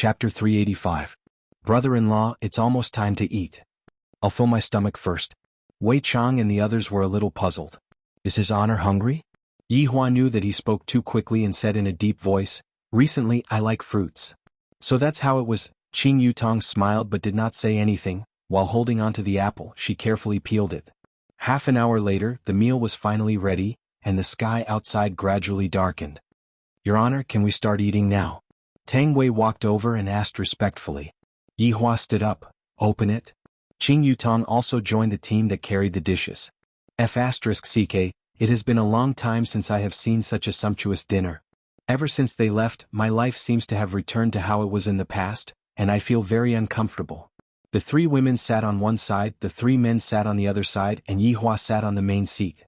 Chapter 385. Brother-in-law, it's almost time to eat. I'll fill my stomach first. Wei Chang and the others were a little puzzled. Is his honor hungry? Yi Hua knew that he spoke too quickly and said in a deep voice, "Recently I like fruits." So that's how it was. Qing Yutong smiled but did not say anything. While holding onto the apple, she carefully peeled it. Half an hour later, the meal was finally ready, and the sky outside gradually darkened. "Your honor, can we start eating now?" Tang Wei walked over and asked respectfully. Yi Hua stood up. "Open it." Qing Yutong also joined the team that carried the dishes. F*ck, it has been a long time since I have seen such a sumptuous dinner. Ever since they left, my life seems to have returned to how it was in the past, and I feel very uncomfortable. The three women sat on one side, the three men sat on the other side, and Yi Hua sat on the main seat.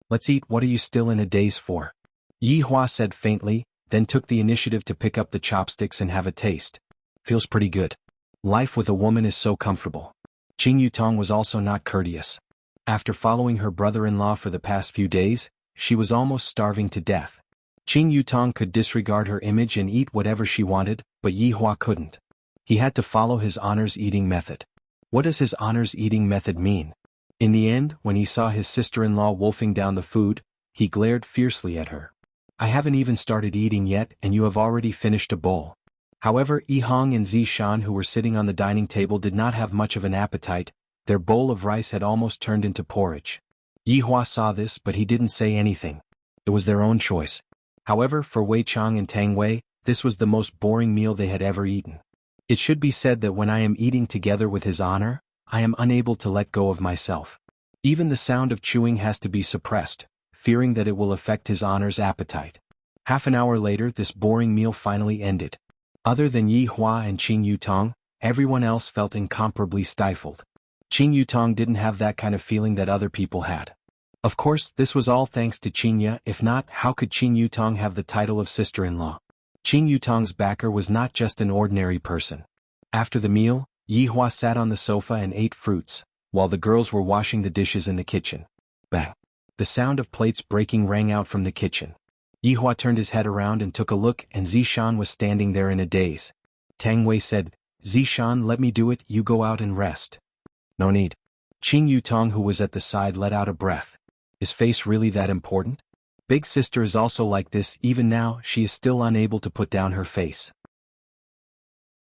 "Let's eat. What are you still in a daze for?" Yi Hua said faintly, then took the initiative to pick up the chopsticks and have a taste. "Feels pretty good. Life with a woman is so comfortable." Qing Yutong was also not courteous. After following her brother-in-law for the past few days, she was almost starving to death. Qing Yutong could disregard her image and eat whatever she wanted, but Yi Hua couldn't. He had to follow his honor's eating method. What does his honor's eating method mean? In the end, when he saw his sister-in-law wolfing down the food, he glared fiercely at her. "I haven't even started eating yet and you have already finished a bowl." However, Yi Hong and Zishan, who were sitting on the dining table, did not have much of an appetite. Their bowl of rice had almost turned into porridge. Yi Hua saw this but he didn't say anything. It was their own choice. However, for Wei Chang and Tang Wei, this was the most boring meal they had ever eaten. It should be said that when I am eating together with his honor, I am unable to let go of myself. Even the sound of chewing has to be suppressed, fearing that it will affect his honor's appetite. Half an hour later, this boring meal finally ended. Other than Yi Hua and Qing Yutong, everyone else felt incomparably stifled. Qing Yutong didn't have that kind of feeling that other people had. Of course, this was all thanks to Xianxia. If not, how could Qing Yutong have the title of sister-in-law? Qing Yutong's backer was not just an ordinary person. After the meal, Yi Hua sat on the sofa and ate fruits, while the girls were washing the dishes in the kitchen. Bang! The sound of plates breaking rang out from the kitchen. Yi Hua turned his head around and took a look, and Zishan was standing there in a daze. Tang Wei said, "Zishan, let me do it, you go out and rest." "No need." Qing Yutong, who was at the side, let out a breath. Is face really that important? Big sister is also like this. Even now, she is still unable to put down her face.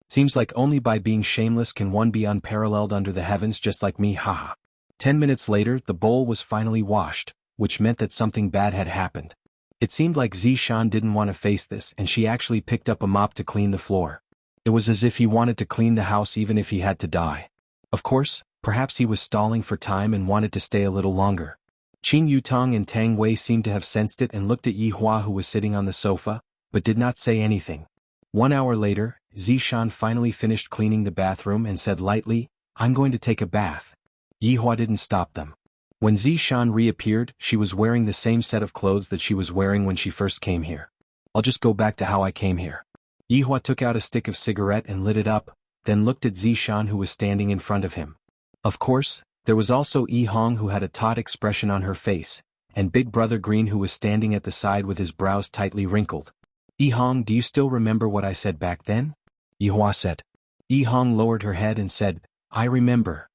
Seems like only by being shameless can one be unparalleled under the heavens, just like me, haha. 10 minutes later, the bowl was finally washed, which meant that something bad had happened. It seemed like Zishan didn't want to face this, and she actually picked up a mop to clean the floor. It was as if he wanted to clean the house even if he had to die. Of course, perhaps he was stalling for time and wanted to stay a little longer. Qing Yutong and Tang Wei seemed to have sensed it and looked at Yi Hua, who was sitting on the sofa, but did not say anything. 1 hour later, Zishan finally finished cleaning the bathroom and said lightly, "I'm going to take a bath." Yi Hua didn't stop them. When Zishan reappeared, she was wearing the same set of clothes that she was wearing when she first came here. "I'll just go back to how I came here." Yi Hua took out a stick of cigarette and lit it up, then looked at Zishan, who was standing in front of him. Of course, there was also Yi Hong, who had a taut expression on her face, and Big Brother Green, who was standing at the side with his brows tightly wrinkled. "Yi Hong, do you still remember what I said back then?" Yi Hua said. Yi Hong lowered her head and said, "I remember."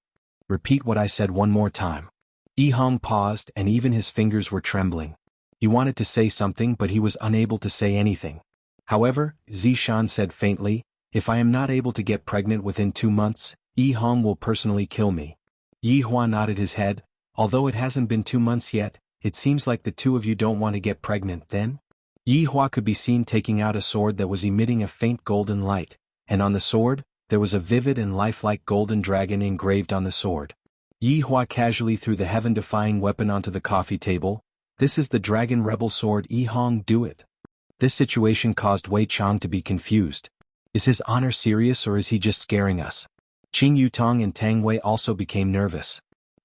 "Repeat what I said one more time." Yi Hong paused, and even his fingers were trembling. He wanted to say something but he was unable to say anything. However, Zishan said faintly, "If I am not able to get pregnant within 2 months, Yi Hong will personally kill me." Yi Hua nodded his head. "Although it hasn't been 2 months yet, it seems like the two of you don't want to get pregnant then?" Yi Hua could be seen taking out a sword that was emitting a faint golden light, and on the sword, there was a vivid and lifelike golden dragon engraved on the sword. Yi Hua casually threw the heaven-defying weapon onto the coffee table. "This is the Dragon Rebel Sword, Yi Hong, do it." This situation caused Wei Chang to be confused. Is his honor serious or is he just scaring us? Qing Yutong and Tang Wei also became nervous.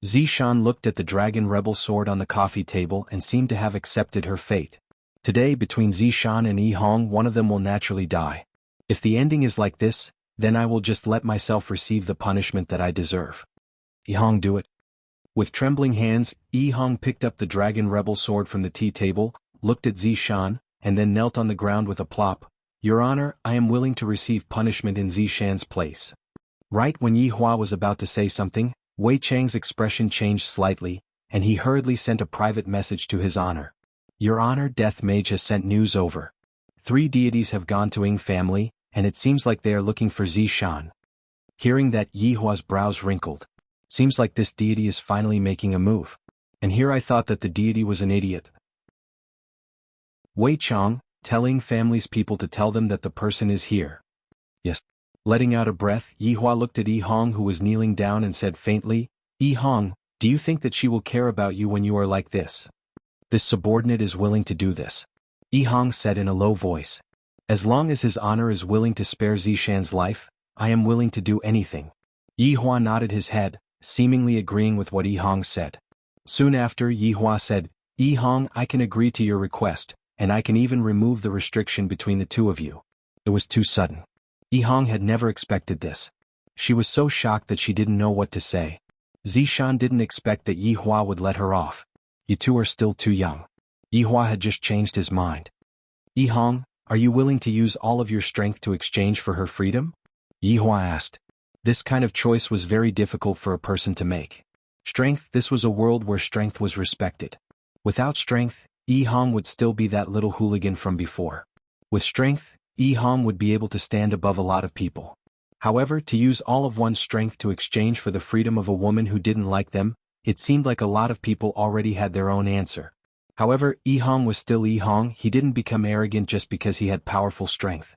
Zishan looked at the Dragon Rebel Sword on the coffee table and seemed to have accepted her fate. Today, between Zishan and Yi Hong, one of them will naturally die. If the ending is like this, then I will just let myself receive the punishment that I deserve. Yi Hong, do it. With trembling hands, Yi Hong picked up the Dragon Rebel Sword from the tea table, looked at Zishan, and then knelt on the ground with a plop. Your Honor, I am willing to receive punishment in Zishan's place. Right when Yi Hua was about to say something, Wei Chang's expression changed slightly, and he hurriedly sent a private message to His Honor. Your Honor, Death Mage has sent news over. 3 deities have gone to Ying family, and it seems like they are looking for Zishan. Hearing that, Yi Hua's brows wrinkled. Seems like this deity is finally making a move. And here I thought that the deity was an idiot. Wei Chang, telling family's people to tell them that the person is here. Yes. Letting out a breath, Yi Hua looked at Yi Hong, who was kneeling down, and said faintly, Yi Hong, do you think that she will care about you when you are like this? This subordinate is willing to do this. Yi Hong said in a low voice. As long as His Honor is willing to spare Zishan's life, I am willing to do anything. Yi Hua nodded his head, seemingly agreeing with what Yi Hong said. Soon after, Yi Hua said, Yi Hong, I can agree to your request, and I can even remove the restriction between the two of you. It was too sudden. Yi Hong had never expected this. She was so shocked that she didn't know what to say. Zishan didn't expect that Yi Hua would let her off. You two are still too young. Yi Hua had just changed his mind. Yi Hong, are you willing to use all of your strength to exchange for her freedom? Yi Hua asked. This kind of choice was very difficult for a person to make. Strength, this was a world where strength was respected. Without strength, Yi Hong would still be that little hooligan from before. With strength, Yi Hong would be able to stand above a lot of people. However, to use all of one's strength to exchange for the freedom of a woman who didn't like them, it seemed like a lot of people already had their own answer. However, Yi Hong was still Yi Hong. He didn't become arrogant just because he had powerful strength.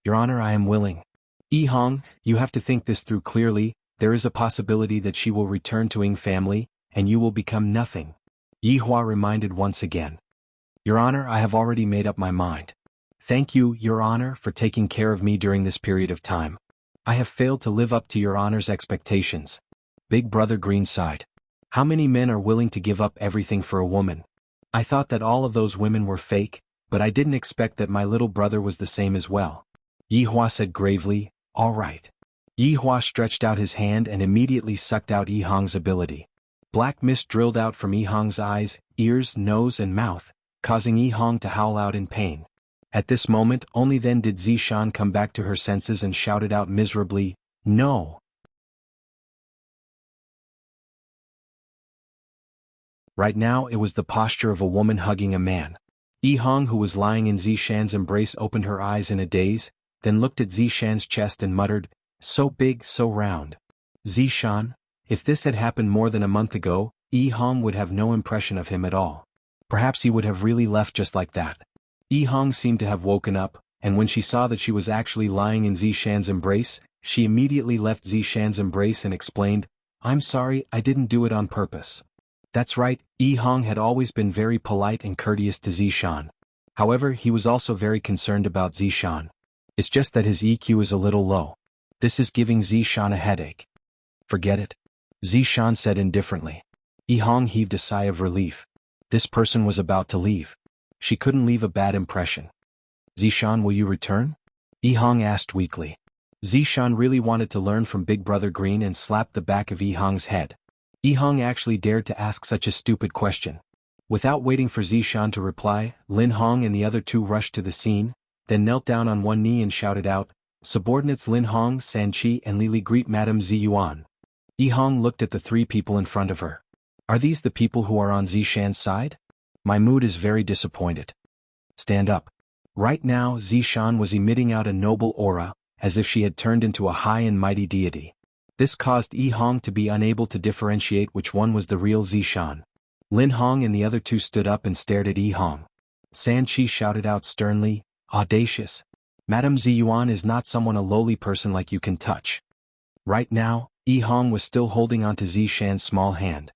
Your Honor, I am willing. Yi Hong, you have to think this through clearly. There is a possibility that she will return to Ying family, and you will become nothing. Yi Hua reminded once again. Your Honor, I have already made up my mind. Thank you, Your Honor, for taking care of me during this period of time. I have failed to live up to Your Honor's expectations. Big Brother Green sighed. How many men are willing to give up everything for a woman? I thought that all of those women were fake, but I didn't expect that my little brother was the same as well. Yi Hua said gravely, all right. Yi Hua stretched out his hand and immediately sucked out Yi Hong's ability. Black mist drilled out from Yi Hong's eyes, ears, nose and mouth, causing Yi Hong to howl out in pain. At this moment, only then did Zishan come back to her senses and shouted out miserably, no. Right now it was the posture of a woman hugging a man. Yi Hong, who was lying in Zishan's embrace, opened her eyes in a daze, then looked at Zishan's chest and muttered, so big, so round. Zishan, if this had happened more than a month ago, Yi Hong would have no impression of him at all. Perhaps he would have really left just like that. Yi Hong seemed to have woken up, and when she saw that she was actually lying in Zishan's embrace, she immediately left Zishan's embrace and explained, I'm sorry, I didn't do it on purpose. That's right, Yi Hong had always been very polite and courteous to Zishan. However, he was also very concerned about Zishan. It's just that his EQ is a little low. This is giving Zishan a headache. Forget it. Zishan said indifferently. Yi Hong heaved a sigh of relief. This person was about to leave. She couldn't leave a bad impression. Zishan, will you return? Yi Hong asked weakly. Zishan really wanted to learn from Big Brother Green and slapped the back of Yi Hong's head. Yi Hong actually dared to ask such a stupid question. Without waiting for Zishan to reply, Lin Hong and the other two rushed to the scene, then knelt down on one knee and shouted out, Subordinates Lin Hong, San Chi and Li Li, greet Madame Ziyuan. Yi Hong looked at the 3 people in front of her. Are these the people who are on Zishan's side? My mood is very disappointed. Stand up. Right now Zishan was emitting out a noble aura, as if she had turned into a high and mighty deity. This caused Yi Hong to be unable to differentiate which one was the real Zishan. Lin Hong and the other 2 stood up and stared at Yi Hong. San Chi shouted out sternly, audacious. Madame Ziyuan is not someone a lowly person like you can touch. Right now, Yi Hong was still holding on to Zishan's small hand.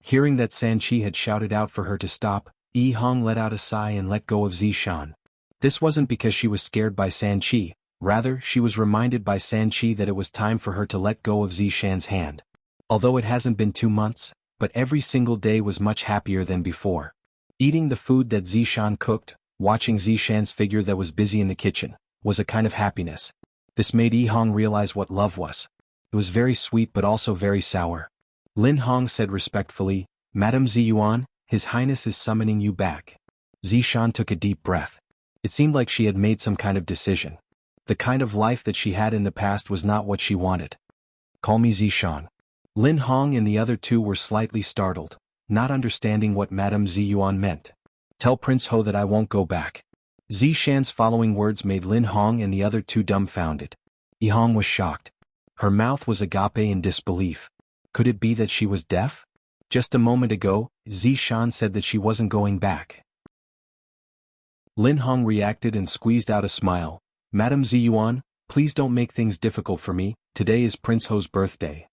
Hearing that San Chi had shouted out for her to stop, Yi Hong let out a sigh and let go of Zishan. This wasn't because she was scared by San Chi, rather she was reminded by San Chi that it was time for her to let go of Zishan's hand. Although it hasn't been 2 months, but every single day was much happier than before. Eating the food that Zishan cooked, watching Zishan's figure that was busy in the kitchen, was a kind of happiness. This made Yi Hong realize what love was. It was very sweet but also very sour. Lin Hong said respectfully, Madame Ziyuan, His Highness is summoning you back. Zishan took a deep breath. It seemed like she had made some kind of decision. The kind of life that she had in the past was not what she wanted. Call me Zishan. Lin Hong and the other two were slightly startled, not understanding what Madame Ziyuan meant. Tell Prince Ho that I won't go back. Zishan's following words made Lin Hong and the other two dumbfounded. Yihong was shocked. Her mouth was agape in disbelief. Could it be that she was deaf? Just a moment ago, Zishan said that she wasn't going back. Lin Hong reacted and squeezed out a smile. Madame Ziyuan, please don't make things difficult for me. Today is Prince Ho's birthday.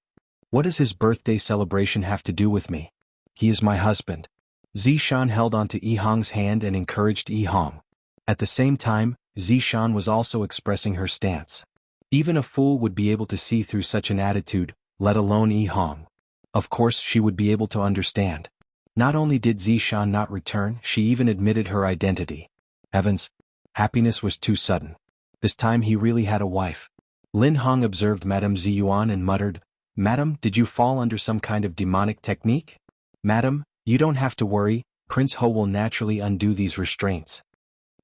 What does his birthday celebration have to do with me? He is my husband. Zishan held onto Yihong's hand and encouraged Yihong. At the same time, Zishan was also expressing her stance. Even a fool would be able to see through such an attitude, let alone Yihong. Of course she would be able to understand. Not only did Zishan not return, she even admitted her identity. Heavens! Happiness was too sudden. This time he really had a wife. Lin Hong observed Madame Ziyuan and muttered, Madam, did you fall under some kind of demonic technique? Madam, you don't have to worry, Prince Ho will naturally undo these restraints.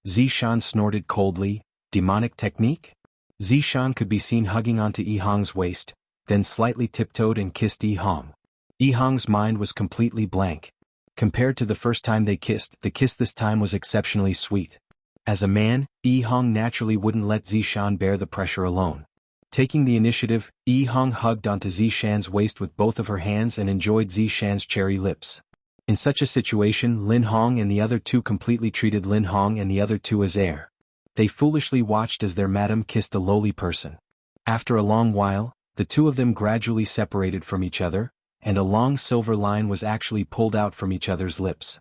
Zishan snorted coldly, demonic technique? Zishan could be seen hugging onto Yihong's waist, then slightly tiptoed and kissed Yihong. Yihong's mind was completely blank. Compared to the first time they kissed, the kiss this time was exceptionally sweet. As a man, Yihong naturally wouldn't let Zishan bear the pressure alone. Taking the initiative, Yihong hugged onto Zishan's waist with both of her hands and enjoyed Zishan's cherry lips. In such a situation, Lin Hong and the other two completely treated Lin Hong and the other two as heir. They foolishly watched as their madam kissed a lowly person. After a long while, the two of them gradually separated from each other, and a long silver line was actually pulled out from each other's lips.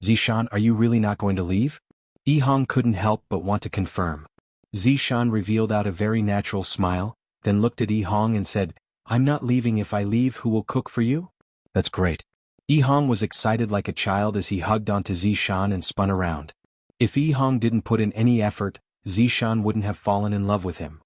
Zishan, are you really not going to leave? Yihong couldn't help but want to confirm. Zishan revealed out a very natural smile, then looked at Yihong and said, I'm not leaving. If I leave, who will cook for you? That's great. Yihong was excited like a child as he hugged onto Zishan and spun around. If Yihong didn't put in any effort, Zishan wouldn't have fallen in love with him.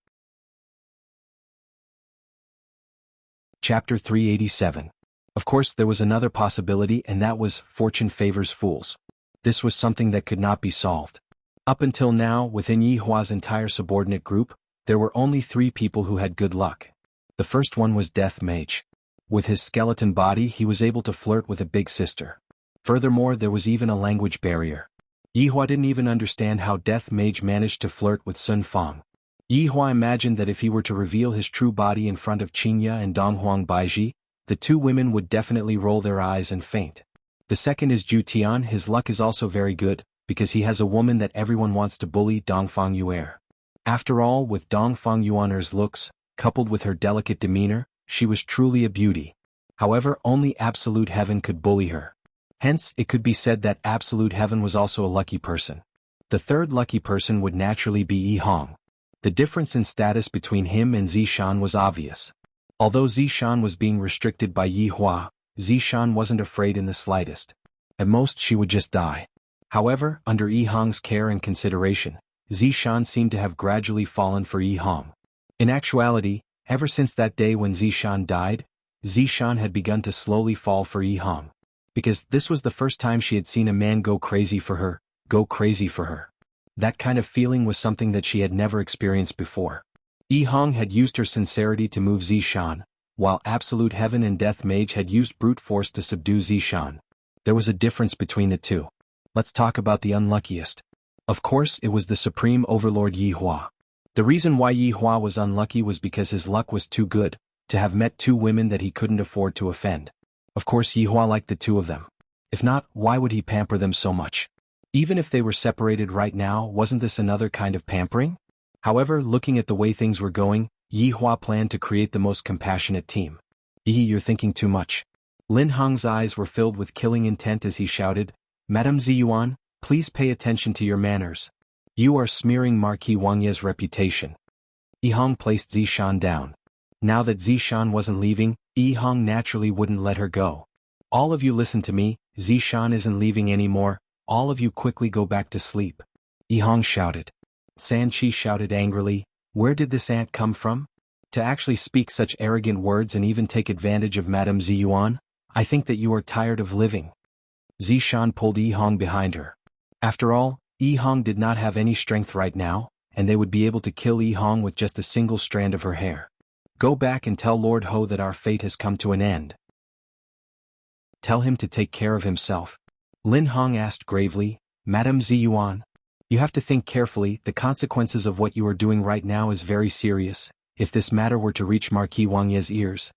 Chapter 387. Of course there was another possibility, and that was fortune favors fools. This was something that could not be solved. Up until now, within Yihua's entire subordinate group, there were only 3 people who had good luck. The first one was Death Mage. With his skeleton body he was able to flirt with a big sister. Furthermore, there was even a language barrier. Yihua didn't even understand how Death Mage managed to flirt with Sun Fang. Yihua imagined that if he were to reveal his true body in front of Xianxia and Donghuang Baiji, the 2 women would definitely roll their eyes and faint. The second is Zhu Tian. His luck is also very good, because he has a woman that everyone wants to bully, Dongfang Yuer. After all, with Dongfang Yuaner's looks, coupled with her delicate demeanor, she was truly a beauty. However, only Absolute Heaven could bully her. Hence, it could be said that Absolute Heaven was also a lucky person. The third lucky person would naturally be Yihong. The difference in status between him and Zishan was obvious. Although Zishan was being restricted by Yihua, Zishan wasn't afraid in the slightest. At most she would just die. However, under Yihong's care and consideration, Zishan seemed to have gradually fallen for Yihong. In actuality, ever since that day when Zishan died, Zishan had begun to slowly fall for Yihong. Because this was the first time she had seen a man go crazy for her. That kind of feeling was something that she had never experienced before. Yihong had used her sincerity to move Zishan, while Absolute Heaven and Death Mage had used brute force to subdue Zishan. There was a difference between the two. Let's talk about the unluckiest. Of course, it was the Supreme Overlord Yihua. The reason why Yihua was unlucky was because his luck was too good, to have met 2 women that he couldn't afford to offend. Of course Yihua liked the 2 of them. If not, why would he pamper them so much? Even if they were separated right now, wasn't this another kind of pampering? However, looking at the way things were going, Yihua planned to create the most compassionate team. You're thinking too much. Lin Hong's eyes were filled with killing intent as he shouted, Madame Ziyuan, please pay attention to your manners. You are smearing Marquis Wangye's reputation. Yihong placed Zishan down. Now that Zishan wasn't leaving, Yihong naturally wouldn't let her go. All of you listen to me, Zishan isn't leaving anymore, all of you quickly go back to sleep. Yihong shouted. Sanchi shouted angrily, where did this ant come from? To actually speak such arrogant words and even take advantage of Madame Ziyuan, I think that you are tired of living. Zishan pulled Yihong behind her. After all, Yi Hong did not have any strength right now, and they would be able to kill Yi Hong with just a single strand of her hair. Go back and tell Lord Ho that our fate has come to an end. Tell him to take care of himself. Lin Hong asked gravely, Madame Ziyuan. You have to think carefully, the consequences of what you are doing right now is very serious, if this matter were to reach Marquis Wang Ye's ears.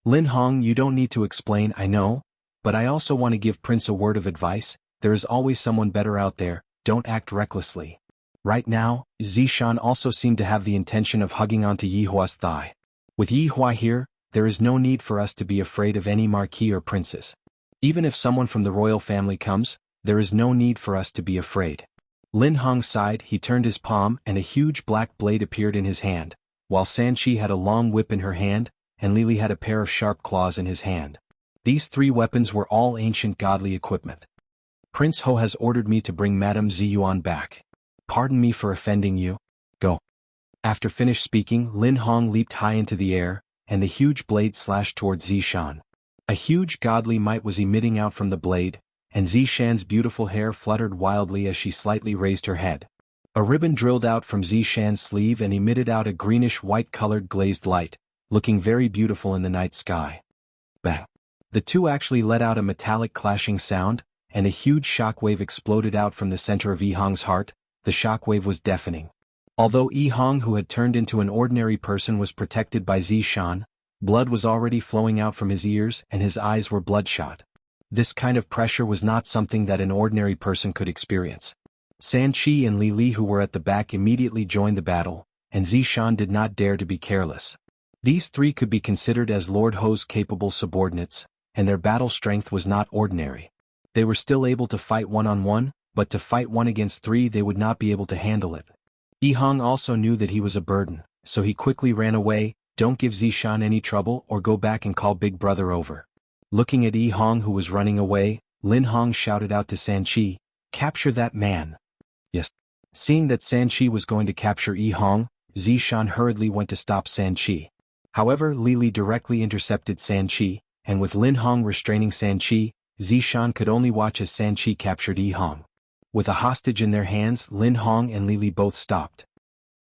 Lin Hong, you don't need to explain, I know, but I also want to give Prince a word of advice, there is always someone better out there, don't act recklessly. Right now, Zishan also seemed to have the intention of hugging onto Yi Hua's thigh. With Yi Hua here, there is no need for us to be afraid of any marquis or princess. Even if someone from the royal family comes, there is no need for us to be afraid. Lin Hong sighed, he turned his palm and a huge black blade appeared in his hand, while Sanchi had a long whip in her hand, and Lili had a pair of sharp claws in his hand. These three weapons were all ancient godly equipment. Prince Ho has ordered me to bring Madame Ziyuan back. Pardon me for offending you. Go. After finished speaking, Lin Hong leaped high into the air, and the huge blade slashed towards Zishan. A huge godly might was emitting out from the blade, and Zishan's beautiful hair fluttered wildly as she slightly raised her head. A ribbon drilled out from Zishan's sleeve and emitted out a greenish-white colored glazed light, looking very beautiful in the night sky. Bang! The two actually let out a metallic clashing sound, and a huge shockwave exploded out from the center of Yi Hong's heart. The shockwave was deafening. Although Yi Hong, who had turned into an ordinary person, was protected by Zishan, blood was already flowing out from his ears and his eyes were bloodshot. This kind of pressure was not something that an ordinary person could experience. Sanchi and Li Li, who were at the back, immediately joined the battle, and Zishan did not dare to be careless. These three could be considered as Lord Ho's capable subordinates, and their battle strength was not ordinary. They were still able to fight one-on-one, but to fight one against three they would not be able to handle it. Yi Hong also knew that he was a burden, so he quickly ran away. Don't give Zishan any trouble or go back and call Big Brother over. Looking at Yi Hong, who was running away, Lin Hong shouted out to Sanchi, capture that man. Yes. Seeing that Sanchi was going to capture Yi Hong, Zishan hurriedly went to stop Sanchi. However, Li Li directly intercepted Sanchi, and with Lin Hong restraining Sanchi, Zishan could only watch as Sanchi captured Yi Hong. With a hostage in their hands, Lin Hong and Li Li both stopped.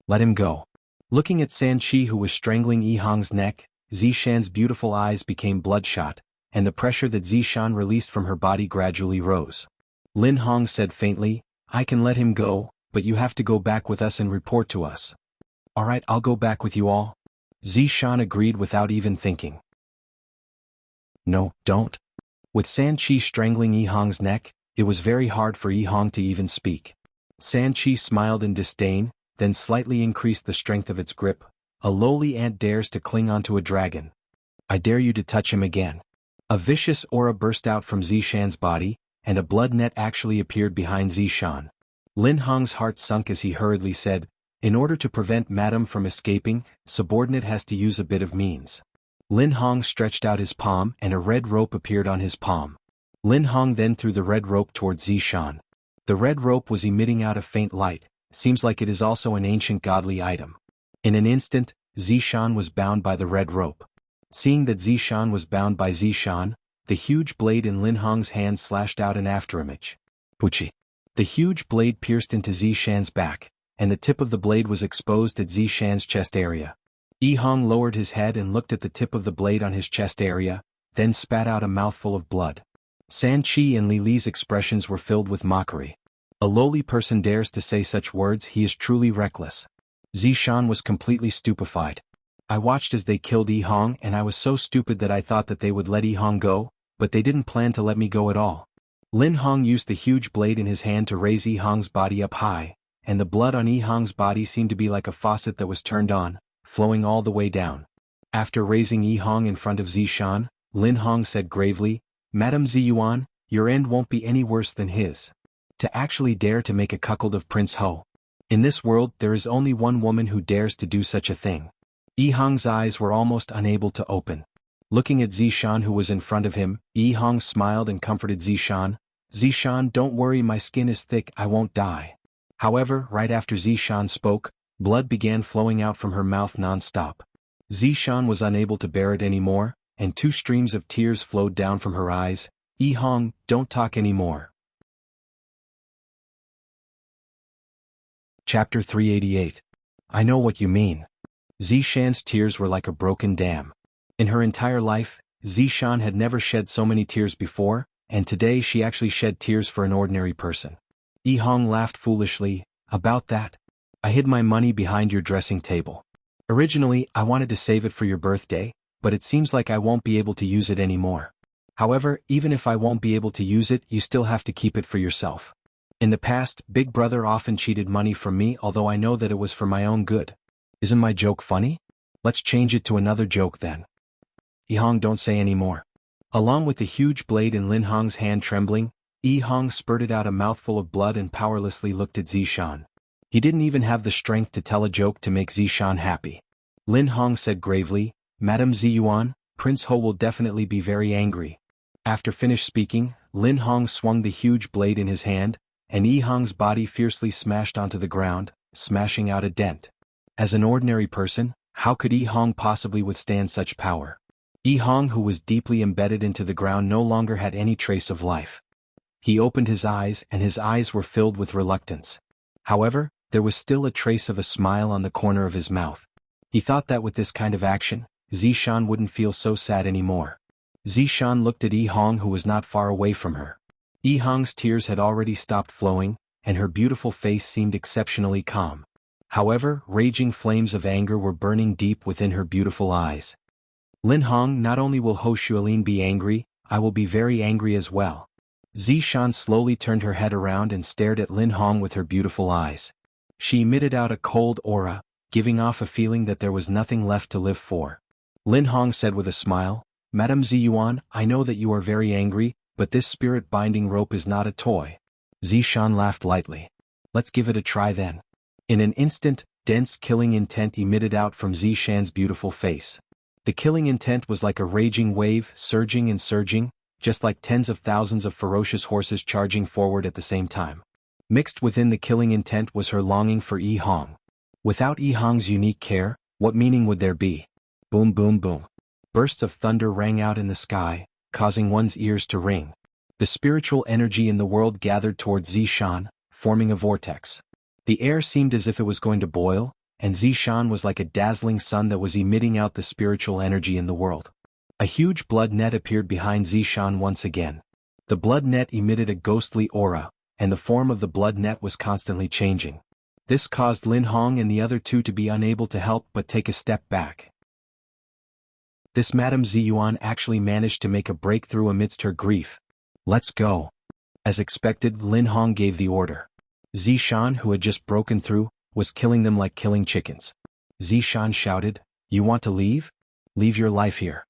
Let him go. Looking at Sanchi, who was strangling Yi Hong's neck, Zishan's beautiful eyes became bloodshot, and the pressure that Zishan released from her body gradually rose. Lin Hong said faintly, I can let him go, but you have to go back with us and report to us. Alright, I'll go back with you all. Zishan agreed without even thinking. No, don't. With Sanchi strangling Yi Hong's neck, it was very hard for Yi Hong to even speak. Sanchi smiled in disdain, then slightly increased the strength of its grip. A lowly ant dares to cling onto a dragon. I dare you to touch him again. A vicious aura burst out from Zishan's body, and a blood net actually appeared behind Zishan. Lin Hong's heart sunk as he hurriedly said, in order to prevent Madame from escaping, subordinate has to use a bit of means. Lin Hong stretched out his palm and a red rope appeared on his palm. Lin Hong then threw the red rope towards Zishan. The red rope was emitting out a faint light, seems like it is also an ancient godly item. In an instant, Zishan was bound by the red rope. Seeing that Zishan was bound by Zishan, the huge blade in Lin Hong's hand slashed out an afterimage. Puchi. The huge blade pierced into Zishan's back, and the tip of the blade was exposed at Zishan's chest area. Yi Hong lowered his head and looked at the tip of the blade on his chest area, then spat out a mouthful of blood. Sanchi and Li Li's expressions were filled with mockery. A lowly person dares to say such words, he is truly reckless. Zishan was completely stupefied. I watched as they killed Yi Hong and I was so stupid that I thought that they would let Yi Hong go, but they didn't plan to let me go at all. Lin Hong used the huge blade in his hand to raise Yi Hong's body up high, and the blood on Yi Hong's body seemed to be like a faucet that was turned on, flowing all the way down. After raising Yi Hong in front of Zishan, Lin Hong said gravely, Madame Ziyuan, your end won't be any worse than his. To actually dare to make a cuckold of Prince Ho. In this world there is only one woman who dares to do such a thing. Yi Hong's eyes were almost unable to open. Looking at Zishan who was in front of him, Yi Hong smiled and comforted Zishan. Zishan, don't worry, my skin is thick, I won't die. However, right after Zishan spoke, blood began flowing out from her mouth non-stop. Zishan was unable to bear it anymore, and 2 streams of tears flowed down from her eyes. Yi Hong, don't talk anymore. Chapter 388. I know what you mean. Zishan's tears were like a broken dam. In her entire life, Zishan had never shed so many tears before, and today she actually shed tears for an ordinary person. Yihong laughed foolishly. About that? I hid my money behind your dressing table. Originally, I wanted to save it for your birthday, but it seems like I won't be able to use it anymore. However, even if I won't be able to use it, you still have to keep it for yourself. In the past, Big Brother often cheated money from me, although I know that it was for my own good. Isn't my joke funny? Let's change it to another joke then. Yihong, don't say any more. Along with the huge blade in Lin Hong's hand trembling, Yihong spurted out a mouthful of blood and powerlessly looked at Zishan. He didn't even have the strength to tell a joke to make Zishan happy. Lin Hong said gravely, Madame Ziyuan, Prince Ho will definitely be very angry. After finished speaking, Lin Hong swung the huge blade in his hand, and Yihong's body fiercely smashed onto the ground, smashing out a dent. As an ordinary person, how could Yihong possibly withstand such power? Yihong, who was deeply embedded into the ground, no longer had any trace of life. He opened his eyes, and his eyes were filled with reluctance. However, there was still a trace of a smile on the corner of his mouth. He thought that with this kind of action, Zishan wouldn't feel so sad anymore. Zishan looked at Yihong, who was not far away from her. Yihong's tears had already stopped flowing, and her beautiful face seemed exceptionally calm. However, raging flames of anger were burning deep within her beautiful eyes. Lin Hong, not only will Ho Xuelin be angry, I will be very angry as well. Zishan slowly turned her head around and stared at Lin Hong with her beautiful eyes. She emitted out a cold aura, giving off a feeling that there was nothing left to live for. Lin Hong said with a smile, Madame Ziyuan, I know that you are very angry, but this spirit-binding rope is not a toy. Zishan laughed lightly. Let's give it a try then. In an instant, dense killing intent emitted out from Zishan's beautiful face. The killing intent was like a raging wave, surging and surging, just like tens of thousands of ferocious horses charging forward at the same time. Mixed within the killing intent was her longing for Yihong. Without Yihong's unique care, what meaning would there be? Boom boom boom. Bursts of thunder rang out in the sky, causing one's ears to ring. The spiritual energy in the world gathered towards Zishan, forming a vortex. The air seemed as if it was going to boil, and Zishan was like a dazzling sun that was emitting out the spiritual energy in the world. A huge blood net appeared behind Zishan once again. The blood net emitted a ghostly aura, and the form of the blood net was constantly changing. This caused Lin Hong and the other two to be unable to help but take a step back. This Madame Ziyuan actually managed to make a breakthrough amidst her grief. Let's go. As expected, Lin Hong gave the order. Zishan, who had just broken through, was killing them like killing chickens. Zishan shouted, You want to leave? Leave your life here.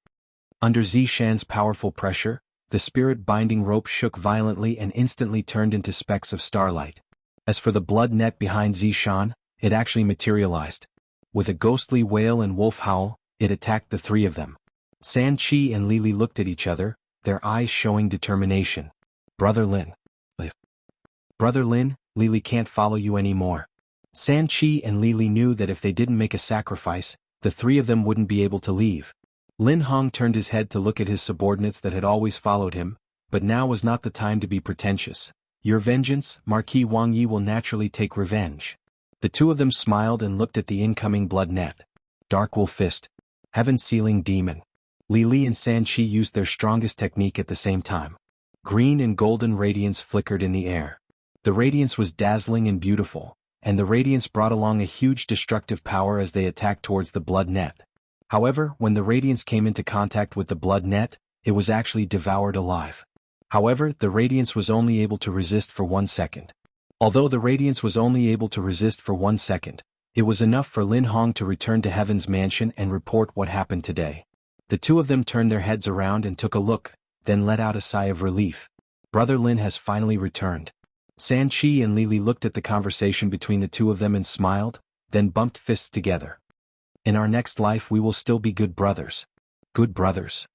Under Zishan's powerful pressure, the spirit-binding rope shook violently and instantly turned into specks of starlight. As for the blood net behind Zishan, it actually materialized. With a ghostly wail and wolf howl, it attacked the three of them. Sanchi and Lili looked at each other, their eyes showing determination. Brother Lin. Brother Lin, Lili can't follow you anymore. Sanchi and Lili knew that if they didn't make a sacrifice, the three of them wouldn't be able to leave. Lin Hong turned his head to look at his subordinates that had always followed him, but now was not the time to be pretentious. Your vengeance, Marquis Wang Yi will naturally take revenge. The two of them smiled and looked at the incoming blood net. Dark Wolf Fist. Heaven-sealing demon. Lili and Sanchi used their strongest technique at the same time. Green and golden radiance flickered in the air. The radiance was dazzling and beautiful, and the radiance brought along a huge destructive power as they attacked towards the blood net. However, when the radiance came into contact with the blood net, it was actually devoured alive. However, the radiance was only able to resist for 1 second. Although the radiance was only able to resist for 1 second, it was enough for Lin Hong to return to Heaven's mansion and report what happened today. The two of them turned their heads around and took a look, then let out a sigh of relief. Brother Lin has finally returned. Sanchi and Lili looked at the conversation between the two of them and smiled, then bumped fists together. In our next life we will still be good brothers. Good brothers.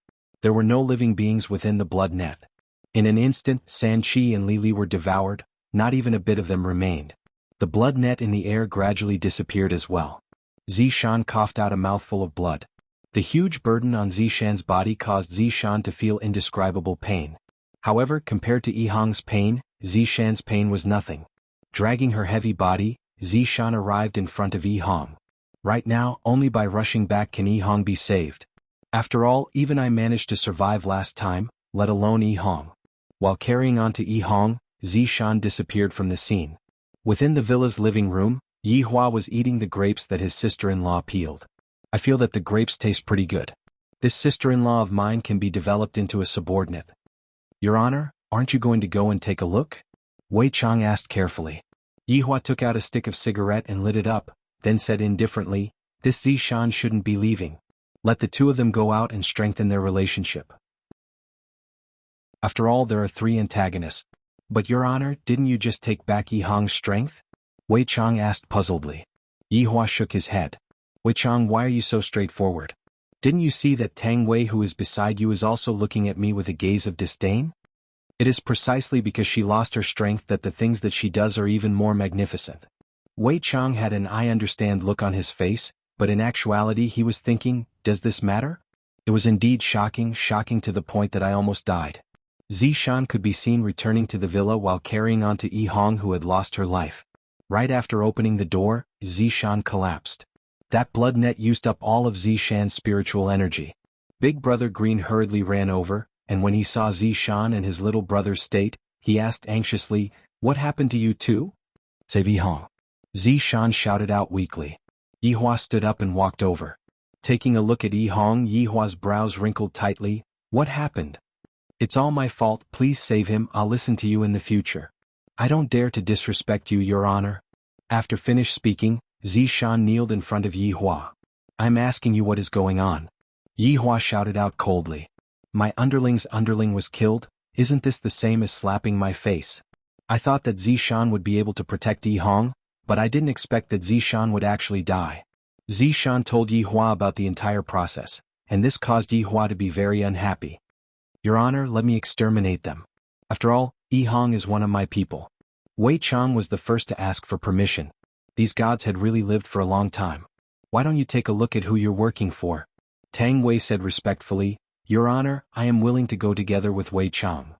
There were no living beings within the blood net. In an instant, Sanchi and Lili were devoured, not even a bit of them remained. The blood net in the air gradually disappeared as well. Zishan coughed out a mouthful of blood. The huge burden on Zishan's body caused Zishan to feel indescribable pain. However, compared to Yihong's pain, Zishan's pain was nothing. Dragging her heavy body, Zishan arrived in front of Yi Hong. Right now, only by rushing back can Yi Hong be saved. After all, even I managed to survive last time, let alone Yi Hong. While carrying on to Yi Hong, Zishan disappeared from the scene. Within the villa's living room, Yi Hua was eating the grapes that his sister-in-law peeled. I feel that the grapes taste pretty good. This sister-in-law of mine can be developed into a subordinate. Your Honor, aren't you going to go and take a look? Wei Chang asked carefully. Yi Hua took out a stick of cigarette and lit it up, then said indifferently, this Zishan shouldn't be leaving. Let the two of them go out and strengthen their relationship. After all, there are 3 antagonists. But Your Honor, didn't you just take back Yi Hong's strength? Wei Chang asked puzzledly. Yi Hua shook his head. Wei Chang, why are you so straightforward? Didn't you see that Tang Wei who is beside you is also looking at me with a gaze of disdain? It is precisely because she lost her strength that the things that she does are even more magnificent. Wei Chang had an I understand look on his face, but in actuality he was thinking, does this matter? It was indeed shocking to the point that I almost died. Zishan could be seen returning to the villa while carrying on to Yi Hong who had lost her life. Right after opening the door, Zishan collapsed. That blood net used up all of Zishan's spiritual energy. Big Brother Green hurriedly ran over, and when he saw Zishan and his little brother's state, he asked anxiously, what happened to you too? Save Yi Hong. Zishan shouted out weakly. Yi Hua stood up and walked over. Taking a look at Yi Hong, Yi Hua's brows wrinkled tightly. What happened? It's all my fault, please save him, I'll listen to you in the future. I don't dare to disrespect you, Your Honor. After finished speaking, Zishan kneeled in front of Yi Hua. I'm asking you what is going on. Yi Hua shouted out coldly. My underling's underling was killed, isn't this the same as slapping my face? I thought that Zishan would be able to protect Yi Hong, but I didn't expect that Zishan would actually die. Zishan told Yi Hua about the entire process, and this caused Yi Hua to be very unhappy. Your Honor, let me exterminate them. After all, Yi Hong is one of my people. Wei Chang was the first to ask for permission. These gods had really lived for a long time. Why don't you take a look at who you're working for? Tang Wei said respectfully, Your Honor, I am willing to go together with Wei Chang.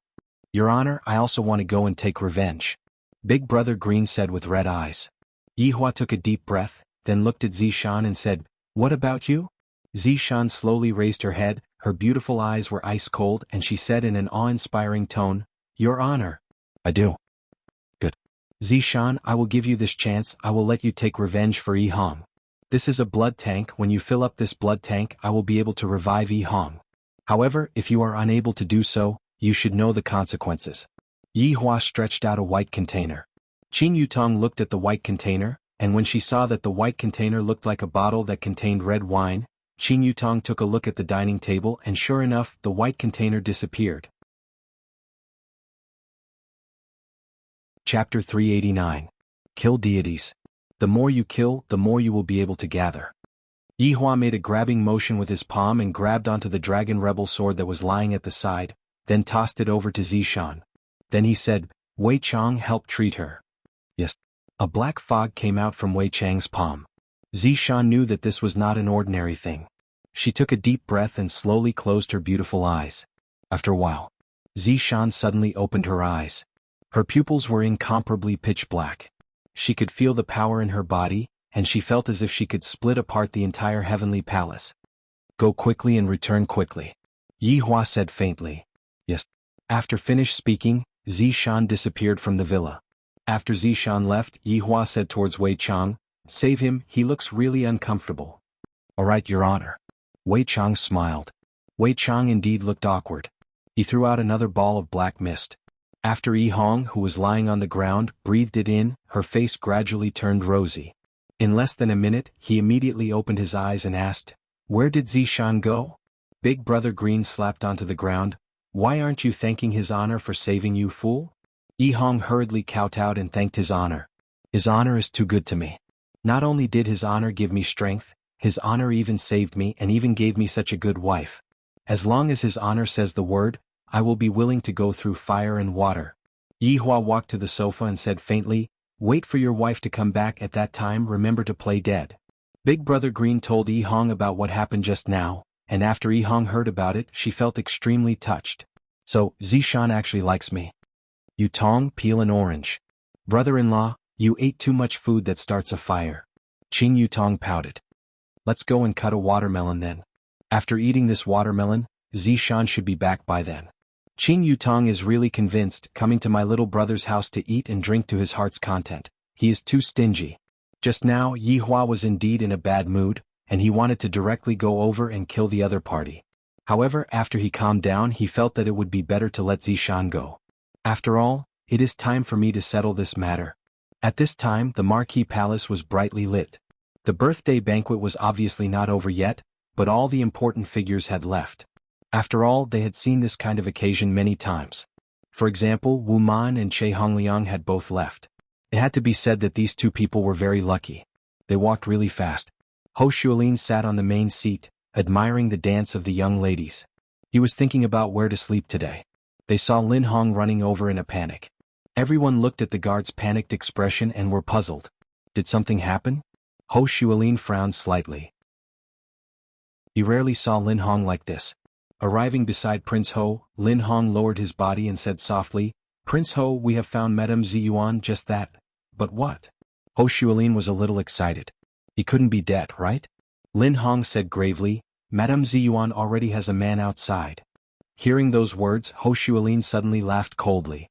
Your Honor, I also want to go and take revenge. Big Brother Green said with red eyes. Yi Hua took a deep breath, then looked at Zishan and said, What about you? Zishan slowly raised her head, her beautiful eyes were ice cold, and she said in an awe-inspiring tone, Your Honor. I do. Good. Zishan, I will give you this chance, I will let you take revenge for Yi Hong. This is a blood tank, when you fill up this blood tank I will be able to revive Yi Hong. However, if you are unable to do so, you should know the consequences. Yi Hua stretched out a white container. Qin Yutong looked at the white container, and when she saw that the white container looked like a bottle that contained red wine, Qin Yutong took a look at the dining table and sure enough, the white container disappeared. Chapter 389. Kill Deities. The more you kill, the more you will be able to gather. Yi Hua made a grabbing motion with his palm and grabbed onto the dragon rebel sword that was lying at the side, then tossed it over to Zishan. Then he said, Wei Chang, help treat her. Yes. A black fog came out from Wei Chang's palm. Zishan knew that this was not an ordinary thing. She took a deep breath and slowly closed her beautiful eyes. After a while, Zishan suddenly opened her eyes. Her pupils were incomparably pitch black. She could feel the power in her body, and she felt as if she could split apart the entire heavenly palace. Go quickly and return quickly. Yi Hua said faintly. Yes. After finished speaking, Zishan disappeared from the villa. After Zishan left, Yi Hua said towards Wei Chang, Save him, he looks really uncomfortable. All right, Your Honor. Wei Chang smiled. Wei Chang indeed looked awkward. He threw out another ball of black mist. After Yi Hong, who was lying on the ground, breathed it in, her face gradually turned rosy. In less than a minute, he immediately opened his eyes and asked, Where did Zishan go? Big Brother Green slapped onto the ground. Why aren't you thanking His Honor for saving you, fool? Yi Hong hurriedly kowtowed and thanked His Honor. His Honor is too good to me. Not only did His Honor give me strength, His Honor even saved me and even gave me such a good wife. As long as His Honor says the word, I will be willing to go through fire and water. Yi Hua walked to the sofa and said faintly, Wait for your wife to come back, at that time remember to play dead. Big Brother Green told Yi Hong about what happened just now, and after Yi Hong heard about it, she felt extremely touched. So, Zishan actually likes me. Yutong, peel an orange. Brother-in-law, You ate too much food that starts a fire. Qing Yutong pouted. Let's go and cut a watermelon then. After eating this watermelon, Zishan should be back by then. Qing Yutong is really convinced, coming to my little brother's house to eat and drink to his heart's content. He is too stingy. Just now, Yihua was indeed in a bad mood, and he wanted to directly go over and kill the other party. However, after he calmed down, he felt that it would be better to let Zishan go. After all, it is time for me to settle this matter. At this time, the marquee palace was brightly lit. The birthday banquet was obviously not over yet, but all the important figures had left. After all, they had seen this kind of occasion many times. For example, Wu Man and Che Hongliang had both left. It had to be said that these two people were very lucky. They walked really fast. Ho Shuolin sat on the main seat, admiring the dance of the young ladies. He was thinking about where to sleep today. They saw Lin Hong running over in a panic. Everyone looked at the guard's panicked expression and were puzzled. Did something happen? Ho Shuolin frowned slightly. He rarely saw Lin Hong like this. Arriving beside Prince Ho, Lin Hong lowered his body and said softly, "Prince Ho, we have found Madame Ziyuan." Just that. But what? Ho Shuolin was a little excited. He couldn't be dead, right? Lin Hong said gravely, "Madame Ziyuan already has a man outside." Hearing those words, Ho Shuolin suddenly laughed coldly.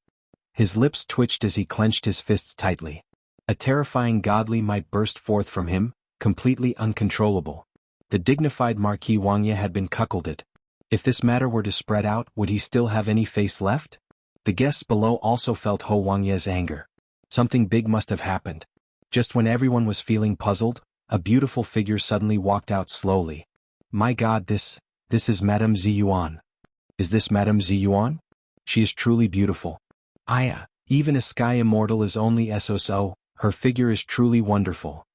His lips twitched as he clenched his fists tightly. A terrifying godly might burst forth from him, completely uncontrollable. The dignified Marquis Wangya had been cuckolded. If this matter were to spread out, would he still have any face left? The guests below also felt Ho Wangya's anger. Something big must have happened. Just when everyone was feeling puzzled, a beautiful figure suddenly walked out slowly. My God, this is Madame Ziyuan. Is this Madame Ziyuan? She is truly beautiful. Even a sky immortal is only so. Her figure is truly wonderful.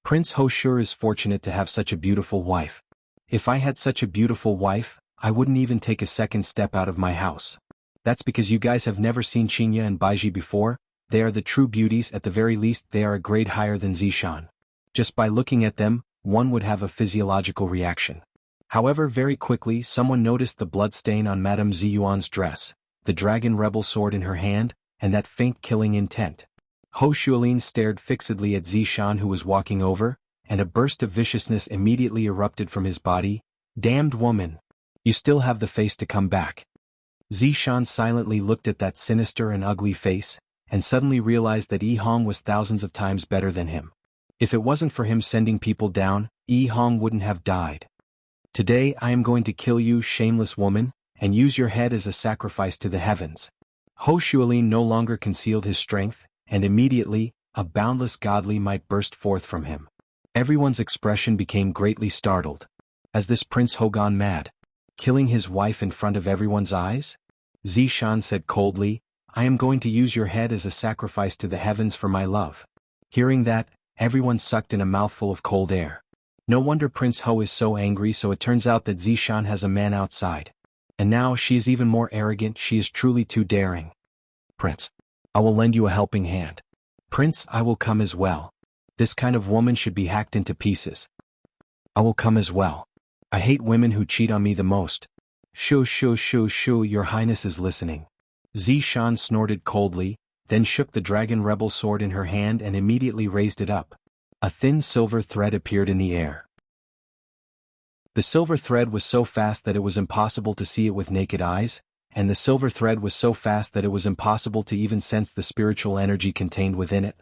Prince Ho sure is fortunate to have such a beautiful wife. If I had such a beautiful wife, I wouldn't even take a second step out of my house. That's because you guys have never seen Xianxia and Baiji before. They are the true beauties. At the very least they are a grade higher than Zishan. Just by looking at them, one would have a physiological reaction. However, very quickly someone noticed the blood stain on Madame Ziyuan's dress, the dragon rebel sword in her hand, and that faint killing intent. Ho Shuolin stared fixedly at Zishan, who was walking over, and a burst of viciousness immediately erupted from his body. Damned woman! You still have the face to come back. Zishan silently looked at that sinister and ugly face, and suddenly realized that Yi Hong was thousands of times better than him. If it wasn't for him sending people down, Yi Hong wouldn't have died. Today I am going to kill you, shameless woman, and use your head as a sacrifice to the heavens. Ho Shuolin no longer concealed his strength, and immediately, a boundless godly might burst forth from him. Everyone's expression became greatly startled. Has this Prince Ho gone mad? Killing his wife in front of everyone's eyes? Zishan said coldly, I am going to use your head as a sacrifice to the heavens for my love. Hearing that, everyone sucked in a mouthful of cold air. No wonder Prince Ho is so angry. So it turns out that Zishan has a man outside. And now she is even more arrogant. She is truly too daring. Prince, I will lend you a helping hand. Prince, I will come as well. This kind of woman should be hacked into pieces. I will come as well. I hate women who cheat on me the most. Shoo, your highness is listening. Zishan snorted coldly, then shook the dragon rebel sword in her hand and immediately raised it up. A thin silver thread appeared in the air. The silver thread was so fast that it was impossible to see it with naked eyes, and the silver thread was so fast that it was impossible to even sense the spiritual energy contained within it.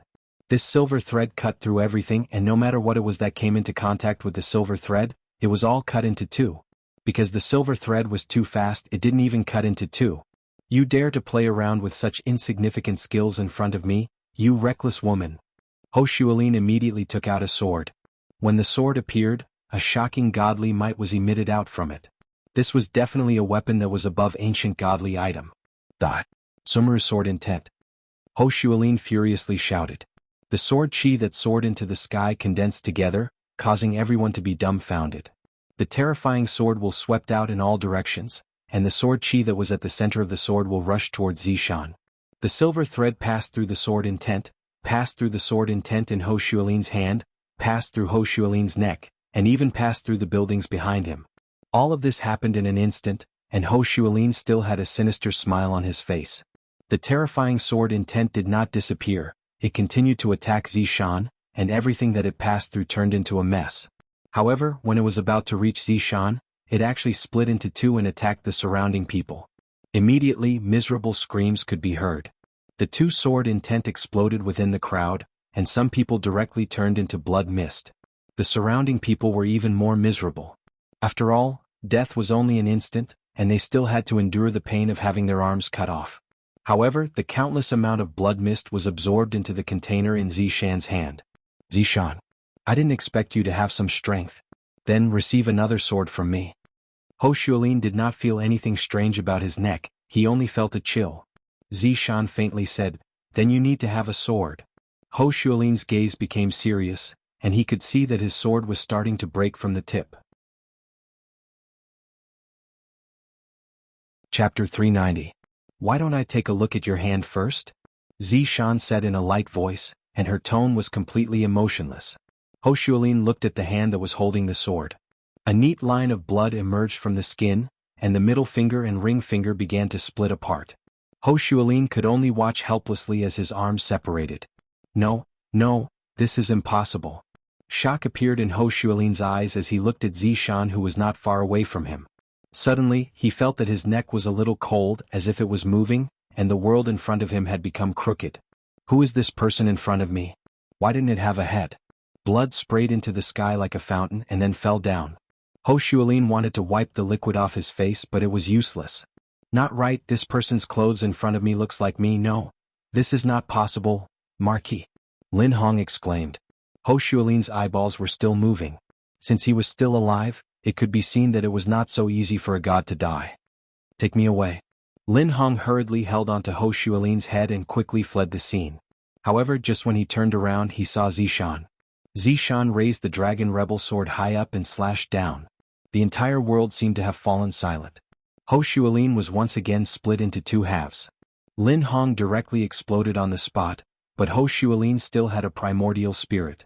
This silver thread cut through everything, and no matter what it was that came into contact with the silver thread, it was all cut into two. Because the silver thread was too fast, it didn't even cut into two. You dare to play around with such insignificant skills in front of me, you reckless woman. Ho Shuolin immediately took out a sword. When the sword appeared, a shocking godly might was emitted out from it. This was definitely a weapon that was above ancient godly item. Sumeru's sword intent. Ho Shuolin furiously shouted. The sword chi that soared into the sky condensed together, causing everyone to be dumbfounded. The terrifying sword will swept out in all directions, and the sword chi that was at the center of the sword will rush towards Zishan. The silver thread passed through the sword intent in Ho Shuolin's hand, passed through Ho Shuolin's neck, and even passed through the buildings behind him. All of this happened in an instant, and Ho Shuolin still had a sinister smile on his face. The terrifying sword intent did not disappear, it continued to attack Zishan, and everything that it passed through turned into a mess. However, when it was about to reach Zishan, it actually split into two and attacked the surrounding people. Immediately, miserable screams could be heard. The two sword intent exploded within the crowd, and some people directly turned into blood mist. The surrounding people were even more miserable. After all, death was only an instant, and they still had to endure the pain of having their arms cut off. However, the countless amount of blood mist was absorbed into the container in Zishan's hand. Zishan, I didn't expect you to have some strength. Then receive another sword from me. Xuanhuan did not feel anything strange about his neck, he only felt a chill. Zishan faintly said, then you need to have a sword. Xuanhuan's gaze became serious, and he could see that his sword was starting to break from the tip. Chapter 390. Why don't I take a look at your hand first? Zishan said in a light voice, and her tone was completely emotionless. Xuanhuan looked at the hand that was holding the sword. A neat line of blood emerged from the skin, and the middle finger and ring finger began to split apart. Xuanhuan could only watch helplessly as his arms separated. No, this is impossible. Shock appeared in Xuanhuan's eyes as he looked at Zishan, who was not far away from him. Suddenly, he felt that his neck was a little cold, as if it was moving, and the world in front of him had become crooked. Who is this person in front of me? Why didn't it have a head? Blood sprayed into the sky like a fountain and then fell down. Xuanhuan wanted to wipe the liquid off his face, but it was useless. Not right, this person's clothes in front of me looks like me. No. This is not possible, Marquis. Lin Hong exclaimed. Xuanhuan's eyeballs were still moving. Since he was still alive, it could be seen that it was not so easy for a god to die. Take me away. Lin Hong hurriedly held onto Xuanhuan's head and quickly fled the scene. However, just when he turned around, he saw Zishan. Zishan raised the dragon rebel sword high up and slashed down. The entire world seemed to have fallen silent. Xuanhuan was once again split into two halves. Lin Hong directly exploded on the spot, but Xuanhuan still had a primordial spirit.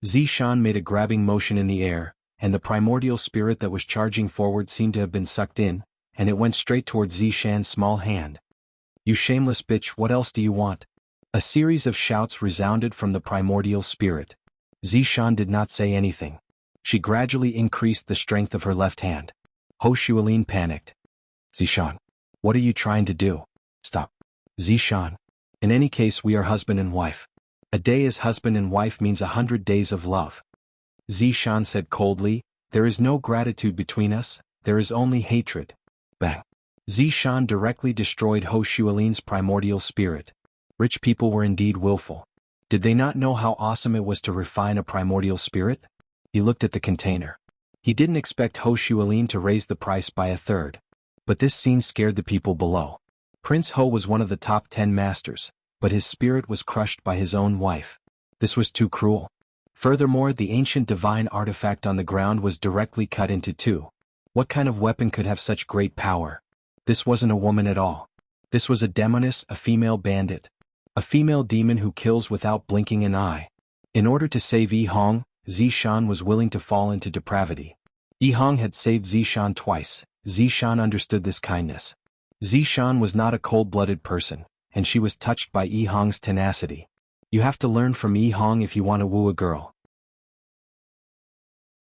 Zishan made a grabbing motion in the air, and the primordial spirit that was charging forward seemed to have been sucked in, and it went straight towards Zishan's small hand. You shameless bitch, what else do you want? A series of shouts resounded from the primordial spirit. Zishan did not say anything. She gradually increased the strength of her left hand. Xuanhuan panicked. Zishan, what are you trying to do? Stop. Zishan. In any case, we are husband and wife. A day as husband and wife means 100 days of love. Zishan said coldly, there is no gratitude between us, there is only hatred. Bang. Zishan directly destroyed Xuanhuan's primordial spirit. Rich people were indeed willful. Did they not know how awesome it was to refine a primordial spirit? He looked at the container. He didn't expect Xuanhuan to raise the price by a third. But this scene scared the people below. Prince Ho was one of the top 10 masters, but his spirit was crushed by his own wife. This was too cruel. Furthermore, the ancient divine artifact on the ground was directly cut into two. What kind of weapon could have such great power? This wasn't a woman at all. This was a demoness, a female bandit. A female demon who kills without blinking an eye. In order to save Yi Hong, Zishan was willing to fall into depravity. Yi Hong had saved Zishan twice. Zishan understood this kindness. Zishan was not a cold-blooded person, and she was touched by Yi Hong's tenacity. You have to learn from Yi Hong if you want to woo a girl.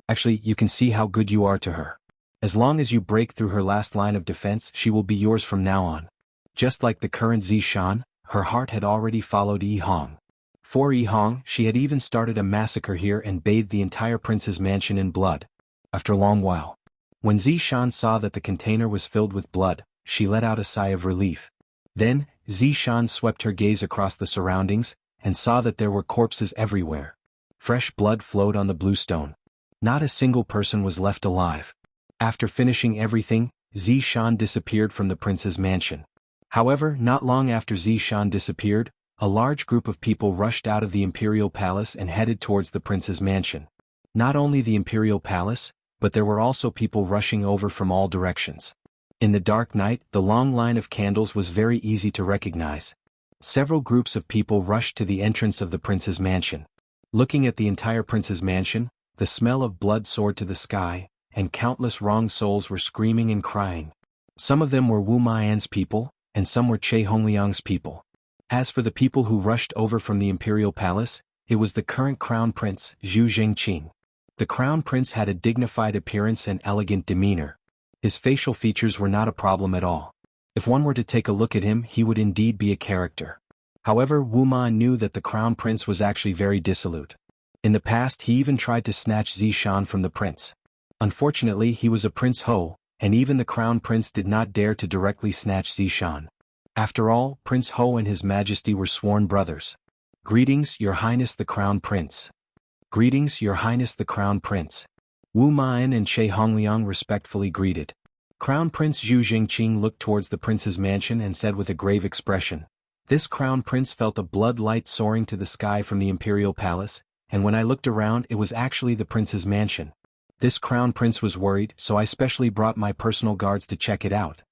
Actually, you can see how good you are to her. As long as you break through her last line of defense, she will be yours from now on. Just like the current Zishan, her heart had already followed Yi Hong. For Yi Hong, she had even started a massacre here and bathed the entire prince's mansion in blood. After a long while, when Zishan saw that the container was filled with blood, she let out a sigh of relief. Then, Zishan swept her gaze across the surroundings, and saw that there were corpses everywhere. Fresh blood flowed on the blue stone. Not a single person was left alive. After finishing everything, Zishan disappeared from the prince's mansion. However, not long after Zishan disappeared, a large group of people rushed out of the imperial palace and headed towards the prince's mansion. Not only the imperial palace, but there were also people rushing over from all directions. In the dark night, the long line of candles was very easy to recognize. Several groups of people rushed to the entrance of the prince's mansion. Looking at the entire prince's mansion, the smell of blood soared to the sky, and countless wronged souls were screaming and crying. Some of them were Wu Mian's people, and some were Che Hongliang's people. As for the people who rushed over from the imperial palace, it was the current crown prince, Zhu Zhengqing. The crown prince had a dignified appearance and elegant demeanor. His facial features were not a problem at all. If one were to take a look at him, he would indeed be a character. However, Wu Ma knew that the crown prince was actually very dissolute. In the past he even tried to snatch Zishan from the prince. Unfortunately he was a Prince Ho, and even the crown prince did not dare to directly snatch Zishan. After all, Prince Ho and His Majesty were sworn brothers. Greetings, Your Highness the Crown Prince. Greetings, Your Highness the Crown Prince. Wu Ma'an and Che Hongliang respectfully greeted. Crown Prince Zhu Zhengqing looked towards the prince's mansion and said with a grave expression, "This crown prince felt a blood light soaring to the sky from the imperial palace, and when I looked around it was actually the prince's mansion. This crown prince was worried, so I specially brought my personal guards to check it out."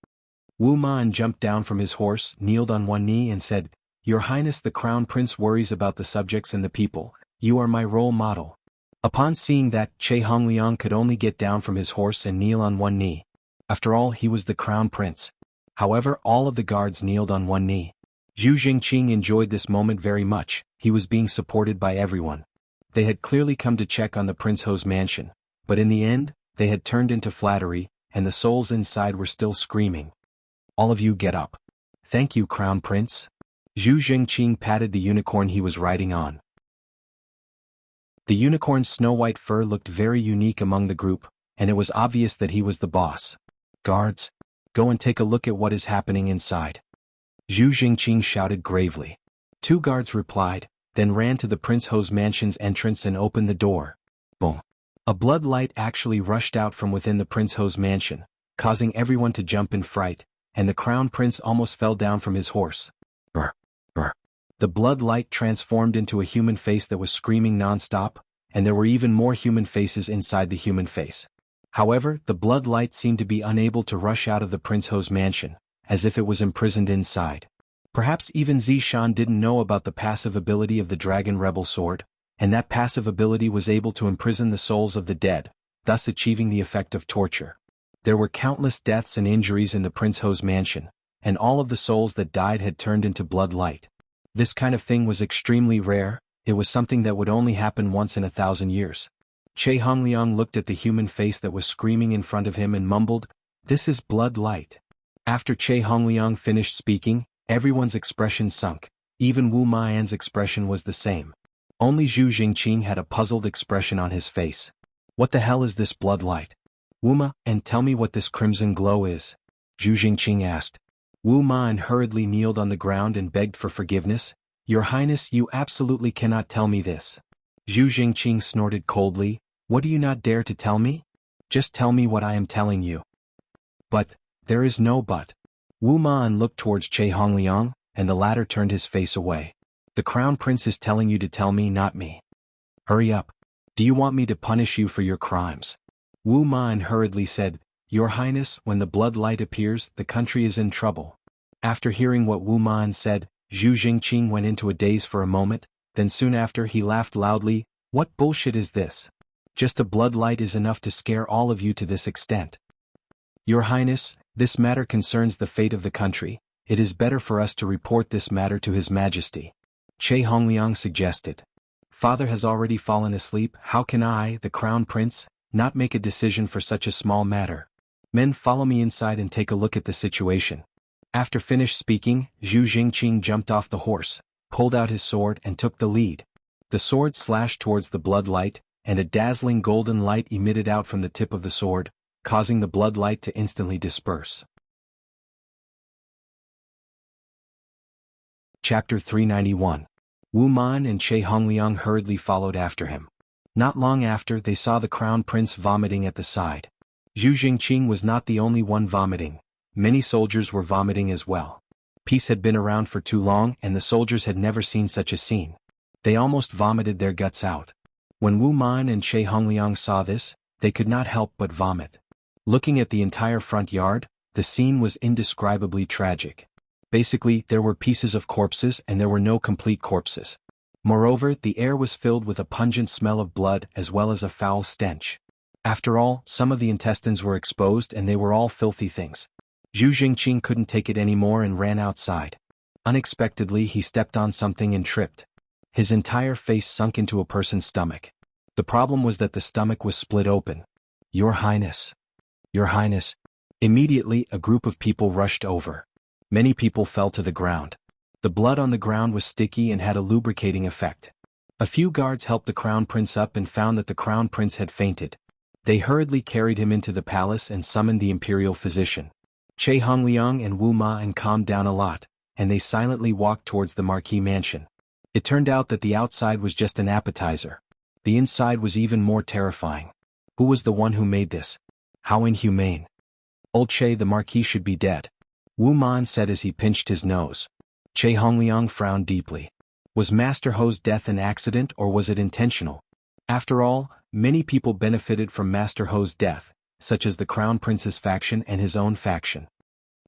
Wu Ma'an jumped down from his horse, kneeled on one knee and said, "Your Highness the Crown Prince worries about the subjects and the people. You are my role model." Upon seeing that, Che Hongliang could only get down from his horse and kneel on one knee. After all, he was the Crown Prince. However, all of the guards kneeled on one knee. Zhu Zhengqing enjoyed this moment very much. He was being supported by everyone. They had clearly come to check on the Prince Ho's mansion, but in the end, they had turned into flattery, and the souls inside were still screaming. "All of you get up." "Thank you, Crown Prince." Zhu Zhengqing patted the unicorn he was riding on. The unicorn's snow-white fur looked very unique among the group, and it was obvious that he was the boss. "Guards, go and take a look at what is happening inside." Zhu Zhengqing shouted gravely. 2 guards replied, then ran to the Prince Ho's mansion's entrance and opened the door. Boom! A blood light actually rushed out from within the Prince Ho's mansion, causing everyone to jump in fright, and the Crown Prince almost fell down from his horse. Brr! Brr! The blood light transformed into a human face that was screaming non-stop, and there were even more human faces inside the human face. However, the blood light seemed to be unable to rush out of the Prince Ho's mansion, as if it was imprisoned inside. Perhaps even Zishan didn't know about the passive ability of the Dragon Rebel Sword, and that passive ability was able to imprison the souls of the dead, thus achieving the effect of torture. There were countless deaths and injuries in the Prince Ho's mansion, and all of the souls that died had turned into blood light. This kind of thing was extremely rare. It was something that would only happen once in 1,000 years. Che Hongliang looked at the human face that was screaming in front of him and mumbled, "This is blood light." After Che Hongliang finished speaking, everyone's expression sunk. Even Wu Ma'an's expression was the same. Only Zhu Zhengqing had a puzzled expression on his face. "What the hell is this blood light? Wu Ma, and tell me what this crimson glow is?" Zhu Zhengqing asked. Wu Ma'an hurriedly kneeled on the ground and begged for forgiveness. "Your Highness, you absolutely cannot tell me this." Zhu Zhengqing snorted coldly, "What do you not dare to tell me? Just tell me what I am telling you." "But, there is no but." Wu Ma'an looked towards Che Hongliang, and the latter turned his face away. "The Crown Prince is telling you to tell me, not me. Hurry up. Do you want me to punish you for your crimes?" Wu Ma'an hurriedly said, "Your Highness, when the blood light appears, the country is in trouble." After hearing what Wu Ma'an said, Zhu Zhengqing went into a daze for a moment, then soon after he laughed loudly, "What bullshit is this? Just a blood light is enough to scare all of you to this extent. Your Highness, this matter concerns the fate of the country. It is better for us to report this matter to His Majesty," Che Hongliang suggested. "Father has already fallen asleep. How can I, the Crown Prince, not make a decision for such a small matter? Men, follow me inside and take a look at the situation." After finished speaking, Zhu Zhengqing jumped off the horse, pulled out his sword and took the lead. The sword slashed towards the blood light, and a dazzling golden light emitted out from the tip of the sword, causing the blood light to instantly disperse. Chapter 391. Wu Ma'an and Che Hongliang hurriedly followed after him. Not long after, they saw the Crown Prince vomiting at the side. Zhu Zhengqing was not the only one vomiting. Many soldiers were vomiting as well. Peace had been around for too long, and the soldiers had never seen such a scene. They almost vomited their guts out. When Wu Ma'an and Che Hongliang saw this, they could not help but vomit. Looking at the entire front yard, the scene was indescribably tragic. Basically, there were pieces of corpses and there were no complete corpses. Moreover, the air was filled with a pungent smell of blood as well as a foul stench. After all, some of the intestines were exposed and they were all filthy things. Zhu Zhengqing couldn't take it anymore and ran outside. Unexpectedly he stepped on something and tripped. His entire face sunk into a person's stomach. The problem was that the stomach was split open. "Your Highness. Your Highness." Immediately a group of people rushed over. Many people fell to the ground. The blood on the ground was sticky and had a lubricating effect. A few guards helped the crown prince up and found that the crown prince had fainted. They hurriedly carried him into the palace and summoned the imperial physician. Che Hongliang and Wu Ma calmed down a lot, and they silently walked towards the marquis mansion. It turned out that the outside was just an appetizer. The inside was even more terrifying. Who was the one who made this? How inhumane. Old Che, the marquis should be dead. Wu Man said as he pinched his nose. Che Hongliang frowned deeply. Was Master Ho's death an accident or was it intentional? After all, many people benefited from Master Ho's death, such as the Crown Prince's faction and his own faction.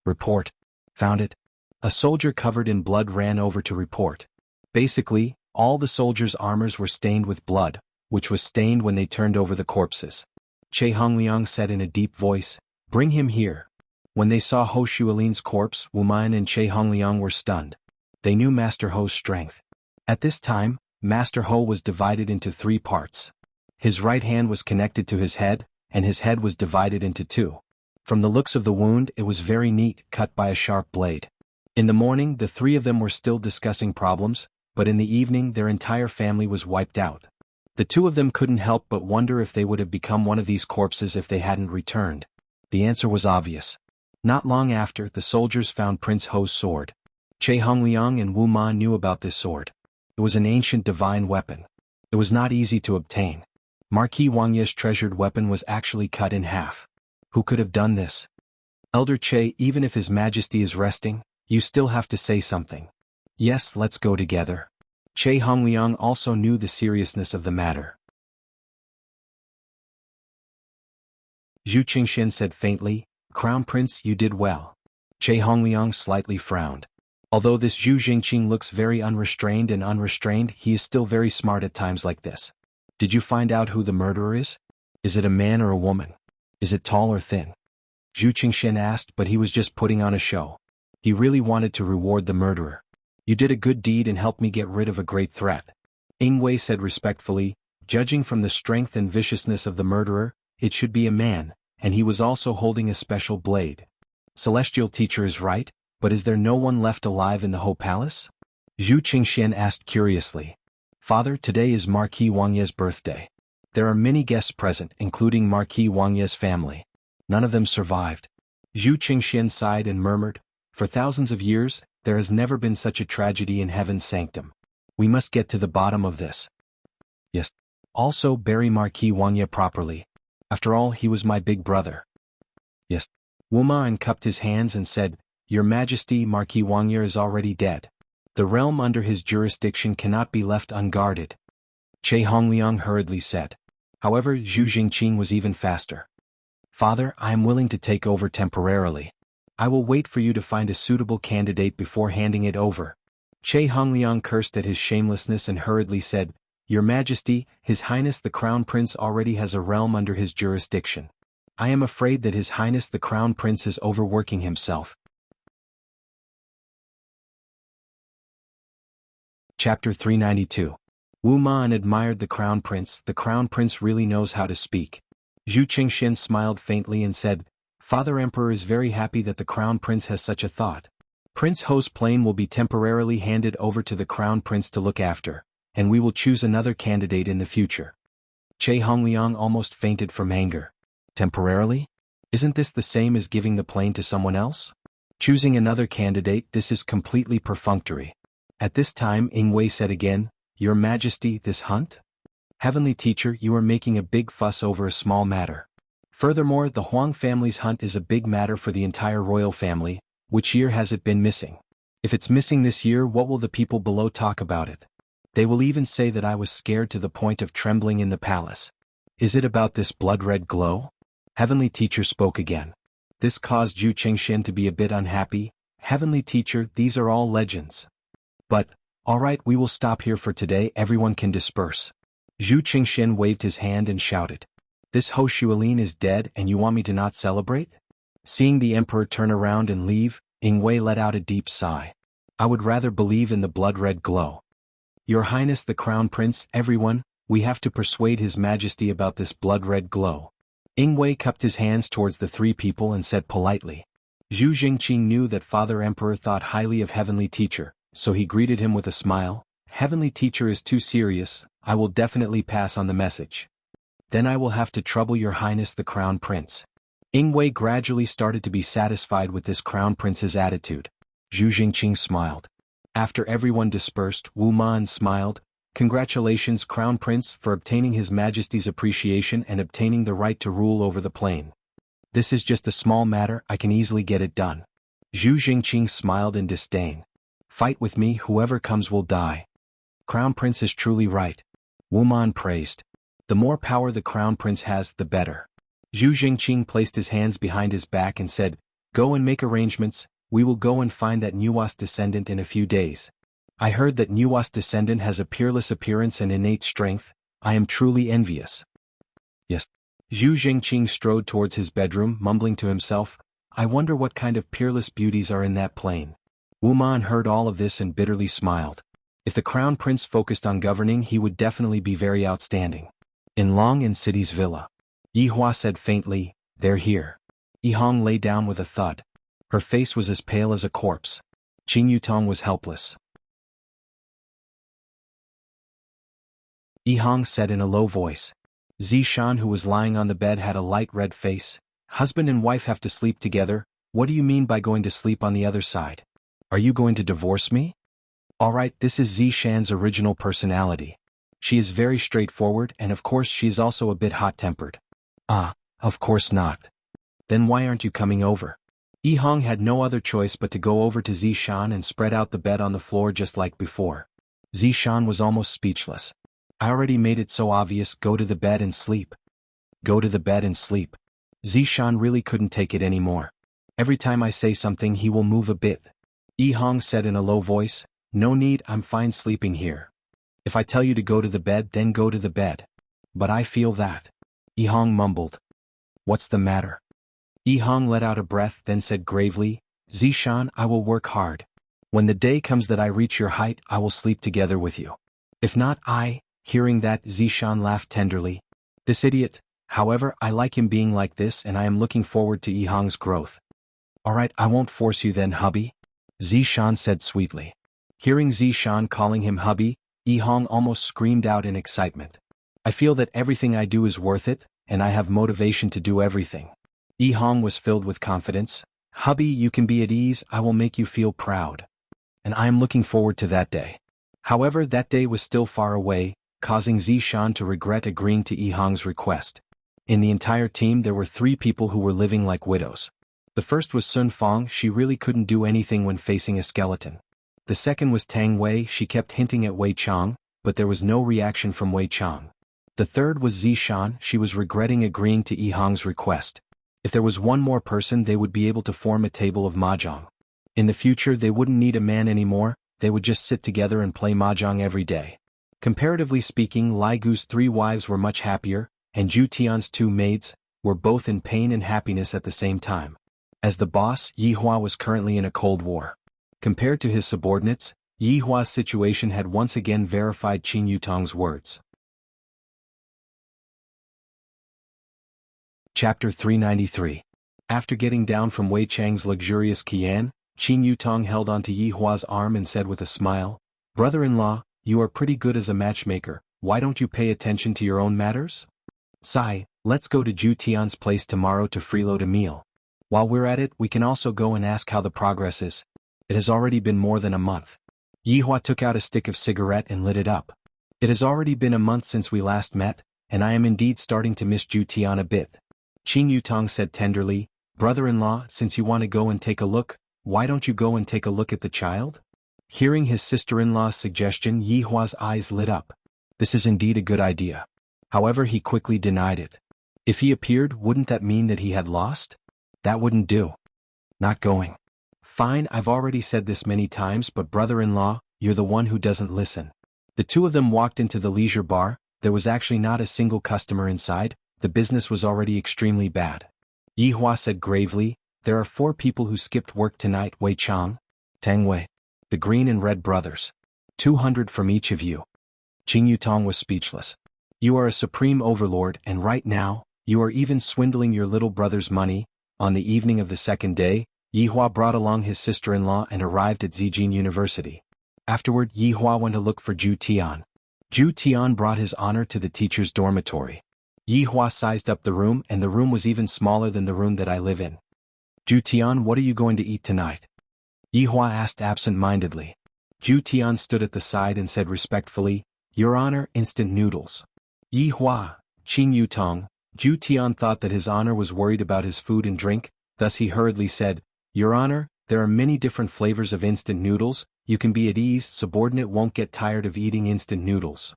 Report. Found it. A soldier covered in blood ran over to report. Basically, all the soldiers' armors were stained with blood, which was stained when they turned over the corpses. Che Hongliang said in a deep voice, "Bring him here." When they saw Ho Shualin's corpse, Wu Man and Che Hongliang were stunned. They knew Master Ho's strength. At this time, Master Ho was divided into 3 parts. His right hand was connected to his head, and his head was divided into 2. From the looks of the wound, it was very neat, cut by a sharp blade. In the morning, the 3 of them were still discussing problems, but in the evening their entire family was wiped out. The 2 of them couldn't help but wonder if they would have become one of these corpses if they hadn't returned. The answer was obvious. Not long after, the soldiers found Prince Ho's sword. Che Hongliang and Wu Ma knew about this sword. It was an ancient divine weapon. It was not easy to obtain. Marquis Wangye's treasured weapon was actually cut in half. Who could have done this? Elder Che, even if His Majesty is resting, you still have to say something. Yes, let's go together. Che Hongliang also knew the seriousness of the matter. Zhu Qingxian said faintly, "Crown Prince, you did well." Che Hongliang slightly frowned. Although this Zhu Jingqing looks very unrestrained, he is still very smart at times like this. Did you find out who the murderer is? Is it a man or a woman? Is it tall or thin? Zhu Qingxian asked, but he was just putting on a show. He really wanted to reward the murderer. You did a good deed and helped me get rid of a great threat. Ying Wei said respectfully, judging from the strength and viciousness of the murderer, it should be a man, and he was also holding a special blade. Celestial Teacher is right, but is there no one left alive in the Ho Palace? Zhu Qingxian asked curiously. Father, today is Marquis Wangye's birthday. There are many guests present, including Marquis Wangye's family. None of them survived. Zhu Qingxian sighed and murmured, for thousands of years, there has never been such a tragedy in heaven's sanctum. We must get to the bottom of this. Yes. Also bury Marquis Wangye properly. After all, he was my big brother. Yes. Wu Ma cupped his hands and said, Your Majesty, Marquis Wangye is already dead. The realm under his jurisdiction cannot be left unguarded. Che Hongliang hurriedly said. However, Zhu Jingqing was even faster. Father, I am willing to take over temporarily. I will wait for you to find a suitable candidate before handing it over. Che Hongliang cursed at his shamelessness and hurriedly said, Your Majesty, His Highness the Crown Prince already has a realm under his jurisdiction. I am afraid that His Highness the Crown Prince is overworking himself. Chapter 392. Wu Ma admired the Crown Prince. The Crown Prince really knows how to speak. Zhu Qingxian smiled faintly and said, Father Emperor is very happy that the Crown Prince has such a thought. Prince Ho's plane will be temporarily handed over to the Crown Prince to look after, and we will choose another candidate in the future. Che Hongliang almost fainted from anger. Temporarily? Isn't this the same as giving the plane to someone else? Choosing another candidate, this is completely perfunctory. At this time Ying Wei said again, Your Majesty, this hunt? Heavenly Teacher, you are making a big fuss over a small matter. Furthermore, the Huang family's hunt is a big matter for the entire royal family. Which year has it been missing? If it's missing this year, what will the people below talk about it? They will even say that I was scared to the point of trembling in the palace. Is it about this blood-red glow? Heavenly Teacher spoke again. This caused Zhu Qingxian to be a bit unhappy. Heavenly Teacher, these are all legends. But, alright, we will stop here for today, everyone can disperse. Zhu Qingxian waved his hand and shouted. This Ho Shualin is dead and you want me to not celebrate? Seeing the emperor turn around and leave, Ying Wei let out a deep sigh. I would rather believe in the blood-red glow. Your Highness the Crown Prince, everyone, we have to persuade His Majesty about this blood-red glow. Ingwei cupped his hands towards the three people and said politely. Zhu Jingqing knew that Father Emperor thought highly of Heavenly Teacher, so he greeted him with a smile. Heavenly Teacher is too serious, I will definitely pass on the message. Then I will have to trouble Your Highness the Crown Prince. Ingwei gradually started to be satisfied with this Crown Prince's attitude. Zhu Jingqing smiled. After everyone dispersed, Wu Man smiled. Congratulations, Crown Prince, for obtaining His Majesty's appreciation and obtaining the right to rule over the plain. This is just a small matter, I can easily get it done. Zhu Jingqing smiled in disdain. Fight with me, whoever comes will die. Crown Prince is truly right. Wu Man praised. The more power the Crown Prince has, the better. Zhu Jingqing placed his hands behind his back and said, Go and make arrangements, we will go and find that Nuwas descendant in a few days. I heard that Nuwas descendant has a peerless appearance and innate strength, I am truly envious. Yes. Zhu Jingqing strode towards his bedroom, mumbling to himself, I wonder what kind of peerless beauties are in that plain. Wu Man heard all of this and bitterly smiled. If the Crown Prince focused on governing, he would definitely be very outstanding. In Long and City's villa. Yihua said faintly, They're here. Yihong lay down with a thud. Her face was as pale as a corpse. Qing Yutong was helpless. Yihong said in a low voice. Zishan, who was lying on the bed, had a light red face. Husband and wife have to sleep together, what do you mean by going to sleep on the other side? Are you going to divorce me? Alright, this is Zishan's original personality. She is very straightforward and of course she is also a bit hot-tempered. Ah, of course not. Then why aren't you coming over? Yihong had no other choice but to go over to Zishan and spread out the bed on the floor just like before. Zishan was almost speechless. I already made it so obvious, go to the bed and sleep. Go to the bed and sleep. Zishan really couldn't take it anymore. Every time I say something he will move a bit. Yihong said in a low voice, No need, I'm fine sleeping here. If I tell you to go to the bed, then go to the bed. But I feel that. Yihong mumbled. What's the matter? Yihong let out a breath, then said gravely, Zishan, I will work hard. When the day comes that I reach your height, I will sleep together with you. If not, Hearing that, Zishan laughed tenderly. This idiot, however, I like him being like this and I am looking forward to Yihong's growth. Alright, I won't force you then, hubby. Zishan said sweetly. Hearing Zishan calling him hubby, Yihong almost screamed out in excitement. I feel that everything I do is worth it, and I have motivation to do everything. Yihong was filled with confidence. Hubby, you can be at ease, I will make you feel proud. And I am looking forward to that day. However, that day was still far away, causing Zishan to regret agreeing to Yihong's request. In the entire team there were 3 people who were living like widows. The first was Sun Fong, she really couldn't do anything when facing a skeleton. The second was Tang Wei, she kept hinting at Wei Chang, but there was no reaction from Wei Chang. The third was Zishan, she was regretting agreeing to Yihong's request. If there was one more person they would be able to form a table of mahjong. In the future they wouldn't need a man anymore, they would just sit together and play mahjong every day. Comparatively speaking, Lai Gu's 3 wives were much happier, and Zhu Tian's 2 maids were both in pain and happiness at the same time. As the boss, Yihua was currently in a cold war. Compared to his subordinates, Yihua's situation had once again verified Qing Yutong's words. Chapter 393. After getting down from Wei Chang's luxurious Qian, Qing Yutong held onto Yihua's arm and said with a smile, Brother-in-law, you are pretty good as a matchmaker, why don't you pay attention to your own matters? Sai, let's go to Zhu Tian's place tomorrow to freeload a meal. While we're at it, we can also go and ask how the progress is. It has already been more than a month. Yihua took out a stick of cigarette and lit it up. It has already been a month since we last met, and I am indeed starting to miss Zhu Tian a bit. Qing Yutong said tenderly, Brother-in-law, since you want to go and take a look, why don't you go and take a look at the child? Hearing his sister-in-law's suggestion, Yihua's eyes lit up. This is indeed a good idea. However, he quickly denied it. If he appeared, wouldn't that mean that he had lost? That wouldn't do. Not going. Fine, I've already said this many times, but brother-in-law, you're the one who doesn't listen. The 2 of them walked into the leisure bar, there was actually not a single customer inside, the business was already extremely bad. Yihua said gravely, there are 4 people who skipped work tonight, Wei Chang, Tang Wei, The green and red brothers. 200 from each of you. Qing Yutong was speechless. You are a supreme overlord, and right now, you are even swindling your little brother's money. On the evening of the second day, Yihua brought along his sister-in-law and arrived at Zijin University. Afterward, Yihua went to look for Zhu Tian. Zhu Tian brought his honor to the teacher's dormitory. Yihua sized up the room, and the room was even smaller than the room that I live in. Zhu Tian, what are you going to eat tonight? Yihua asked absent-mindedly. Zhu Tian stood at the side and said respectfully, Your Honor, instant noodles. Yihua, Qing Yutong, Zhu Tian thought that his honor was worried about his food and drink, thus he hurriedly said, Your Honor, there are many different flavors of instant noodles, you can be at ease, subordinate won't get tired of eating instant noodles.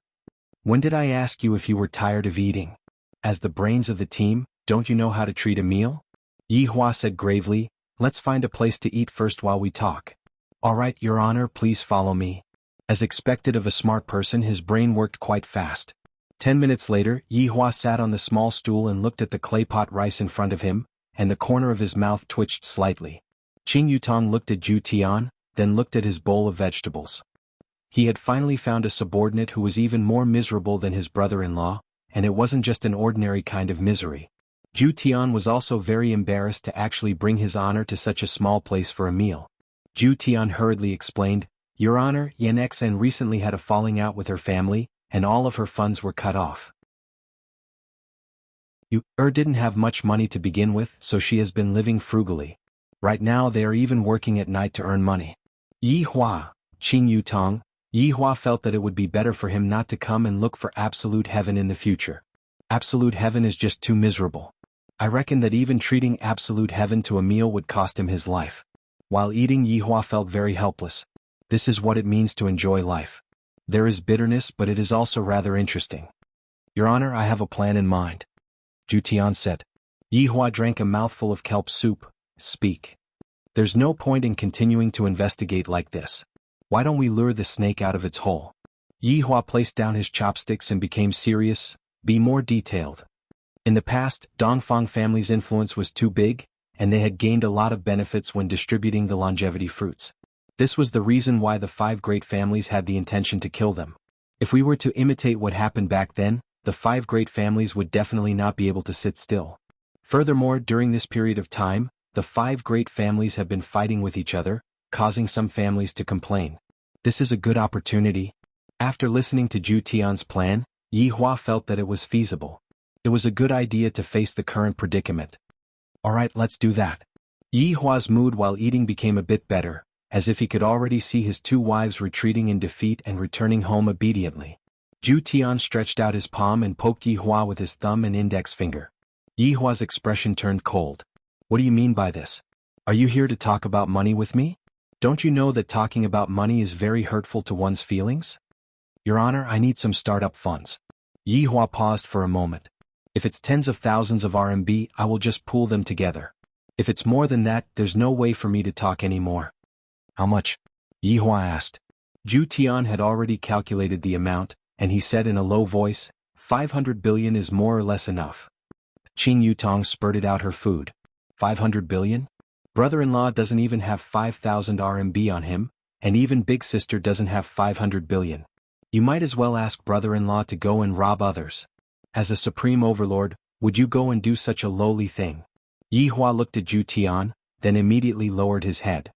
When did I ask you if you were tired of eating? As the brains of the team, don't you know how to treat a meal? Yihua said gravely, Let's find a place to eat first while we talk. All right, Your Honor, please follow me. As expected of a smart person, his brain worked quite fast. 10 minutes later, Yihua sat on the small stool and looked at the clay pot rice in front of him, and the corner of his mouth twitched slightly. Qing Yutong looked at Zhu Tian, then looked at his bowl of vegetables. He had finally found a subordinate who was even more miserable than his brother-in-law, and it wasn't just an ordinary kind of misery. Zhu Tian was also very embarrassed to actually bring his honor to such a small place for a meal. Zhu Tian hurriedly explained, Your Honor, Xianxia recently had a falling out with her family, and all of her funds were cut off. You didn't have much money to begin with, so she has been living frugally. Right now they are even working at night to earn money. Yihua, Qing Yutong, Yihua felt that it would be better for him not to come and look for absolute heaven in the future. Absolute heaven is just too miserable. I reckon that even treating absolute heaven to a meal would cost him his life. While eating, Yihua felt very helpless. This is what it means to enjoy life. There is bitterness, but it is also rather interesting. Your Honor, I have a plan in mind. Zhu Tian said. Yihua drank a mouthful of kelp soup. Speak. There's no point in continuing to investigate like this. Why don't we lure the snake out of its hole? Yihua placed down his chopsticks and became serious. Be more detailed. In the past, Dongfang family's influence was too big, and they had gained a lot of benefits when distributing the longevity fruits. This was the reason why the 5 great families had the intention to kill them. If we were to imitate what happened back then, the 5 great families would definitely not be able to sit still. Furthermore, during this period of time, the 5 great families have been fighting with each other, causing some families to complain. This is a good opportunity. After listening to Zhu Tian's plan, Yihua felt that it was feasible. It was a good idea to face the current predicament. Alright, let's do that. Yihua's mood while eating became a bit better, as if he could already see his 2 wives retreating in defeat and returning home obediently. Zhu Tian stretched out his palm and poked Yihua with his thumb and index finger. Yihua's expression turned cold. What do you mean by this? Are you here to talk about money with me? Don't you know that talking about money is very hurtful to one's feelings? Your Honor, I need some startup funds. Yihua paused for a moment. If it's tens of thousands of RMB, I will just pool them together. If it's more than that, there's no way for me to talk anymore. How much? Yihua asked. Zhu Tian had already calculated the amount, and he said in a low voice, 500 billion is more or less enough. Qing Yutong spurted out her food. 500 billion? Brother-in-law doesn't even have 5,000 RMB on him, and even big sister doesn't have 500 billion. You might as well ask brother-in-law to go and rob others. As a supreme overlord, would you go and do such a lowly thing? Yihua looked at Zhu Tian, then immediately lowered his head.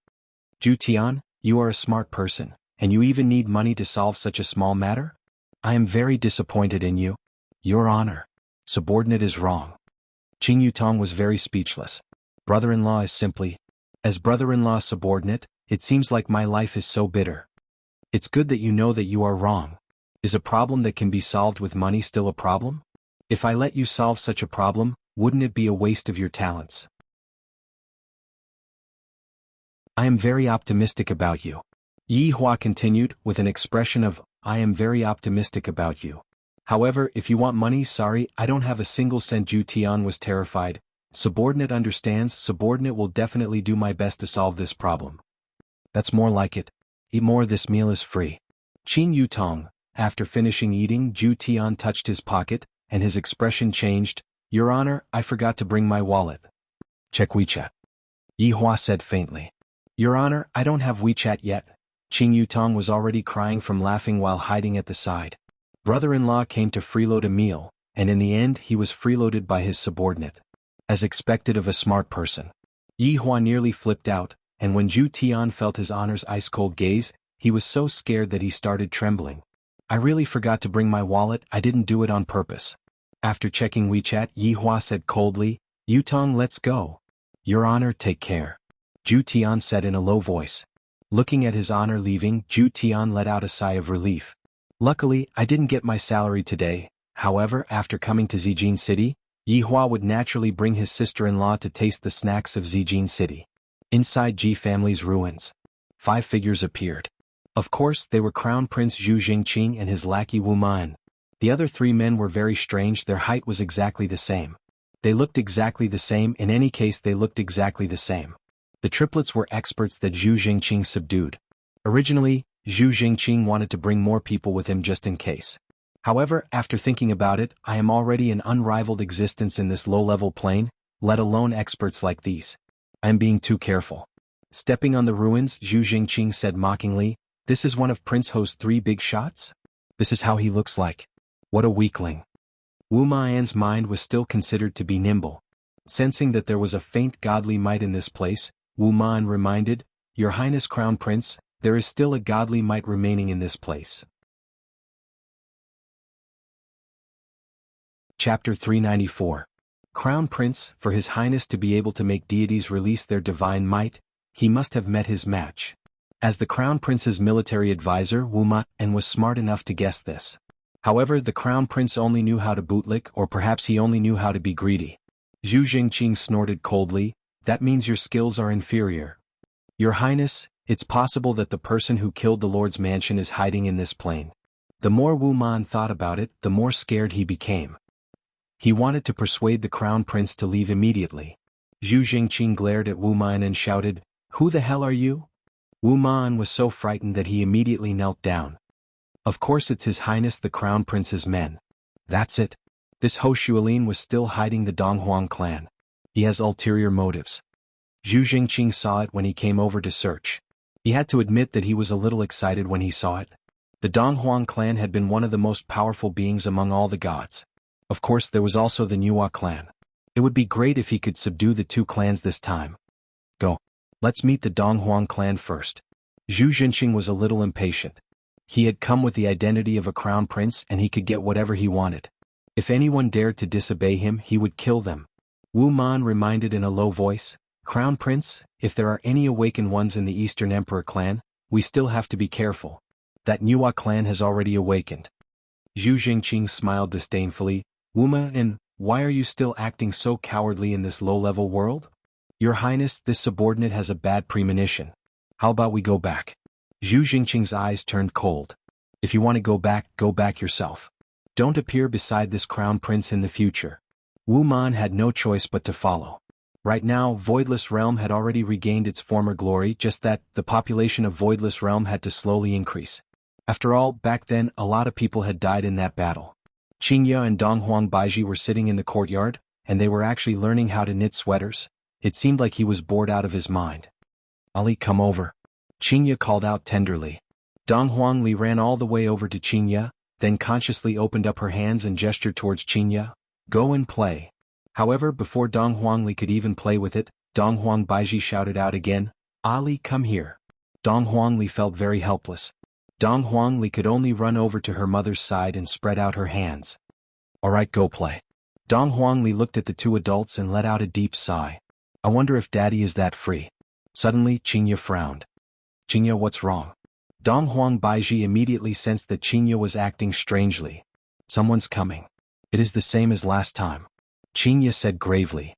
Zhu Tian, you are a smart person, and you even need money to solve such a small matter? I am very disappointed in you. Your Honor. Subordinate is wrong. Qing Yutong was very speechless. Brother-in-law is simply, as brother-in-law subordinate, it seems like my life is so bitter. It's good that you are wrong. Is a problem that can be solved with money still a problem? If I let you solve such a problem, wouldn't it be a waste of your talents? I am very optimistic about you. Yihua continued, with an expression of, I am very optimistic about you. However, if you want money, sorry, I don't have a single cent. Zhu Tian was terrified. Subordinate understands, subordinate will definitely do my best to solve this problem. That's more like it. Eat more, this meal is free. Qing Yutong, after finishing eating, Zhu Tian touched his pocket, and his expression changed. Your Honor, I forgot to bring my wallet. Check WeChat. Yihua said faintly. Your Honor, I don't have WeChat yet. Qing Yutong was already crying from laughing while hiding at the side. Brother-in-law came to freeload a meal, and in the end he was freeloaded by his subordinate. As expected of a smart person. Yi Hua nearly flipped out, and when Zhu Tian felt his honor's ice-cold gaze, he was so scared that he started trembling. I really forgot to bring my wallet, I didn't do it on purpose. After checking WeChat, Yi Hua said coldly, Yutong, let's go. Your honor, take care. Zhu Tian said in a low voice. Looking at his honor leaving, Zhu Tian let out a sigh of relief. Luckily, I didn't get my salary today. However, after coming to Zijin City, Yi Hua would naturally bring his sister-in-law to taste the snacks of Zijin City. Inside Ji family's ruins, 5 figures appeared. Of course, they were Crown Prince Zhu Jingqing and his lackey Wu Man. The other 3 men were very strange, their height was exactly the same. They looked exactly the same, in any case they looked exactly the same. The triplets were experts that Zhu Jingqing subdued. Originally, Zhu Jingqing wanted to bring more people with him just in case. However, after thinking about it, I am already an unrivaled existence in this low-level plane, let alone experts like these. I am being too careful. Stepping on the ruins, Zhu Jingqing said mockingly, this is one of Prince Ho's 3 big shots? This is how he looks like. What a weakling. Wu Mian's mind was still considered to be nimble. Sensing that there was a faint godly might in this place, Wu Mian reminded, Your Highness Crown Prince, there is still a godly might remaining in this place. Chapter 394. Crown Prince, for His Highness to be able to make deities release their divine might, he must have met his match. As the Crown Prince's military advisor, Wu Man was smart enough to guess this. However, the Crown Prince only knew how to bootlick, or perhaps he only knew how to be greedy. Zhu Jingqing snorted coldly, that means your skills are inferior. Your Highness, it's possible that the person who killed the Lord's mansion is hiding in this plane. The more Wu Man thought about it, the more scared he became. He wanted to persuade the Crown Prince to leave immediately. Zhu Jingqing glared at Wu Man and shouted, Who the hell are you? Wu Man was so frightened that he immediately knelt down. Of course it's His Highness the Crown Prince's men. That's it. This Ho Xuelin was still hiding the Donghuang clan. He has ulterior motives. Zhu Jingqing saw it when he came over to search. He had to admit that he was a little excited when he saw it. The Donghuang clan had been one of the most powerful beings among all the gods. Of course there was also the Nuwa clan. It would be great if he could subdue the 2 clans this time. Go. Let's meet the Donghuang clan first. Zhu Jingqing was a little impatient. He had come with the identity of a crown prince and he could get whatever he wanted. If anyone dared to disobey him, he would kill them. Wu Man reminded in a low voice, Crown Prince, if there are any awakened ones in the Eastern Emperor clan, we still have to be careful. That Nuwa clan has already awakened. Zhu Jingqing smiled disdainfully, Wu Man, why are you still acting so cowardly in this low-level world? Your Highness, this subordinate has a bad premonition. How about we go back? Zhu Jingqing's eyes turned cold. If you want to go back yourself. Don't appear beside this crown prince in the future. Wu Man had no choice but to follow. Right now, Voidless Realm had already regained its former glory, just that, the population of Voidless Realm had to slowly increase. After all, back then, a lot of people had died in that battle. Xianxia and Donghuang Baiji were sitting in the courtyard, and they were actually learning how to knit sweaters. It seemed like he was bored out of his mind. Ali, come over. Xianxia called out tenderly. Donghuang Li ran all the way over to Xianxia, then consciously opened up her hands and gestured towards Xianxia. Go and play. However, before Donghuang Li could even play with it, Donghuang Baiji shouted out again, Ali, come here. Donghuang Li felt very helpless. Donghuang Li could only run over to her mother's side and spread out her hands. Alright, go play. Donghuang Li looked at the 2 adults and let out a deep sigh. I wonder if daddy is that free. Suddenly, Xianxia frowned. Xianxia, what's wrong? Donghuang Baiji immediately sensed that Xianxia was acting strangely. Someone's coming. It is the same as last time. Xianxia said gravely.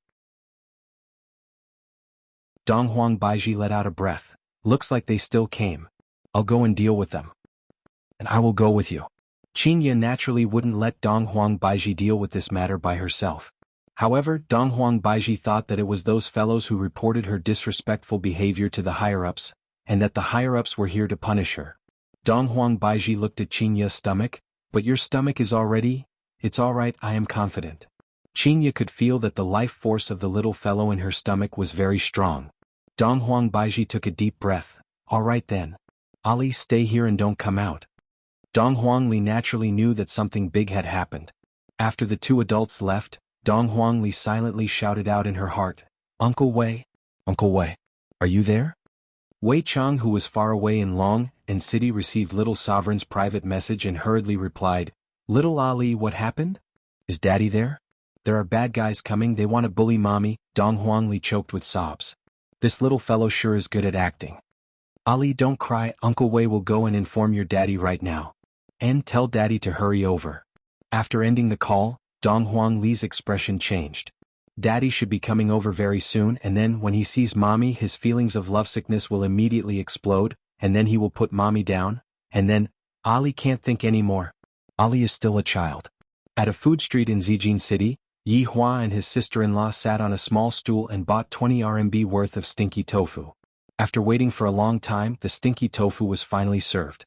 Donghuang Baiji let out a breath. Looks like they still came. I'll go and deal with them. And I will go with you. Xianxia naturally wouldn't let Donghuang Baiji deal with this matter by herself. However, Donghuang Baiji thought that it was those fellows who reported her disrespectful behavior to the higher-ups, and that the higher-ups were here to punish her. Donghuang Baiji looked at Xianxia's stomach, but your stomach is already? It's alright, I am confident. Xianxia could feel that the life force of the little fellow in her stomach was very strong. Donghuang Baiji took a deep breath. Alright then. Ali, stay here and don't come out. Dong Huangli naturally knew that something big had happened. After the two adults left, Dong Huangli silently shouted out in her heart, Uncle Wei, are you there? Wei Chang, who was far away in Long and City, received Little Sovereign's private message and hurriedly replied, Little Ali, what happened? Is Daddy there? There are bad guys coming, they want to bully Mommy. Dong Huangli choked with sobs. This little fellow sure is good at acting. Ali, don't cry, Uncle Wei will go and inform your daddy right now. And tell Daddy to hurry over. After ending the call, Dong Huangli's expression changed. Daddy should be coming over very soon, and then when he sees Mommy his feelings of lovesickness will immediately explode, and then he will put Mommy down, and then, Ali can't think anymore. Ali is still a child. At a food street in Zijin City, Yi Hua and his sister-in-law sat on a small stool and bought 20 RMB worth of stinky tofu. After waiting for a long time, the stinky tofu was finally served.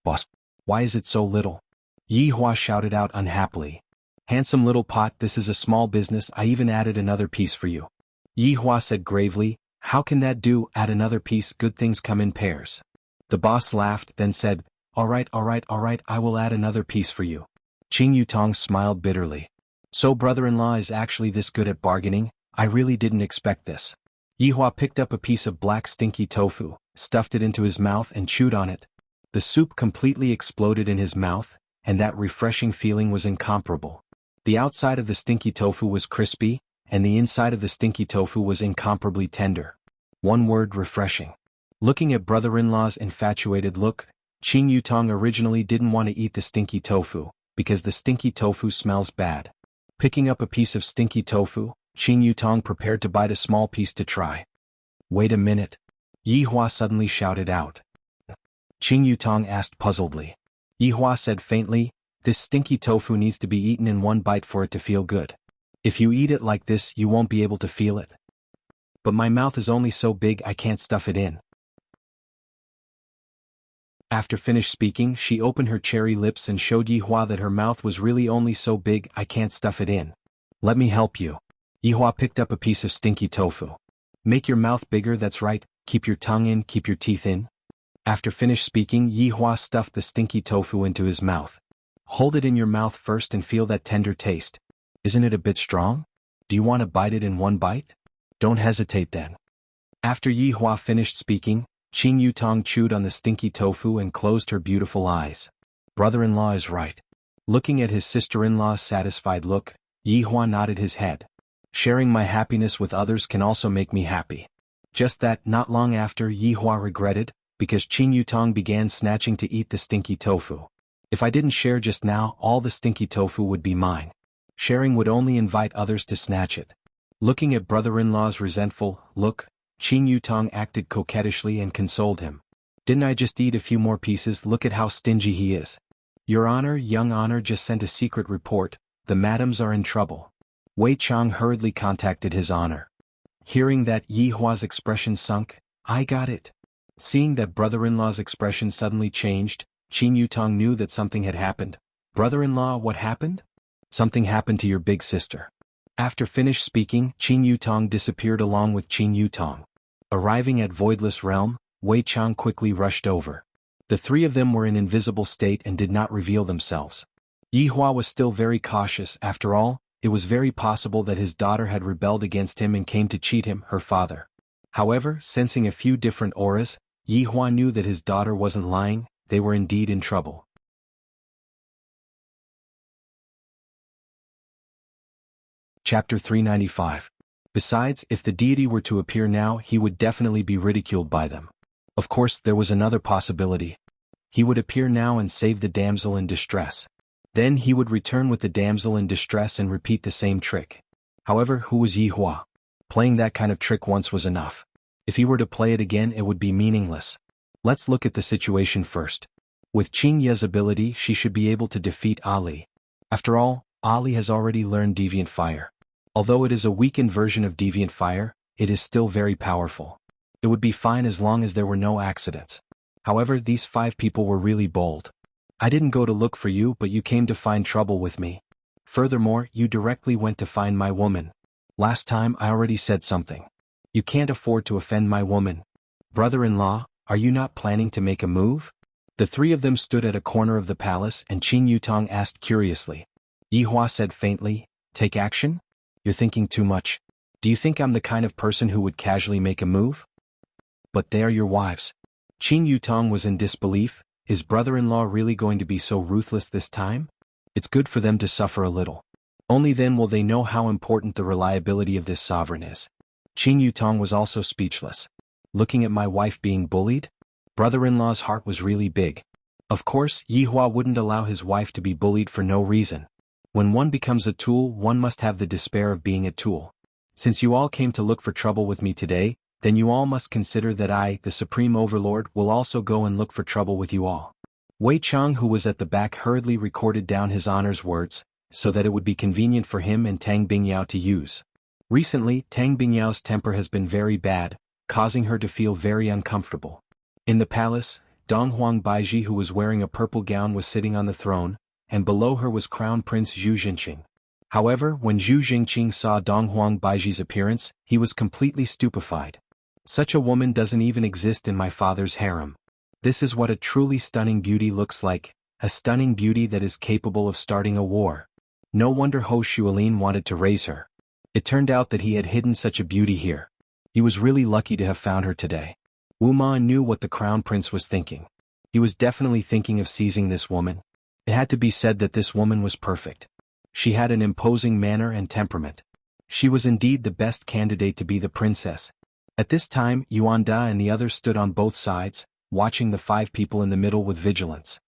Boss, why is it so little? Yi Hua shouted out unhappily. Handsome little pot, this is a small business, I even added another piece for you. Yi Hua said gravely, how can that do, add another piece, good things come in pairs. The boss laughed, then said, all right, I will add another piece for you. Qing Yutong smiled bitterly. So brother-in-law is actually this good at bargaining, I really didn't expect this. Yi Hua picked up a piece of black stinky tofu, stuffed it into his mouth and chewed on it. The soup completely exploded in his mouth, and that refreshing feeling was incomparable. The outside of the stinky tofu was crispy, and the inside of the stinky tofu was incomparably tender. One word, refreshing. Looking at brother-in-law's infatuated look, Qing Yutong originally didn't want to eat the stinky tofu, because the stinky tofu smells bad. Picking up a piece of stinky tofu, Qing Yutong prepared to bite a small piece to try. Wait a minute. Yi Hua suddenly shouted out. Qing Yutong asked puzzledly. Yi Hua said faintly, this stinky tofu needs to be eaten in one bite for it to feel good. If you eat it like this, you won't be able to feel it. But my mouth is only so big I can't stuff it in. After finished speaking, she opened her cherry lips and showed Yi Hua that her mouth was really only so big I can't stuff it in. Let me help you. Yi Hua picked up a piece of stinky tofu. Make your mouth bigger, that's right, keep your tongue in, keep your teeth in. After finished speaking, Yi Hua stuffed the stinky tofu into his mouth. Hold it in your mouth first and feel that tender taste. Isn't it a bit strong? Do you want to bite it in one bite? Don't hesitate then. After Yi Hua finished speaking, Qing Yutong chewed on the stinky tofu and closed her beautiful eyes. Brother-in-law is right. Looking at his sister-in-law's satisfied look, Yi Hua nodded his head. Sharing my happiness with others can also make me happy. Just that, not long after, Yi Hua regretted, because Qing Yutong began snatching to eat the stinky tofu. If I didn't share just now, all the stinky tofu would be mine. Sharing would only invite others to snatch it. Looking at brother-in-law's resentful look, Qing Yutong acted coquettishly and consoled him. Didn't I just eat a few more pieces? Look at how stingy he is. Your Honor, Young Honor just sent a secret report. The madams are in trouble. Wei Chang hurriedly contacted His Honor. Hearing that, Yi Hua's expression sunk. I got it. Seeing that brother-in-law's expression suddenly changed, Qing Yutong knew that something had happened. Brother-in-law, what happened? Something happened to your big sister. After finished speaking, Qing Yutong disappeared along with Qing Yutong. Arriving at Voidless Realm, Wei Chang quickly rushed over. The three of them were in invisible state and did not reveal themselves. Yi Hua was still very cautious. After all, it was very possible that his daughter had rebelled against him and came to cheat him, her father. However, sensing a few different auras, Yi Hua knew that his daughter wasn't lying. They were indeed in trouble. Chapter 395. Besides, if the deity were to appear now, he would definitely be ridiculed by them. Of course, there was another possibility. He would appear now and save the damsel in distress. Then he would return with the damsel in distress and repeat the same trick. However, who was Yi Hua? Playing that kind of trick once was enough. If he were to play it again, it would be meaningless. Let's look at the situation first. With Qing Ye's ability, she should be able to defeat Ali. After all, Ali has already learned Deviant Fire. Although it is a weakened version of Deviant Fire, it is still very powerful. It would be fine as long as there were no accidents. However, these 5 people were really bold. I didn't go to look for you, but you came to find trouble with me. Furthermore, you directly went to find my woman. Last time I already said something. You can't afford to offend my woman. Brother-in-law, Are you not planning to make a move? The three of them stood at a corner of the palace and Qin Yutong asked curiously. Yihua said faintly, take action? You're thinking too much. Do you think I'm the kind of person who would casually make a move? But they are your wives. Qin Yutong was in disbelief. Is brother-in-law really going to be so ruthless this time? It's good for them to suffer a little. Only then will they know how important the reliability of this sovereign is. Qin Yutong was also speechless. Looking at my wife being bullied? Brother-in-law's heart was really big. Of course, Yihua wouldn't allow his wife to be bullied for no reason. When one becomes a tool, one must have the despair of being a tool. Since you all came to look for trouble with me today, then you all must consider that I, the Supreme Overlord, will also go and look for trouble with you all. Wei Chang, who was at the back, hurriedly recorded down his honor's words, so that it would be convenient for him and Tang Bingyao to use. Recently, Tang Bingyao's temper has been very bad, causing her to feel very uncomfortable. In the palace, Donghuang Baiji, who was wearing a purple gown, was sitting on the throne, and below her was Crown Prince Zhu Jinqing. However, when Zhu Jinqing saw Donghuang Baiji's appearance, he was completely stupefied. Such a woman doesn't even exist in my father's harem. This is what a truly stunning beauty looks like, a stunning beauty that is capable of starting a war. No wonder Ho Shuilin wanted to raise her. It turned out that he had hidden such a beauty here. He was really lucky to have found her today. Wu Ma knew what the crown prince was thinking. He was definitely thinking of seizing this woman. It had to be said that this woman was perfect. She had an imposing manner and temperament. She was indeed the best candidate to be the princess. At this time, Yuan Da and the others stood on both sides, watching the five people in the middle with vigilance.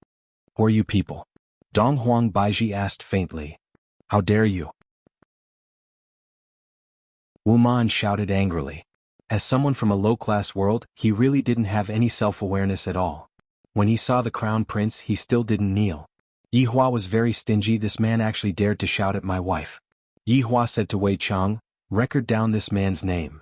Who are you people? Donghuang Baiji asked faintly. How dare you? Wu Man shouted angrily. As someone from a low-class world, he really didn't have any self-awareness at all. When he saw the crown prince, he still didn't kneel. Yihua was very stingy. This man actually dared to shout at my wife. Yihua said to Wei Chang, record down this man's name.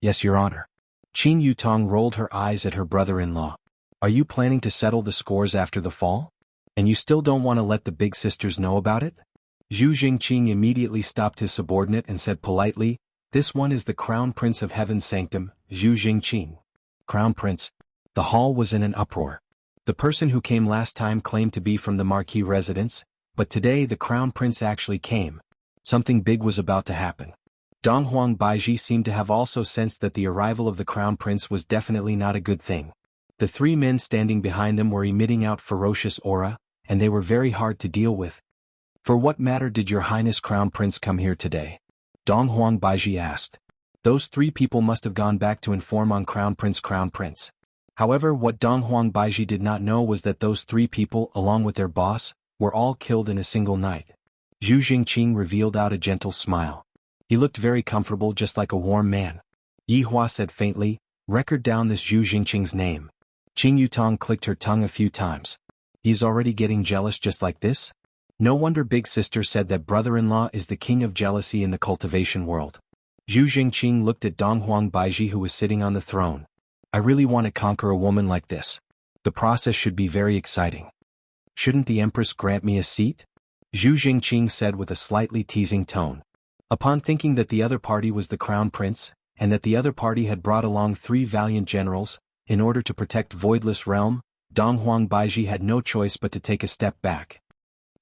Yes, Your Honor. Qin Yutong rolled her eyes at her brother-in-law. Are you planning to settle the scores after the fall? And you still don't want to let the big sisters know about it? Zhu Jingqing immediately stopped his subordinate and said politely, this one is the Crown Prince of Heaven's Sanctum, Zhu Jingqing. Crown Prince. The hall was in an uproar. The person who came last time claimed to be from the Marquis residence, but today the Crown Prince actually came. Something big was about to happen. Donghuang Baiji seemed to have also sensed that the arrival of the Crown Prince was definitely not a good thing. The three men standing behind them were emitting out ferocious aura, and they were very hard to deal with. For what matter did Your Highness Crown Prince come here today? Donghuang Baiji asked. Those three people must have gone back to inform on Crown Prince. However, what Donghuang Baiji did not know was that those three people, along with their boss, were all killed in a single night. Zhu Jingqing revealed out a gentle smile. He looked very comfortable, just like a warm man. Yihua said faintly, record down this Zhu Jingqing's name. Qin Yutong clicked her tongue a few times. He's already getting jealous just like this? No wonder Big Sister said that brother-in-law is the king of jealousy in the cultivation world. Zhu Jingqing looked at Donghuang Baiji, who was sitting on the throne. I really want to conquer a woman like this. The process should be very exciting. Shouldn't the Empress grant me a seat? Zhu Jingqing said with a slightly teasing tone. Upon thinking that the other party was the Crown Prince, and that the other party had brought along three valiant generals, in order to protect Voidless Realm, Donghuang Baiji had no choice but to take a step back.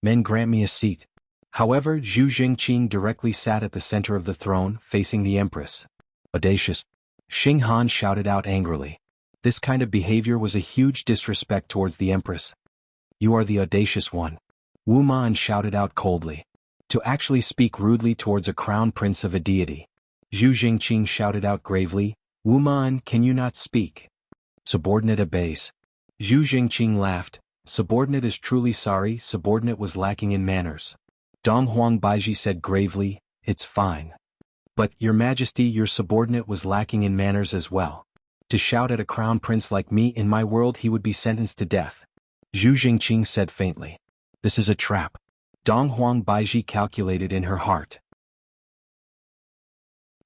Men grant me a seat. However, Zhu Jingqing directly sat at the center of the throne, facing the Empress. Audacious. Xuanhuan shouted out angrily. This kind of behavior was a huge disrespect towards the Empress. You are the audacious one. Wu Man shouted out coldly. To actually speak rudely towards a crown prince of a deity. Zhu Jingqing shouted out gravely, Wu Man, can you not speak? Subordinate obeys. Zhu Jingqing laughed. Subordinate is truly sorry. Subordinate was lacking in manners. Donghuang Baiji said gravely, it's fine. But, Your Majesty, your subordinate was lacking in manners as well. To shout at a crown prince like me, in my world he would be sentenced to death. Zhu Jingqing said faintly. This is a trap. Donghuang Baiji calculated in her heart.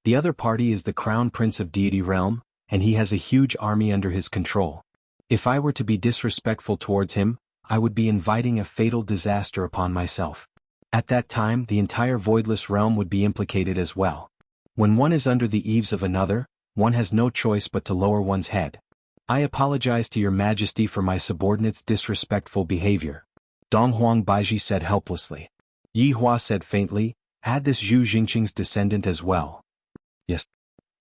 The other party is the Crown Prince of Deity Realm, and he has a huge army under his control. If I were to be disrespectful towards him, I would be inviting a fatal disaster upon myself. At that time, the entire Voidless Realm would be implicated as well. When one is under the eaves of another, one has no choice but to lower one's head. I apologize to your majesty for my subordinate's disrespectful behavior, Donghuang Baiji said helplessly. Yi Hua said faintly, add this Zhu Jingqing's descendant as well. Yes.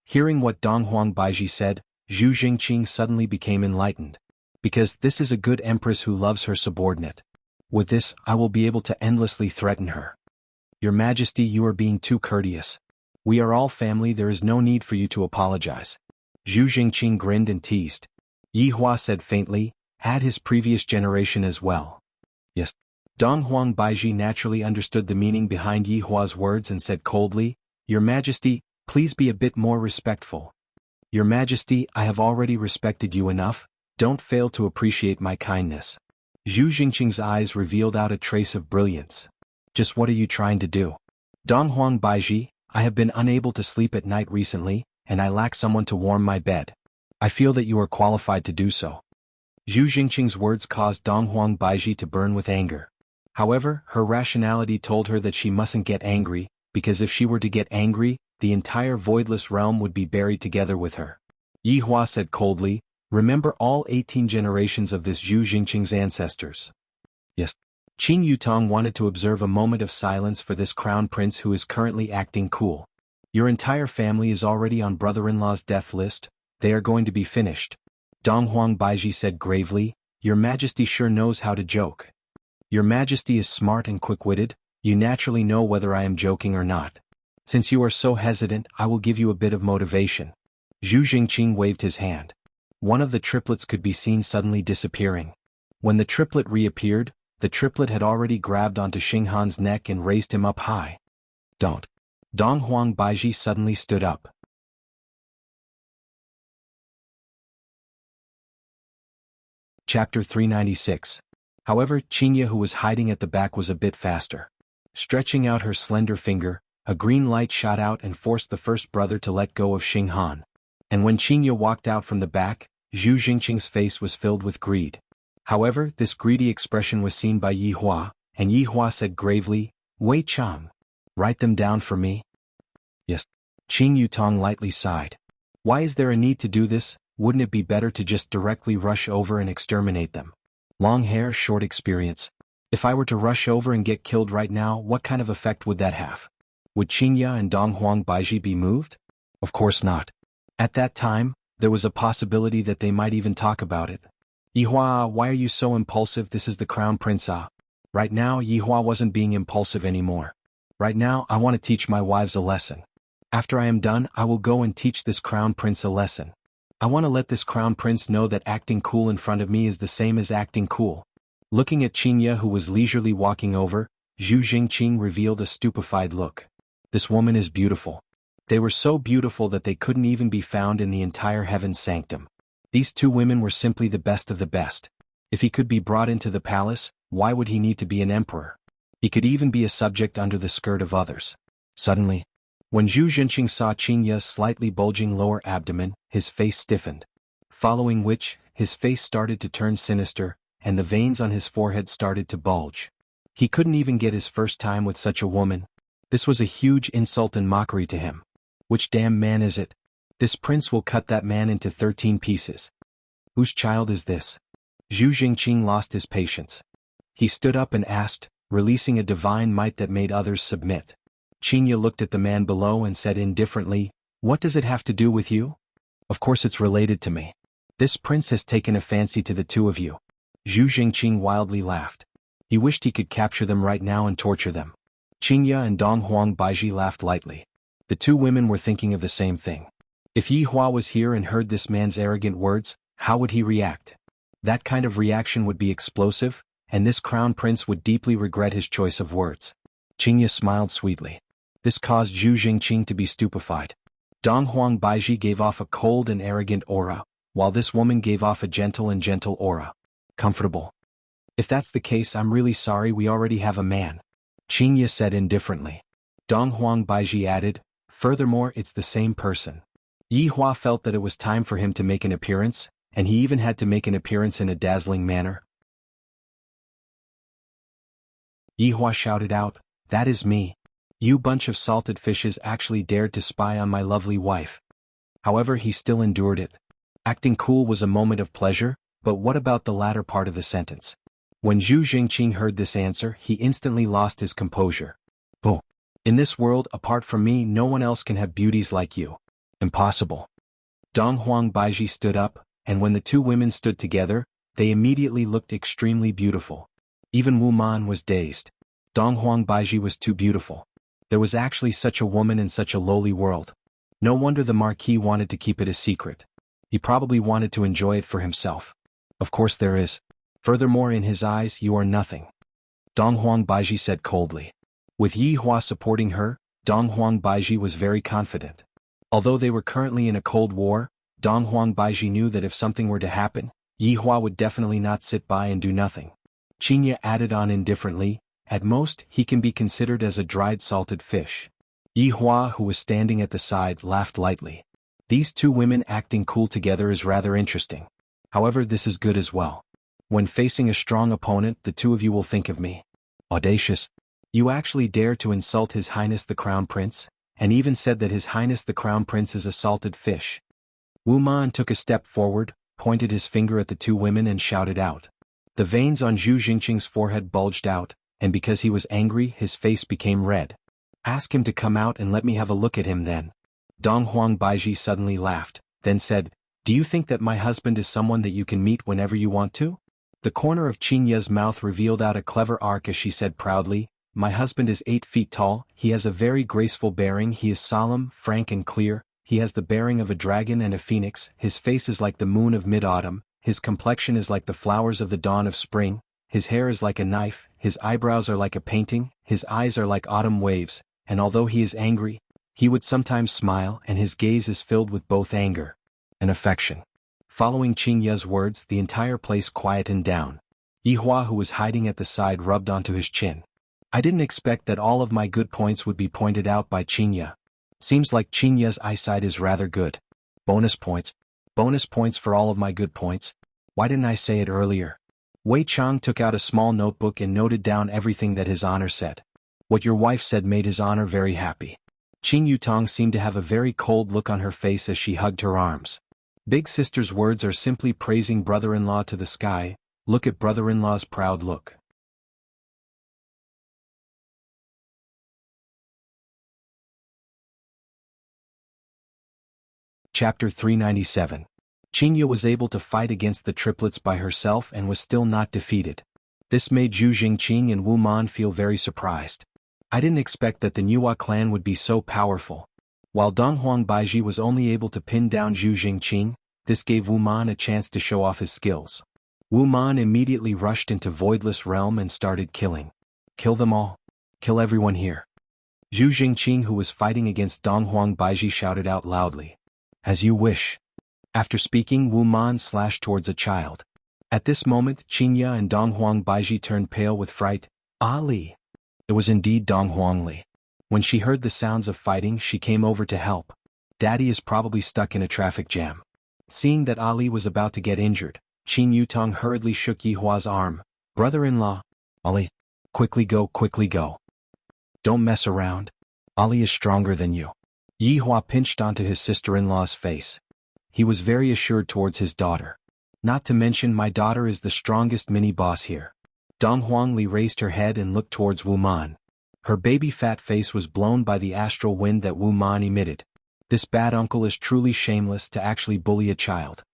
Hearing what Donghuang Baiji said, Zhu Jingqing suddenly became enlightened. Because this is a good empress who loves her subordinate. With this, I will be able to endlessly threaten her. Your Majesty, you are being too courteous. We are all family, there is no need for you to apologize. Zhu Jingqing grinned and teased. Yi Hua said faintly, add his previous generation as well. Yes. Donghuang Baiji naturally understood the meaning behind Yi Hua's words and said coldly, Your Majesty, please be a bit more respectful. Your Majesty, I have already respected you enough, don't fail to appreciate my kindness. Zhu Jingqing's eyes revealed out a trace of brilliance. Just what are you trying to do? Donghuang Baiji, I have been unable to sleep at night recently, and I lack someone to warm my bed. I feel that you are qualified to do so. Zhu Jingqing's words caused Donghuang Baiji to burn with anger. However, her rationality told her that she mustn't get angry, because if she were to get angry, the entire voidless realm would be buried together with her. Yi Hua said coldly, remember all 18 generations of this Zhu Jingqing's ancestors. Yes. Qin Yutong wanted to observe a moment of silence for this crown prince who is currently acting cool. Your entire family is already on brother-in-law's death list, they are going to be finished. Donghuang Baiji said gravely, Your Majesty sure knows how to joke. Your Majesty is smart and quick-witted, you naturally know whether I am joking or not. Since you are so hesitant, I will give you a bit of motivation. Zhu Jingqing waved his hand. One of the triplets could be seen suddenly disappearing. When the triplet reappeared, the triplet had already grabbed onto Xuanhuan's neck and raised him up high. Don't. Donghuang Baiji suddenly stood up. Chapter 396. However, Xianxia who was hiding at the back was a bit faster. Stretching out her slender finger, a green light shot out and forced the first brother to let go of Xuanhuan. And when Xianxia walked out from the back, Zhu Jingqing's face was filled with greed. However, this greedy expression was seen by Yi Hua, and Yi Hua said gravely, Wei Chang. Write them down for me? Yes. Qin Yutong lightly sighed. Why is there a need to do this? Wouldn't it be better to just directly rush over and exterminate them? Long hair, short experience. If I were to rush over and get killed right now, what kind of effect would that have? Would Xianxia and Donghuang Baiji be moved? Of course not. At that time, there was a possibility that they might even talk about it. Yi Hua, why are you so impulsive? This is the crown prince. Right now, Yi Hua wasn't being impulsive anymore. Right now, I want to teach my wives a lesson. After I am done, I will go and teach this crown prince a lesson. I want to let this crown prince know that acting cool in front of me is the same as acting cool. Looking at Xianxia who was leisurely walking over, Zhu Jingqing revealed a stupefied look. This woman is beautiful. They were so beautiful that they couldn't even be found in the entire heaven's sanctum. These two women were simply the best of the best. If he could be brought into the palace, why would he need to be an emperor? He could even be a subject under the skirt of others. Suddenly, when Zhu Jingqing saw Xianxia's slightly bulging lower abdomen, his face stiffened. Following which, his face started to turn sinister, and the veins on his forehead started to bulge. He couldn't even get his first time with such a woman. This was a huge insult and mockery to him. Which damn man is it? This prince will cut that man into 13 pieces. Whose child is this? Zhu Jingqing lost his patience. He stood up and asked, releasing a divine might that made others submit. Xianxia looked at the man below and said indifferently, What does it have to do with you? Of course it's related to me. This prince has taken a fancy to the two of you. Zhu Jingqing wildly laughed. He wished he could capture them right now and torture them. Xianxia and Donghuang Baiji laughed lightly. The two women were thinking of the same thing. If Yi Hua was here and heard this man's arrogant words, how would he react? That kind of reaction would be explosive, and this crown prince would deeply regret his choice of words. Xianxia smiled sweetly. This caused Zhu Jingqing to be stupefied. Donghuang Baiji gave off a cold and arrogant aura, while this woman gave off a gentle aura. Comfortable. If that's the case, I'm really sorry, we already have a man. Xianxia said indifferently. Donghuang Baiji added, Furthermore, it's the same person. Yi Hua felt that it was time for him to make an appearance, and he even had to make an appearance in a dazzling manner. Yi Hua shouted out, That is me. You bunch of salted fishes actually dared to spy on my lovely wife. However, he still endured it. Acting cool was a moment of pleasure, but what about the latter part of the sentence? When Zhu Jingqing heard this answer, he instantly lost his composure. Oh. In this world, apart from me, no one else can have beauties like you. Impossible. Donghuang Baiji stood up, and when the two women stood together, they immediately looked extremely beautiful. Even Wu Man was dazed. Donghuang Baiji was too beautiful. There was actually such a woman in such a lowly world. No wonder the Marquis wanted to keep it a secret. He probably wanted to enjoy it for himself. Of course there is. Furthermore, in his eyes, you are nothing. Donghuang Baiji said coldly. With Yi Hua supporting her, Donghuang Baiji was very confident. Although they were currently in a cold war, Donghuang Baiji knew that if something were to happen, Yi Hua would definitely not sit by and do nothing. Xianxia added on indifferently, at most, he can be considered as a dried salted fish. Yi Hua, who was standing at the side, laughed lightly. These two women acting cool together is rather interesting. However, this is good as well. When facing a strong opponent, the two of you will think of me. Audacious. You actually dare to insult His Highness the Crown Prince, and even said that His Highness the Crown Prince is a salted fish. Wu Man took a step forward, pointed his finger at the two women and shouted out. The veins on Zhu Jingqing's forehead bulged out, and because he was angry, his face became red. Ask him to come out and let me have a look at him then. Donghuang Baiji suddenly laughed, then said, Do you think that my husband is someone that you can meet whenever you want to? The corner of Xianxia's mouth revealed out a clever arc as she said proudly, My husband is 8 feet tall, he has a very graceful bearing, he is solemn, frank and clear, he has the bearing of a dragon and a phoenix, his face is like the moon of mid-autumn, his complexion is like the flowers of the dawn of spring, his hair is like a knife, his eyebrows are like a painting, his eyes are like autumn waves, and although he is angry, he would sometimes smile and his gaze is filled with both anger and affection. Following Xianxia's words, the entire place quietened down. Yi Hua, who was hiding at the side, rubbed onto his chin. I didn't expect that all of my good points would be pointed out by Xianxia. Seems like Xianxia's eyesight is rather good. Bonus points. Bonus points for all of my good points. Why didn't I say it earlier? Wei Chang took out a small notebook and noted down everything that His Honor said. What your wife said made His Honor very happy. Qin Yutong seemed to have a very cold look on her face as she hugged her arms. Big sister's words are simply praising brother-in-law to the sky. Look at brother-in-law's proud look. Chapter 397. Xianxia was able to fight against the triplets by herself and was still not defeated. This made Zhu Jingqing and Wu Man feel very surprised. I didn't expect that the Nuwa clan would be so powerful. While Donghuang Baiji was only able to pin down Zhu Jingqing, this gave Wu Man a chance to show off his skills. Wu Man immediately rushed into Voidless Realm and started killing. Kill them all. Kill everyone here. Zhu Jingqing, who was fighting against Donghuang Baiji, shouted out loudly. As you wish. After speaking, Wu Man slashed towards a child. At this moment, Xianxia and Donghuang Baiji turned pale with fright. Ali. It was indeed Donghuang Li. When she heard the sounds of fighting, she came over to help. Daddy is probably stuck in a traffic jam. Seeing that Ali was about to get injured, Qin Yutong hurriedly shook Yi Hua's arm. Brother-in-law. Ali. Quickly go, quickly go. Don't mess around. Ali is stronger than you. Yi Hua pinched onto his sister-in-law's face. He was very assured towards his daughter. Not to mention my daughter is the strongest mini-boss here. Donghuang Li raised her head and looked towards Wu Man. Her baby fat face was blown by the astral wind that Wu Man emitted. This bad uncle is truly shameless to actually bully a child.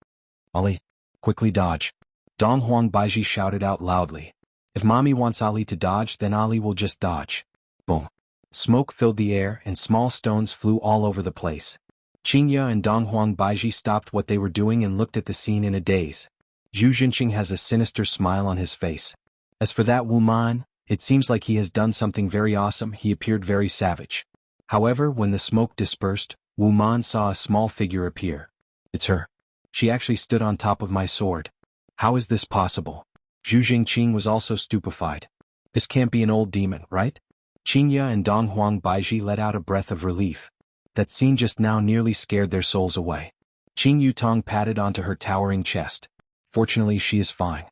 Ali, quickly dodge. Donghuang Baiji shouted out loudly. If mommy wants Ali to dodge, then Ali will just dodge. Boom. Smoke filled the air and small stones flew all over the place. Xianxia and Donghuang Baiji stopped what they were doing and looked at the scene in a daze. Zhu Jingqing has a sinister smile on his face. As for that Wu Man, it seems like he has done something very awesome. He appeared very savage. However, when the smoke dispersed, Wu Man saw a small figure appear. It's her. She actually stood on top of my sword. How is this possible? Zhu Jingqing was also stupefied. This can't be an old demon, right? Xianxia and Donghuang Baiji let out a breath of relief. That scene just now nearly scared their souls away. Qin Yutong patted onto her towering chest. Fortunately, she is fine.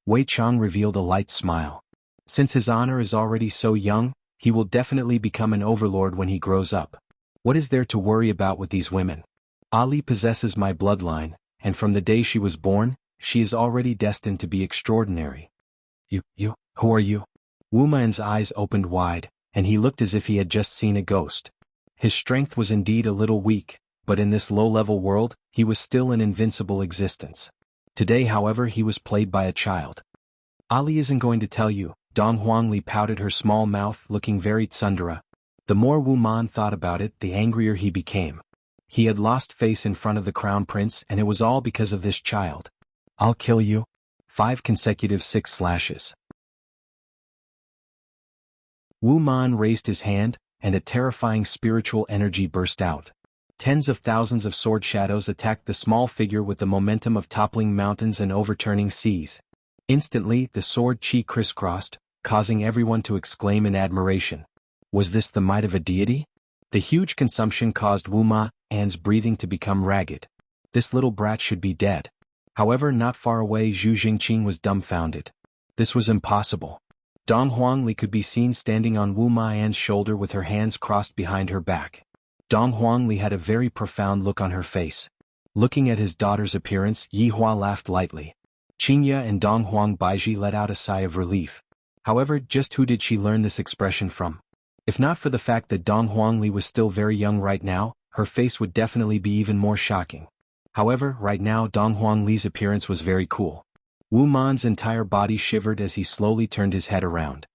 Wei Chang revealed a light smile. Since His Honor is already so young, he will definitely become an overlord when he grows up. What is there to worry about with these women? Ali possesses my bloodline, and from the day she was born, she is already destined to be extraordinary. Who are you? Wu Man's eyes opened wide, and he looked as if he had just seen a ghost. His strength was indeed a little weak, but in this low-level world, he was still an invincible existence. Today, however, he was played by a child. Ali isn't going to tell you, Dong Huangli pouted her small mouth, looking very tsundere. The more Wu Man thought about it, the angrier he became. He had lost face in front of the crown prince, and it was all because of this child. I'll kill you. 5 consecutive 6 slashes. Wu Man raised his hand, and a terrifying spiritual energy burst out. Tens of thousands of sword shadows attacked the small figure with the momentum of toppling mountains and overturning seas. Instantly, the sword chi crisscrossed, causing everyone to exclaim in admiration. Was this the might of a deity? The huge consumption caused Wu Man's breathing to become ragged. This little brat should be dead. However, not far away, Zhu Jingqing was dumbfounded. This was impossible. Dong Huangli could be seen standing on Wu Man's shoulder with her hands crossed behind her back. Dong Huangli had a very profound look on her face. Looking at his daughter's appearance, Yi Hua laughed lightly. Qingya and Dong Huang Baiji let out a sigh of relief. However, just who did she learn this expression from? If not for the fact that Dong Huangli was still very young right now, her face would definitely be even more shocking. However, right now Dong Huangli's appearance was very cool. Wu Man's entire body shivered as he slowly turned his head around.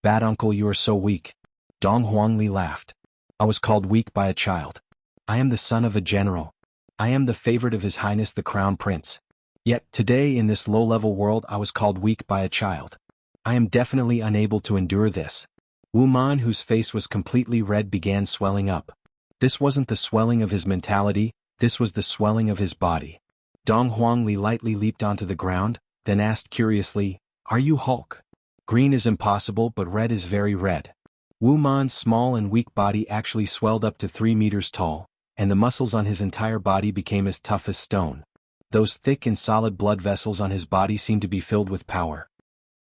Bad uncle, you are so weak. Dong Huangli laughed. I was called weak by a child. I am the son of a general. I am the favorite of His Highness the Crown Prince. Yet, today in this low-level world I was called weak by a child. I am definitely unable to endure this. Wu Man, whose face was completely red, began swelling up. This wasn't the swelling of his mentality, this was the swelling of his body. Dong Huangli lightly leaped onto the ground, then asked curiously, "Are you Hulk?" Green is impossible, but red is very red. Wu Man's small and weak body actually swelled up to 3 meters tall, and the muscles on his entire body became as tough as stone. Those thick and solid blood vessels on his body seemed to be filled with power.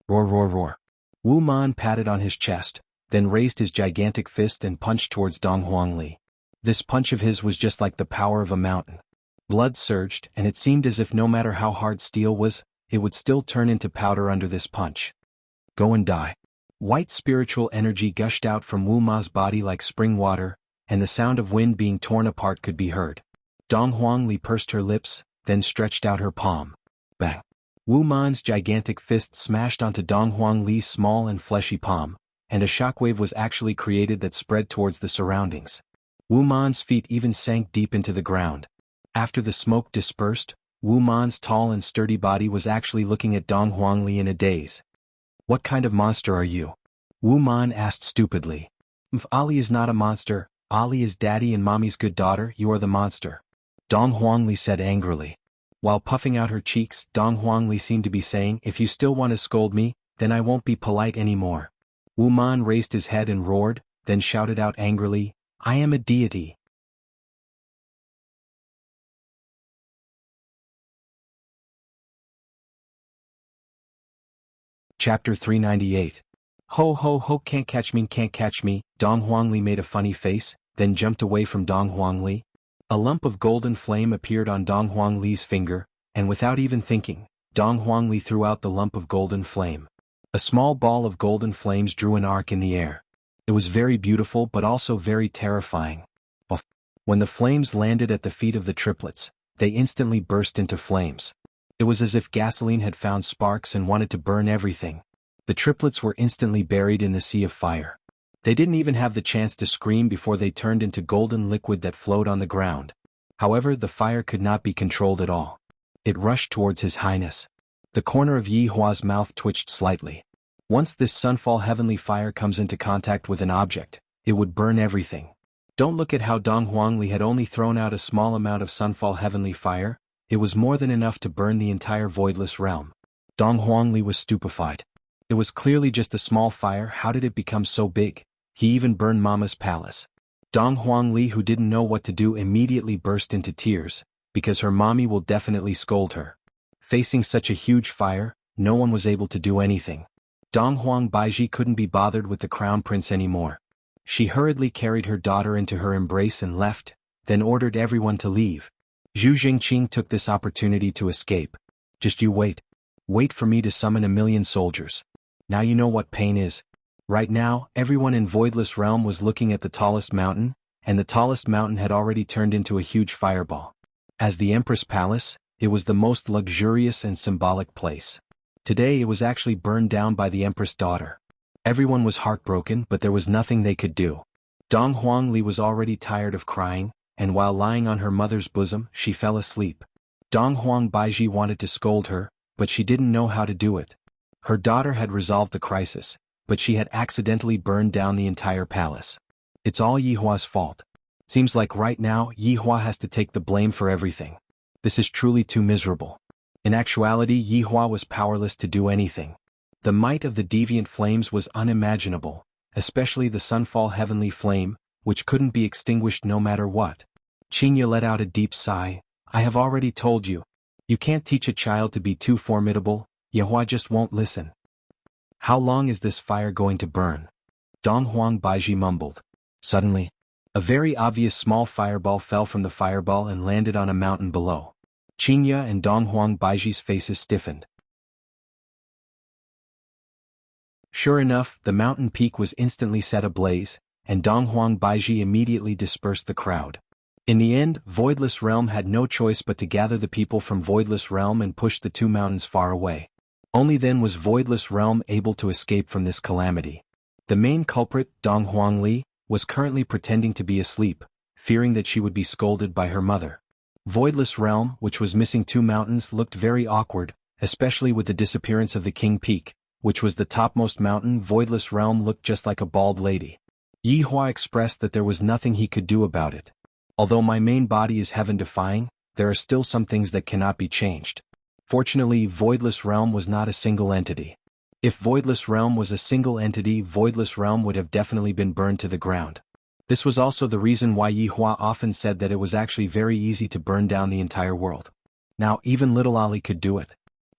Roar, roar, roar. Wu Man patted on his chest, then raised his gigantic fist and punched towards Dong Huangli. This punch of his was just like the power of a mountain. Blood surged, and it seemed as if no matter how hard steel was, it would still turn into powder under this punch. Go and die. White spiritual energy gushed out from Wu Ma's body like spring water, and the sound of wind being torn apart could be heard. Dong Huangli pursed her lips, then stretched out her palm. Bang! Wu Man's gigantic fist smashed onto Dong Huangli's small and fleshy palm, and a shockwave was actually created that spread towards the surroundings. Wu Man's feet even sank deep into the ground. After the smoke dispersed, Wu Man's tall and sturdy body was actually looking at Dong Huangli in a daze. What kind of monster are you? Wu Man asked stupidly. If Ali is not a monster, Ali is daddy and mommy's good daughter, you are the monster. Dong Huangli said angrily. While puffing out her cheeks, Dong Huangli seemed to be saying, if you still want to scold me, then I won't be polite anymore. Wu Man raised his head and roared, then shouted out angrily, I am a deity. Chapter 398. Ho ho ho, can't catch me, can't catch me. Dong Huangli made a funny face, then jumped away from Dong Huangli. A lump of golden flame appeared on Dong Huangli's finger, and without even thinking, Dong Huangli threw out the lump of golden flame. A small ball of golden flames drew an arc in the air. It was very beautiful but also very terrifying. When the flames landed at the feet of the triplets, they instantly burst into flames. It was as if gasoline had found sparks and wanted to burn everything. The triplets were instantly buried in the sea of fire. They didn't even have the chance to scream before they turned into golden liquid that flowed on the ground. However, the fire could not be controlled at all. It rushed towards His Highness. The corner of Yi Hua's mouth twitched slightly. Once this sunfall heavenly fire comes into contact with an object, it would burn everything. Don't look at how Dong Huangli had only thrown out a small amount of sunfall heavenly fire, it was more than enough to burn the entire voidless realm. Dong Huangli was stupefied. It was clearly just a small fire, how did it become so big? He even burned Mama's palace. Dong Huangli, who didn't know what to do, immediately burst into tears, because her mommy will definitely scold her. Facing such a huge fire, no one was able to do anything. Dong Huang Baiji couldn't be bothered with the crown prince anymore. She hurriedly carried her daughter into her embrace and left, then ordered everyone to leave. Zhu Jingqing took this opportunity to escape. Just you wait. Wait for me to summon 1,000,000 soldiers. Now you know what pain is. Right now, everyone in Voidless Realm was looking at the tallest mountain, and the tallest mountain had already turned into a huge fireball. As the Empress Palace, it was the most luxurious and symbolic place. Today it was actually burned down by the Empress' daughter. Everyone was heartbroken, but there was nothing they could do. Dong Huangli was already tired of crying, and while lying on her mother's bosom, she fell asleep. Dong Huang Baiji wanted to scold her, but she didn't know how to do it. Her daughter had resolved the crisis, but she had accidentally burned down the entire palace. It's all Yihua's fault. Seems like right now Yihua has to take the blame for everything. This is truly too miserable. In actuality, Yihua was powerless to do anything. The might of the deviant flames was unimaginable, especially the sunfall heavenly flame, which couldn't be extinguished no matter what. Xianxia let out a deep sigh. I have already told you. You can't teach a child to be too formidable, Yihua just won't listen. How long is this fire going to burn? Dong Huang Baiji mumbled. Suddenly, a very obvious small fireball fell from the fireball and landed on a mountain below. Xianxia and Dong Huang Baiji's faces stiffened. Sure enough, the mountain peak was instantly set ablaze, and Dong Huang Baiji immediately dispersed the crowd. In the end, Voidless Realm had no choice but to gather the people from Voidless Realm and push the two mountains far away. Only then was Voidless Realm able to escape from this calamity. The main culprit, Dong Huangli, was currently pretending to be asleep, fearing that she would be scolded by her mother. Voidless Realm, which was missing two mountains, looked very awkward, especially with the disappearance of the King Peak, which was the topmost mountain. Voidless Realm looked just like a bald lady. Yihua expressed that there was nothing he could do about it. Although my main body is heaven-defying, there are still some things that cannot be changed. Fortunately, Voidless Realm was not a single entity. If Voidless Realm was a single entity, Voidless Realm would have definitely been burned to the ground. This was also the reason why Yihua often said that it was actually very easy to burn down the entire world. Now even little Ali could do it.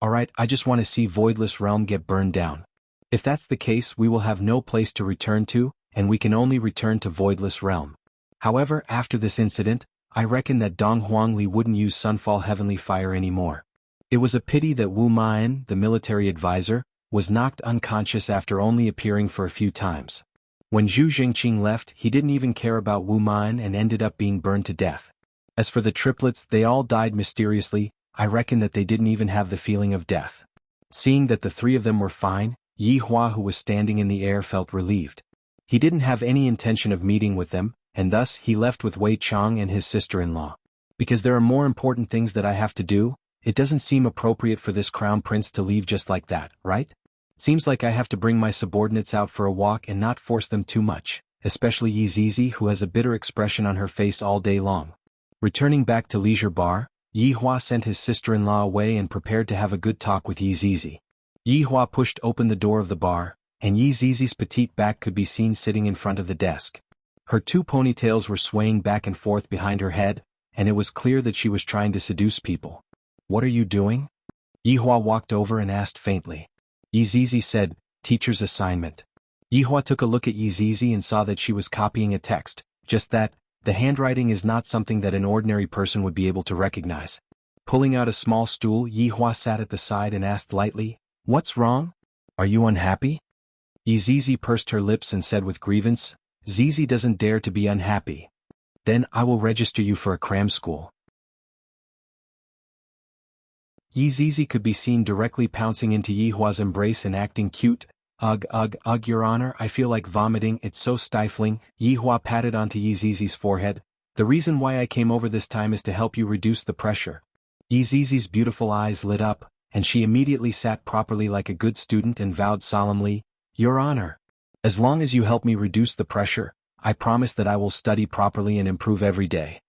Alright, I just want to see Voidless Realm get burned down. If that's the case, we will have no place to return to, and we can only return to Voidless Realm. However, after this incident, I reckon that Dong Huangli wouldn't use Sunfall Heavenly Fire anymore. It was a pity that Wu Mian, the military advisor, was knocked unconscious after only appearing for a few times. When Zhu Jingqing left, he didn't even care about Wu Mian and ended up being burned to death. As for the triplets, they all died mysteriously. I reckon that they didn't even have the feeling of death. Seeing that the three of them were fine, Yihua, who was standing in the air, felt relieved. He didn't have any intention of meeting with them, and thus he left with Wei Chang and his sister-in-law. Because there are more important things that I have to do, it doesn't seem appropriate for this crown prince to leave just like that, right? Seems like I have to bring my subordinates out for a walk and not force them too much, especially Yizizi, who has a bitter expression on her face all day long. Returning back to Leisure Bar, Yihua sent his sister-in-law away and prepared to have a good talk with Yizizi. Yihua pushed open the door of the bar, and Yizizi's petite back could be seen sitting in front of the desk. Her two ponytails were swaying back and forth behind her head, and it was clear that she was trying to seduce people. What are you doing? Yihua walked over and asked faintly. Yizizi said, teacher's assignment. Yihua took a look at Yizizi and saw that she was copying a text, just that. The handwriting is not something that an ordinary person would be able to recognize. Pulling out a small stool, Yihua sat at the side and asked lightly, what's wrong? Are you unhappy? Yizizi pursed her lips and said with grievance, Zizi doesn't dare to be unhappy. Then I will register you for a cram school. Yizizi could be seen directly pouncing into Yihua's embrace and acting cute. Ugh, Your Honor, I feel like vomiting, it's so stifling. Yihua patted onto Yizizi's forehead. The reason why I came over this time is to help you reduce the pressure. Yizizi's beautiful eyes lit up, and she immediately sat properly like a good student and vowed solemnly, Your Honor, as long as you help me reduce the pressure, I promise that I will study properly and improve every day.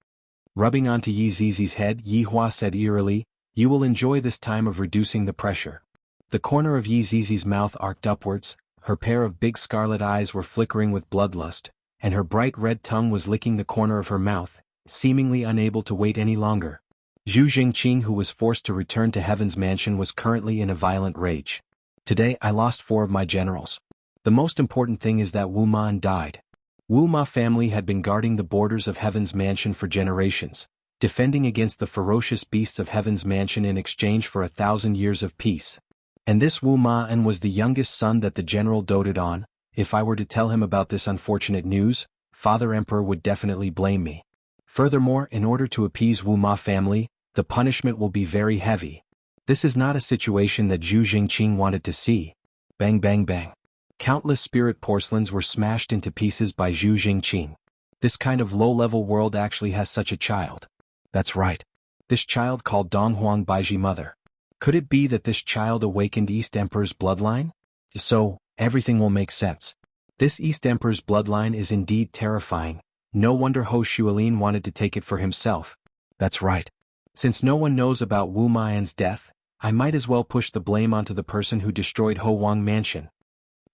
Rubbing onto Yizizi's head, Yihua said eerily, You will enjoy this time of reducing the pressure. The corner of Yizizi's mouth arced upwards, her pair of big scarlet eyes were flickering with bloodlust, and her bright red tongue was licking the corner of her mouth, seemingly unable to wait any longer. Zhu Jingqing, who was forced to return to Heaven's Mansion, was currently in a violent rage. Today I lost 4 of my generals. The most important thing is that Wu Man died. Wu Ma family had been guarding the borders of Heaven's Mansion for generations. defending against the ferocious beasts of Heaven's mansion in exchange for 1,000 years of peace. And this Wu Ma'an was the youngest son that the general doted on. If I were to tell him about this unfortunate news, Father Emperor would definitely blame me. Furthermore, in order to appease Wu Ma family, the punishment will be very heavy. This is not a situation that Zhu Jingqing wanted to see. Bang bang bang. Countless spirit porcelains were smashed into pieces by Zhu Jingqing. This kind of low-level world actually has such a child. That's right. This child called Donghuang Baiji Mother. Could it be that this child awakened East Emperor's bloodline? So, everything will make sense. This East Emperor's bloodline is indeed terrifying. No wonder Ho Xuelin wanted to take it for himself. That's right. Since no one knows about Wu Ma'an's death, I might as well push the blame onto the person who destroyed Ho Wang Mansion.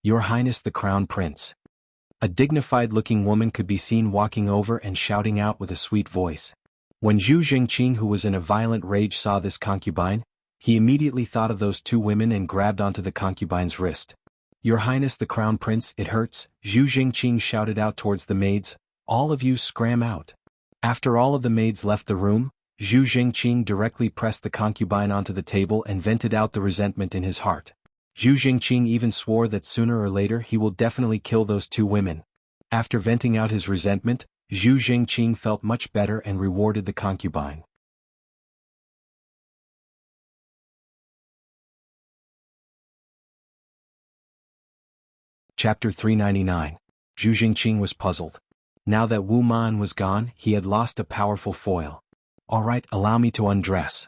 Your Highness the Crown Prince. A dignified-looking woman could be seen walking over and shouting out with a sweet voice. When Zhu Jingqing, who was in a violent rage, saw this concubine, he immediately thought of those two women and grabbed onto the concubine's wrist. Your Highness the Crown Prince, it hurts, Zhu Jingqing shouted out towards the maids. All of you scram out. After all of the maids left the room, Zhu Jingqing directly pressed the concubine onto the table and vented out the resentment in his heart. Zhu Jingqing even swore that sooner or later he will definitely kill those two women. After venting out his resentment, Zhu Jingqing felt much better and rewarded the concubine. Chapter 399. Zhu Jingqing was puzzled. Now that Wu Ma'an was gone, he had lost a powerful foil. Alright, allow me to undress.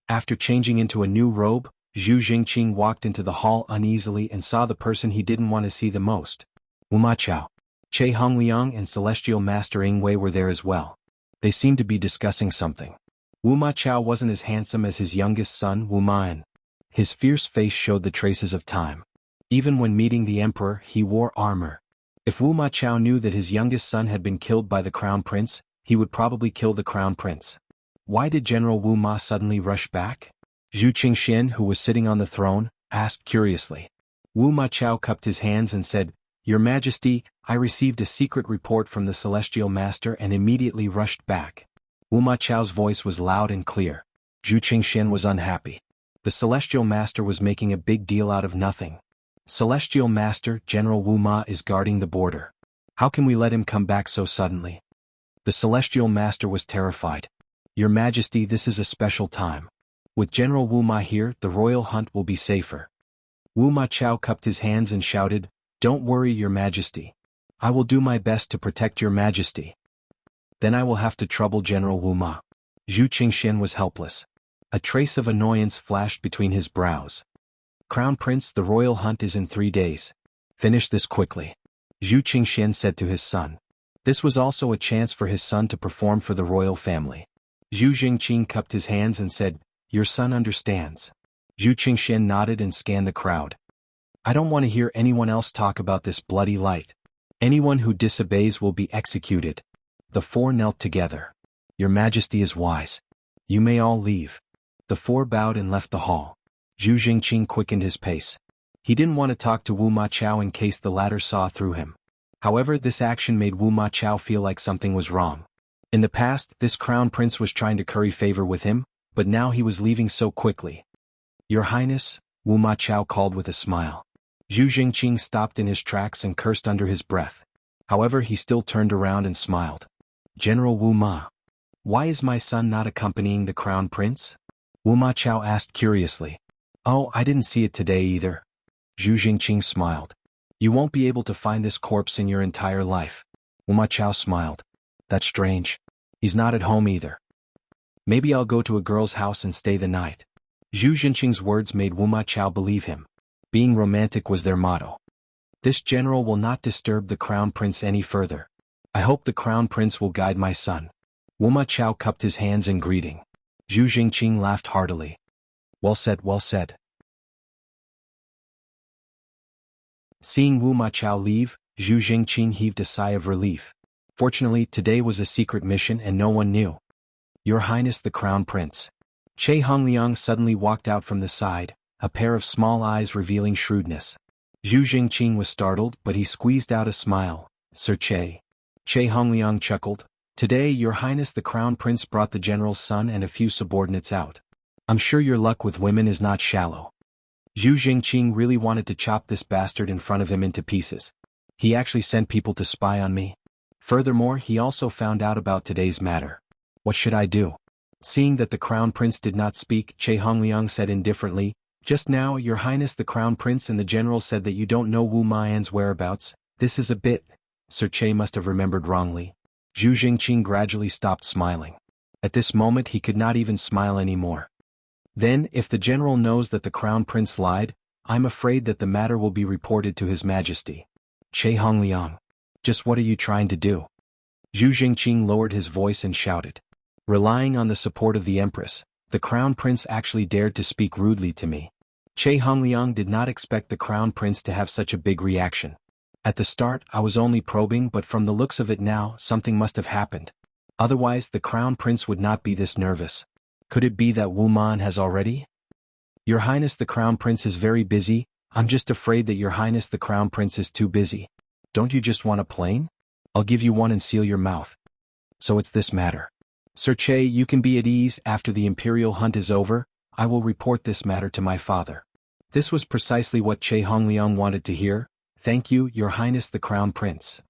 After changing into a new robe, Zhu Jingqing walked into the hall uneasily and saw the person he didn't want to see the most. Wu Machao, Che Hongliang and Celestial Master Ing Wei were there as well. They seemed to be discussing something. Wu Machao wasn't as handsome as his youngest son, Wu Ma'an. His fierce face showed the traces of time. Even when meeting the emperor, he wore armor. If Wu Machao knew that his youngest son had been killed by the crown prince, he would probably kill the crown prince. Why did General Wu Ma suddenly rush back? Zhu Qingxian, who was sitting on the throne, asked curiously. Wu Machao cupped his hands and said, Your Majesty, I received a secret report from the Celestial Master and immediately rushed back. Wu Machao's voice was loud and clear. Zhu Qingxian was unhappy. The Celestial Master was making a big deal out of nothing. Celestial Master, General Wu Ma is guarding the border. How can we let him come back so suddenly? The Celestial Master was terrified. Your Majesty, this is a special time. With General Wu Ma here, the royal hunt will be safer. Wu Machao cupped his hands and shouted, Don't worry, Your Majesty. I will do my best to protect Your Majesty. Then I will have to trouble General Wu Ma. Zhu Qingxian was helpless. A trace of annoyance flashed between his brows. Crown Prince, the royal hunt is in 3 days. Finish this quickly. Zhu Qingxian said to his son. This was also a chance for his son to perform for the royal family. Zhu Jingqing cupped his hands and said, Your son understands. Zhu Qingxian nodded and scanned the crowd. I don't want to hear anyone else talk about this bloody light. Anyone who disobeys will be executed. The four knelt together. Your Majesty is wise. You may all leave. The four bowed and left the hall. Zhu Jingqing quickened his pace. He didn't want to talk to Wu Machao in case the latter saw through him. However, this action made Wu Machao feel like something was wrong. In the past, this crown prince was trying to curry favor with him, but now he was leaving so quickly. Your Highness, Wu Machao called with a smile. Zhu Jingqing stopped in his tracks and cursed under his breath. However, he still turned around and smiled. General Wu Ma. Why is my son not accompanying the crown prince? Wu Machao asked curiously. Oh, I didn't see it today either. Zhu Jingqing smiled. You won't be able to find this corpse in your entire life. Wu Machao smiled. That's strange. He's not at home either. Maybe I'll go to a girl's house and stay the night. Zhu Jingqing's words made Wu Machao believe him. Being romantic was their motto. This general will not disturb the crown prince any further. I hope the crown prince will guide my son. Wu Machao cupped his hands in greeting. Zhu Jingqing laughed heartily. Well said, well said. Seeing Wu Machao leave, Zhu Jingqing heaved a sigh of relief. Fortunately, today was a secret mission and no one knew. Your Highness the Crown Prince. Che Hongliang suddenly walked out from the side, a pair of small eyes revealing shrewdness. Zhu Jingqing was startled, but he squeezed out a smile. Sir Che. Che Hongliang chuckled. Today, Your Highness the Crown Prince brought the general's son and a few subordinates out. I'm sure your luck with women is not shallow. Zhu Jingqing really wanted to chop this bastard in front of him into pieces. He actually sent people to spy on me. Furthermore, he also found out about today's matter. What should I do? Seeing that the Crown Prince did not speak, Che Hongliang said indifferently, just now, Your Highness the Crown Prince and the general said that you don't know Wu Mian's whereabouts. This is a bit. Sir Che must have remembered wrongly. Zhu Jingqing gradually stopped smiling. At this moment he could not even smile anymore. Then, if the general knows that the Crown Prince lied, I'm afraid that the matter will be reported to His Majesty. Che Hongliang. Just what are you trying to do? Zhu Jingqing lowered his voice and shouted. Relying on the support of the Empress, the Crown Prince actually dared to speak rudely to me. Che Hongliang did not expect the Crown Prince to have such a big reaction. At the start, I was only probing, but from the looks of it now, something must have happened. Otherwise, the Crown Prince would not be this nervous. Could it be that Wu Man has already? Your Highness the Crown Prince is very busy. I'm just afraid that Your Highness the Crown Prince is too busy. Don't you just want a plane? I'll give you one and seal your mouth. So it's this matter. Sir Che, you can be at ease. After the imperial hunt is over, I will report this matter to my father. This was precisely what Che Hongliang wanted to hear. Thank you, Your Highness the Crown Prince.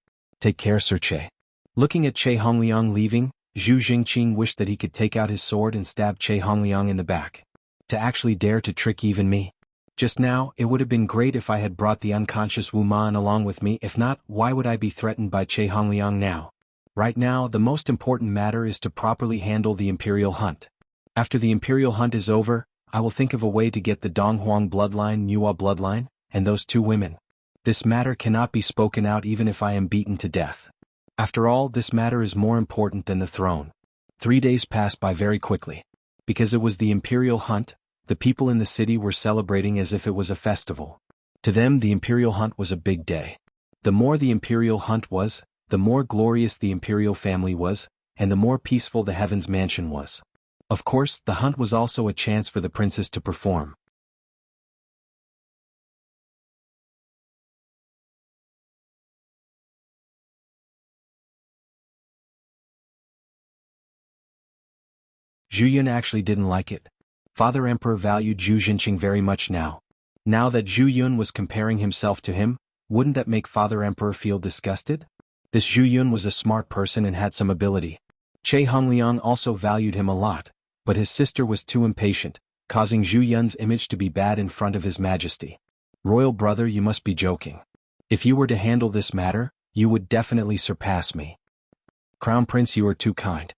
Take care, Sir Che. Looking at Che Hongliang leaving, Zhu Jingqing wished that he could take out his sword and stab Che Hongliang in the back. To actually dare to trick even me. Just now, it would have been great if I had brought the unconscious Wu Man along with me. If not, why would I be threatened by Che Hongliang now? Right now, the most important matter is to properly handle the imperial hunt. After the imperial hunt is over, I will think of a way to get the Donghuang bloodline, Nuo bloodline, and those two women. This matter cannot be spoken out even if I am beaten to death. After all, this matter is more important than the throne. 3 days passed by very quickly. Because it was the imperial hunt, the people in the city were celebrating as if it was a festival. To them, the imperial hunt was a big day. The more the imperial hunt was, the more glorious the imperial family was, and the more peaceful the Heaven's Mansion was. Of course, the hunt was also a chance for the princes to perform. Zhu Yun actually didn't like it. Father Emperor valued Zhu Jingqing very much now. Now that Zhu Yun was comparing himself to him, wouldn't that make Father Emperor feel disgusted? This Zhu Yun was a smart person and had some ability. Che Hongliang also valued him a lot, but his sister was too impatient, causing Zhu Yun's image to be bad in front of His Majesty. Royal brother, you must be joking. If you were to handle this matter, you would definitely surpass me. Crown Prince, you are too kind.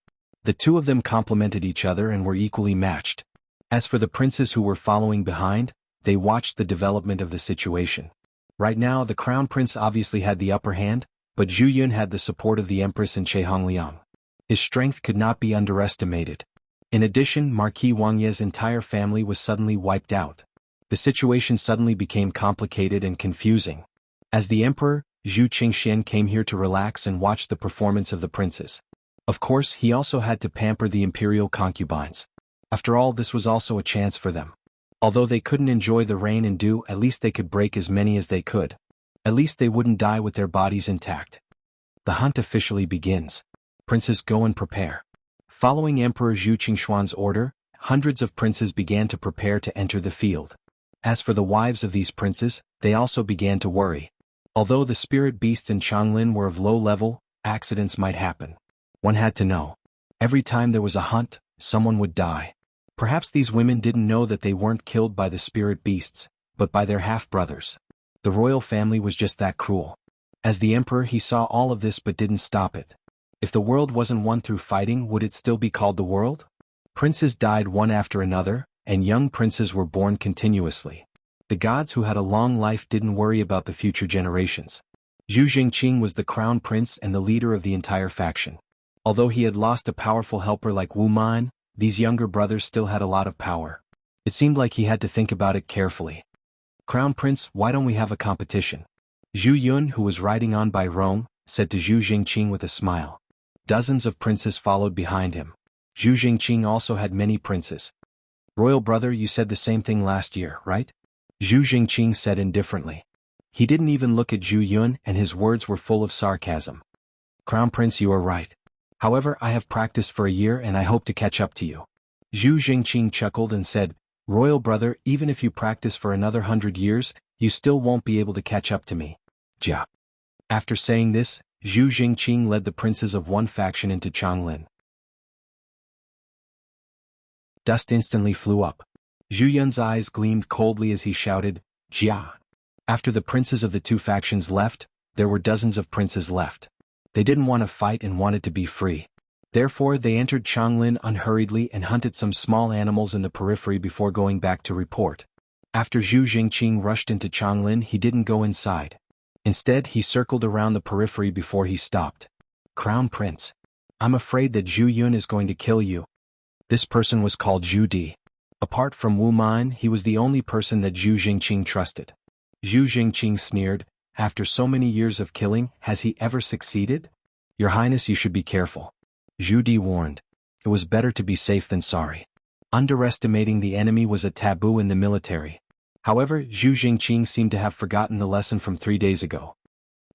The two of them complemented each other and were equally matched. As for the princes who were following behind, they watched the development of the situation. Right now, the Crown Prince obviously had the upper hand, but Zhu Yun had the support of the Empress and Che Hongliang. His strength could not be underestimated. In addition, Marquis Wang Ye's entire family was suddenly wiped out. The situation suddenly became complicated and confusing. As the Emperor, Zhu Qingxian came here to relax and watch the performance of the princes. Of course, he also had to pamper the imperial concubines. After all, this was also a chance for them. Although they couldn't enjoy the rain and dew, at least they could break as many as they could. At least they wouldn't die with their bodies intact. The hunt officially begins. Princes, go and prepare. Following Emperor Zhu Qingxuan's order, hundreds of princes began to prepare to enter the field. As for the wives of these princes, they also began to worry. Although the spirit beasts in Changlin were of low level, accidents might happen. One had to know. Every time there was a hunt, someone would die. Perhaps these women didn't know that they weren't killed by the spirit beasts, but by their half-brothers. The royal family was just that cruel. As the emperor, he saw all of this but didn't stop it. If the world wasn't won through fighting, would it still be called the world? Princes died one after another, and young princes were born continuously. The gods who had a long life didn't worry about the future generations. Zhu Jingqing was the crown prince and the leader of the entire faction. Although he had lost a powerful helper like Wu Man, these younger brothers still had a lot of power. It seemed like he had to think about it carefully. Crown Prince, why don't we have a competition? Zhu Yun, who was riding on by Rong, said to Zhu Jingqing with a smile. Dozens of princes followed behind him. Zhu Jingqing also had many princes. Royal brother, you said the same thing last year, right? Zhu Jingqing said indifferently. He didn't even look at Zhu Yun, and his words were full of sarcasm. Crown Prince, you are right. However, I have practiced for a year and I hope to catch up to you. Zhu Jingqing chuckled and said, Royal brother, even if you practice for another 100 years, you still won't be able to catch up to me. Jia. After saying this, Zhu Jingqing led the princes of one faction into Changlin. Dust instantly flew up. Zhu Yun's eyes gleamed coldly as he shouted, Jia. After the princes of the two factions left, there were dozens of princes left. They didn't want to fight and wanted to be free. Therefore they entered Changlin unhurriedly and hunted some small animals in the periphery before going back to report. After Zhu Jingqing rushed into Changlin, he didn't go inside. Instead, he circled around the periphery before he stopped. Crown Prince. I'm afraid that Zhu Yun is going to kill you. This person was called Zhu Di. Apart from Wu Man, he was the only person that Zhu Jingqing trusted. Zhu Jingqing sneered, after so many years of killing, has he ever succeeded? Your Highness, you should be careful. Zhu Di warned. It was better to be safe than sorry. Underestimating the enemy was a taboo in the military. However, Zhu Jingqing seemed to have forgotten the lesson from 3 days ago.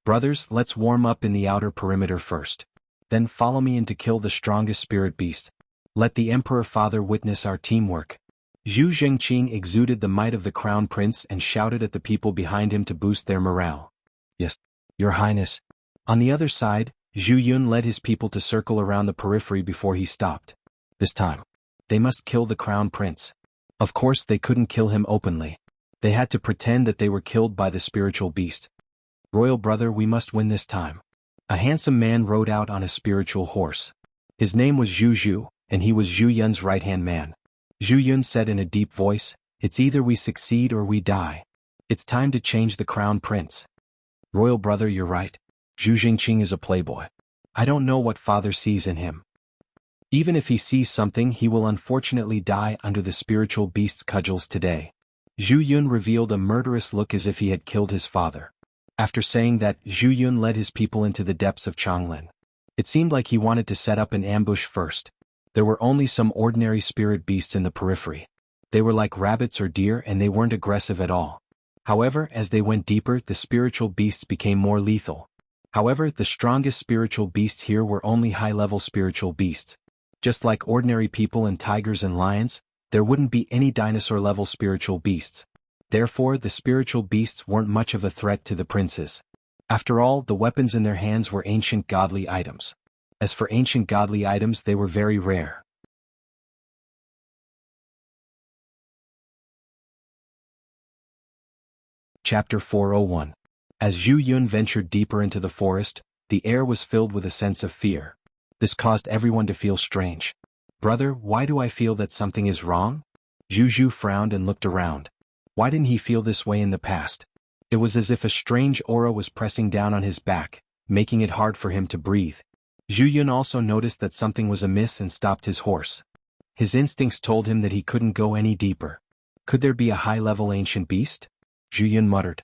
Brothers, let's warm up in the outer perimeter first. Then follow me in to kill the strongest spirit beast. Let the Emperor Father witness our teamwork. Zhu Jingqing exuded the might of the Crown Prince and shouted at the people behind him to boost their morale. Yes, Your Highness. On the other side, Zhu Yun led his people to circle around the periphery before he stopped. This time, they must kill the Crown Prince. Of course, they couldn't kill him openly. They had to pretend that they were killed by the spiritual beast. Royal brother, we must win this time. A handsome man rode out on a spiritual horse. His name was Zhu Zhu, and he was Zhu Yun's right-hand man. Zhu Yun said in a deep voice, It's either we succeed or we die. It's time to change the Crown Prince. Royal brother, you're right. Zhu Jingqing is a playboy. I don't know what father sees in him. Even if he sees something, he will unfortunately die under the spiritual beast's cudgels today. Zhu Yun revealed a murderous look as if he had killed his father. After saying that, Zhu Yun led his people into the depths of Changlin. It seemed like he wanted to set up an ambush first. There were only some ordinary spirit beasts in the periphery. They were like rabbits or deer and they weren't aggressive at all. However, as they went deeper, the spiritual beasts became more lethal. However, the strongest spiritual beasts here were only high-level spiritual beasts. Just like ordinary people and tigers and lions, there wouldn't be any dinosaur-level spiritual beasts. Therefore, the spiritual beasts weren't much of a threat to the princes. After all, the weapons in their hands were ancient godly items. As for ancient godly items, they were very rare. Chapter 401. As Zhu Yun ventured deeper into the forest, the air was filled with a sense of fear. This caused everyone to feel strange. Brother, why do I feel that something is wrong? Zhu Zhu frowned and looked around. Why didn't he feel this way in the past? It was as if a strange aura was pressing down on his back, making it hard for him to breathe. Zhu Yun also noticed that something was amiss and stopped his horse. His instincts told him that he couldn't go any deeper. Could there be a high-level ancient beast? Zhu Yun muttered.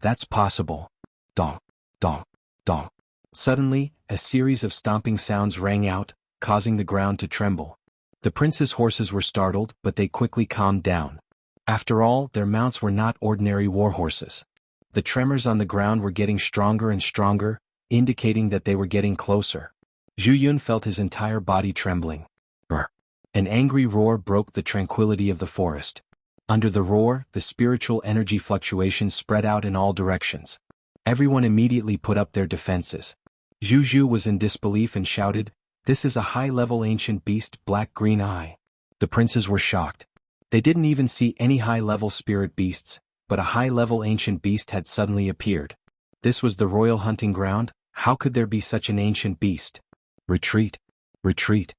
That's possible. Dong, dong, dong. Suddenly, a series of stomping sounds rang out, causing the ground to tremble. The prince's horses were startled, but they quickly calmed down. After all, their mounts were not ordinary war horses. The tremors on the ground were getting stronger and stronger, indicating that they were getting closer. Zhu Yun felt his entire body trembling. Brr. An angry roar broke the tranquility of the forest. Under the roar, the spiritual energy fluctuations spread out in all directions. Everyone immediately put up their defenses. Zhu Zhu was in disbelief and shouted, This is a high-level ancient beast, black-green eye. The princes were shocked. They didn't even see any high-level spirit beasts, but a high-level ancient beast had suddenly appeared. This was the royal hunting ground. How could there be such an ancient beast? Retreat! Retreat!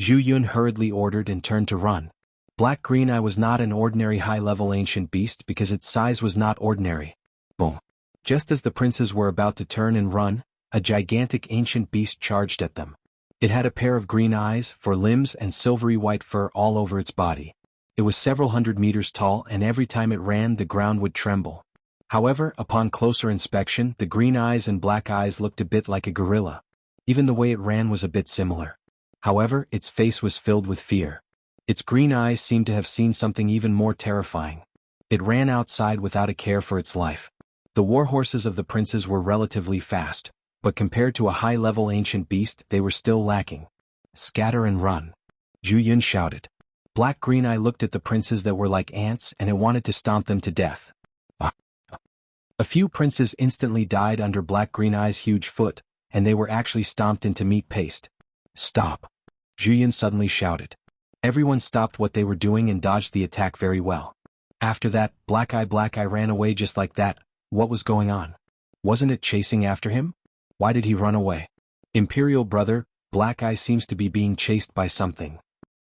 Zhu Yun hurriedly ordered and turned to run. Black-green eye was not an ordinary high-level ancient beast because its size was not ordinary. Boom! Just as the princes were about to turn and run, a gigantic ancient beast charged at them. It had a pair of green eyes, 4 limbs and silvery white fur all over its body. It was several hundred meters tall and every time it ran the ground would tremble. However, upon closer inspection, the green eyes and black eyes looked a bit like a gorilla. Even the way it ran was a bit similar. However, its face was filled with fear. Its green eyes seemed to have seen something even more terrifying. It ran outside without a care for its life. The war horses of the princes were relatively fast, but compared to a high-level ancient beast they were still lacking. Scatter and run. Zhu Yun shouted. Black Green Eye looked at the princes that were like ants and it wanted to stomp them to death. A few princes instantly died under Black Green Eye's huge foot, and they were actually stomped into meat paste. Stop! Zhu Yun suddenly shouted. Everyone stopped what they were doing and dodged the attack very well. After that, Black Eye ran away just like that. What was going on? Wasn't it chasing after him? Why did he run away? Imperial brother, Black Eye seems to be being chased by something.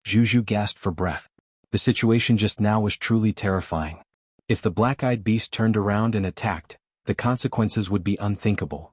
Zhu gasped for breath. The situation just now was truly terrifying. If the black-eyed beast turned around and attacked, the consequences would be unthinkable.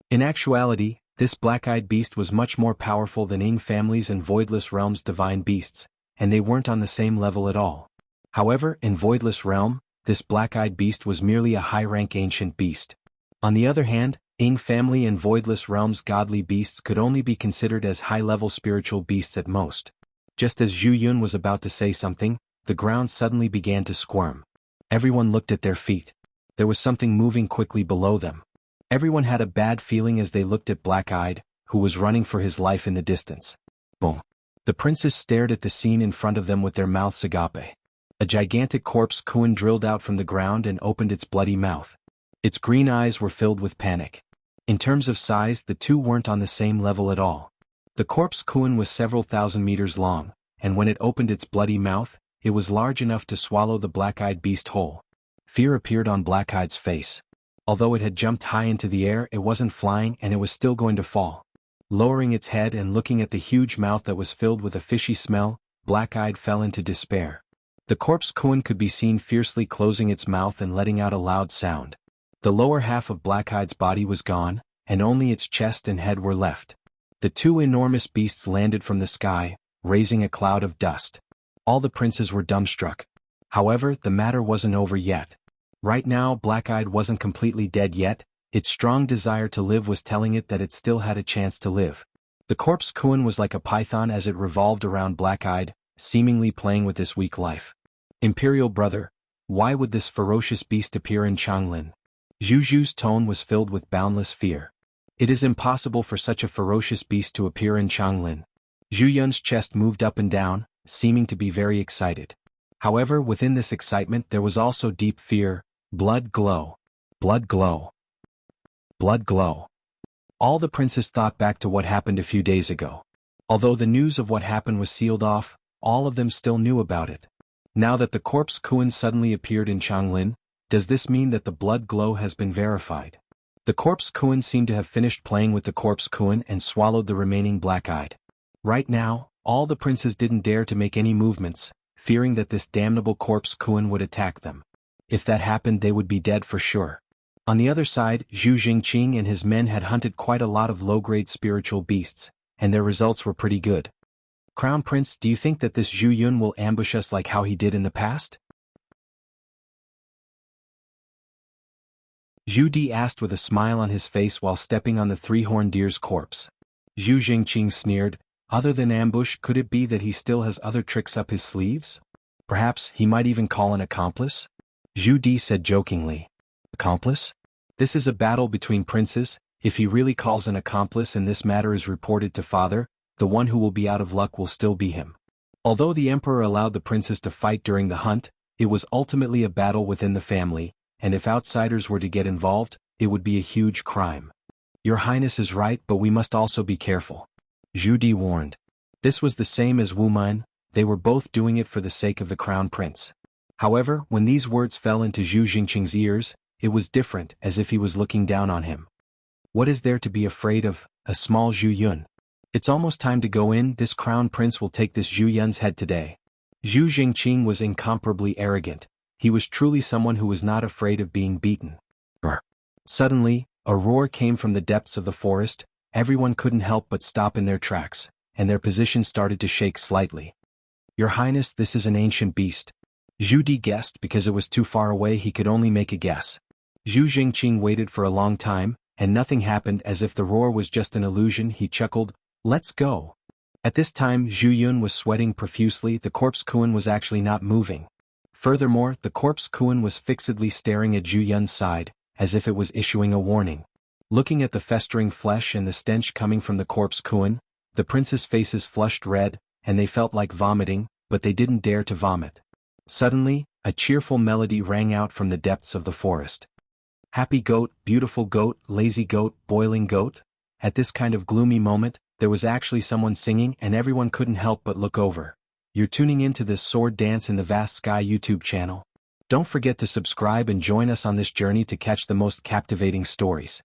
In actuality, this black-eyed beast was much more powerful than Ying family's and Voidless Realm's divine beasts, and they weren't on the same level at all. However, in Voidless Realm, this black-eyed beast was merely a high-rank ancient beast. On the other hand, Ying family and Voidless Realm's godly beasts could only be considered as high-level spiritual beasts at most. Just as Zhu Yun was about to say something, the ground suddenly began to squirm. Everyone looked at their feet. There was something moving quickly below them. Everyone had a bad feeling as they looked at Black-Eyed, who was running for his life in the distance. Boom. The princes stared at the scene in front of them with their mouths agape. A gigantic corpse Kuan drilled out from the ground and opened its bloody mouth. Its green eyes were filled with panic. In terms of size, the two weren't on the same level at all. The corpse Kuan was several thousand meters long, and when it opened its bloody mouth, it was large enough to swallow the black-eyed beast whole. Fear appeared on Black-Eye's face. Although it had jumped high into the air, it wasn't flying and it was still going to fall. Lowering its head and looking at the huge mouth that was filled with a fishy smell, Black-Eyed fell into despair. The corpse Kuan could be seen fiercely closing its mouth and letting out a loud sound. The lower half of Black-Eye's body was gone, and only its chest and head were left. The two enormous beasts landed from the sky, raising a cloud of dust. All the princes were dumbstruck. However, the matter wasn't over yet. Right now, Black-Eyed wasn't completely dead yet. Its strong desire to live was telling it that it still had a chance to live. The corpse Kuan was like a python as it revolved around Black-Eyed, seemingly playing with this weak life. Imperial brother, why would this ferocious beast appear in Changlin? Zhu's tone was filled with boundless fear. It is impossible for such a ferocious beast to appear in Changlin. Zhu Yun's chest moved up and down, seeming to be very excited. However, within this excitement there was also deep fear. Blood glow. Blood glow. Blood glow. All the princes thought back to what happened a few days ago. Although the news of what happened was sealed off, all of them still knew about it. Now that the corpse Kuan suddenly appeared in Changlin, does this mean that the blood glow has been verified? The corpse Kuan seemed to have finished playing with the corpse Kuan and swallowed the remaining black-eyed. Right now, all the princes didn't dare to make any movements, fearing that this damnable corpse Kuan would attack them. If that happened, they would be dead for sure. On the other side, Zhu Jingqing and his men had hunted quite a lot of low-grade spiritual beasts, and their results were pretty good. Crown Prince, do you think that this Zhu Yun will ambush us like how he did in the past? Zhu Di asked with a smile on his face while stepping on the three-horned deer's corpse. Zhu Jingqing sneered, other than ambush, could it be that he still has other tricks up his sleeves? Perhaps he might even call an accomplice? Zhu Di said jokingly. Accomplice? This is a battle between princes. If he really calls an accomplice and this matter is reported to father, the one who will be out of luck will still be him. Although the emperor allowed the princes to fight during the hunt, it was ultimately a battle within the family, and if outsiders were to get involved, it would be a huge crime. Your Highness is right, but we must also be careful. Zhu Di warned. This was the same as Wu Min, they were both doing it for the sake of the crown prince. However, when these words fell into Zhu Jingqing's ears, it was different, as if he was looking down on him. What is there to be afraid of, a small Zhu Yun? It's almost time to go in, this crown prince will take this Zhu Yun's head today. Zhu Jingqing was incomparably arrogant. He was truly someone who was not afraid of being beaten. Suddenly, a roar came from the depths of the forest. Everyone couldn't help but stop in their tracks, and their position started to shake slightly. Your Highness, this is an ancient beast. Zhu Di guessed because it was too far away he could only make a guess. Zhu Jingqing waited for a long time, and nothing happened. As if the roar was just an illusion, he chuckled, let's go. At this time Zhu Yun was sweating profusely. The corpse Kuan was actually not moving. Furthermore, the corpse Kuan was fixedly staring at Zhu Yun's side, as if it was issuing a warning. Looking at the festering flesh and the stench coming from the corpse Kuan, the prince's faces flushed red, and they felt like vomiting, but they didn't dare to vomit. Suddenly, a cheerful melody rang out from the depths of the forest. Happy goat, beautiful goat, lazy goat, boiling goat. At this kind of gloomy moment, there was actually someone singing and everyone couldn't help but look over. You're tuning into this sword dance in the vast sky YouTube channel. Don't forget to subscribe and join us on this journey to catch the most captivating stories.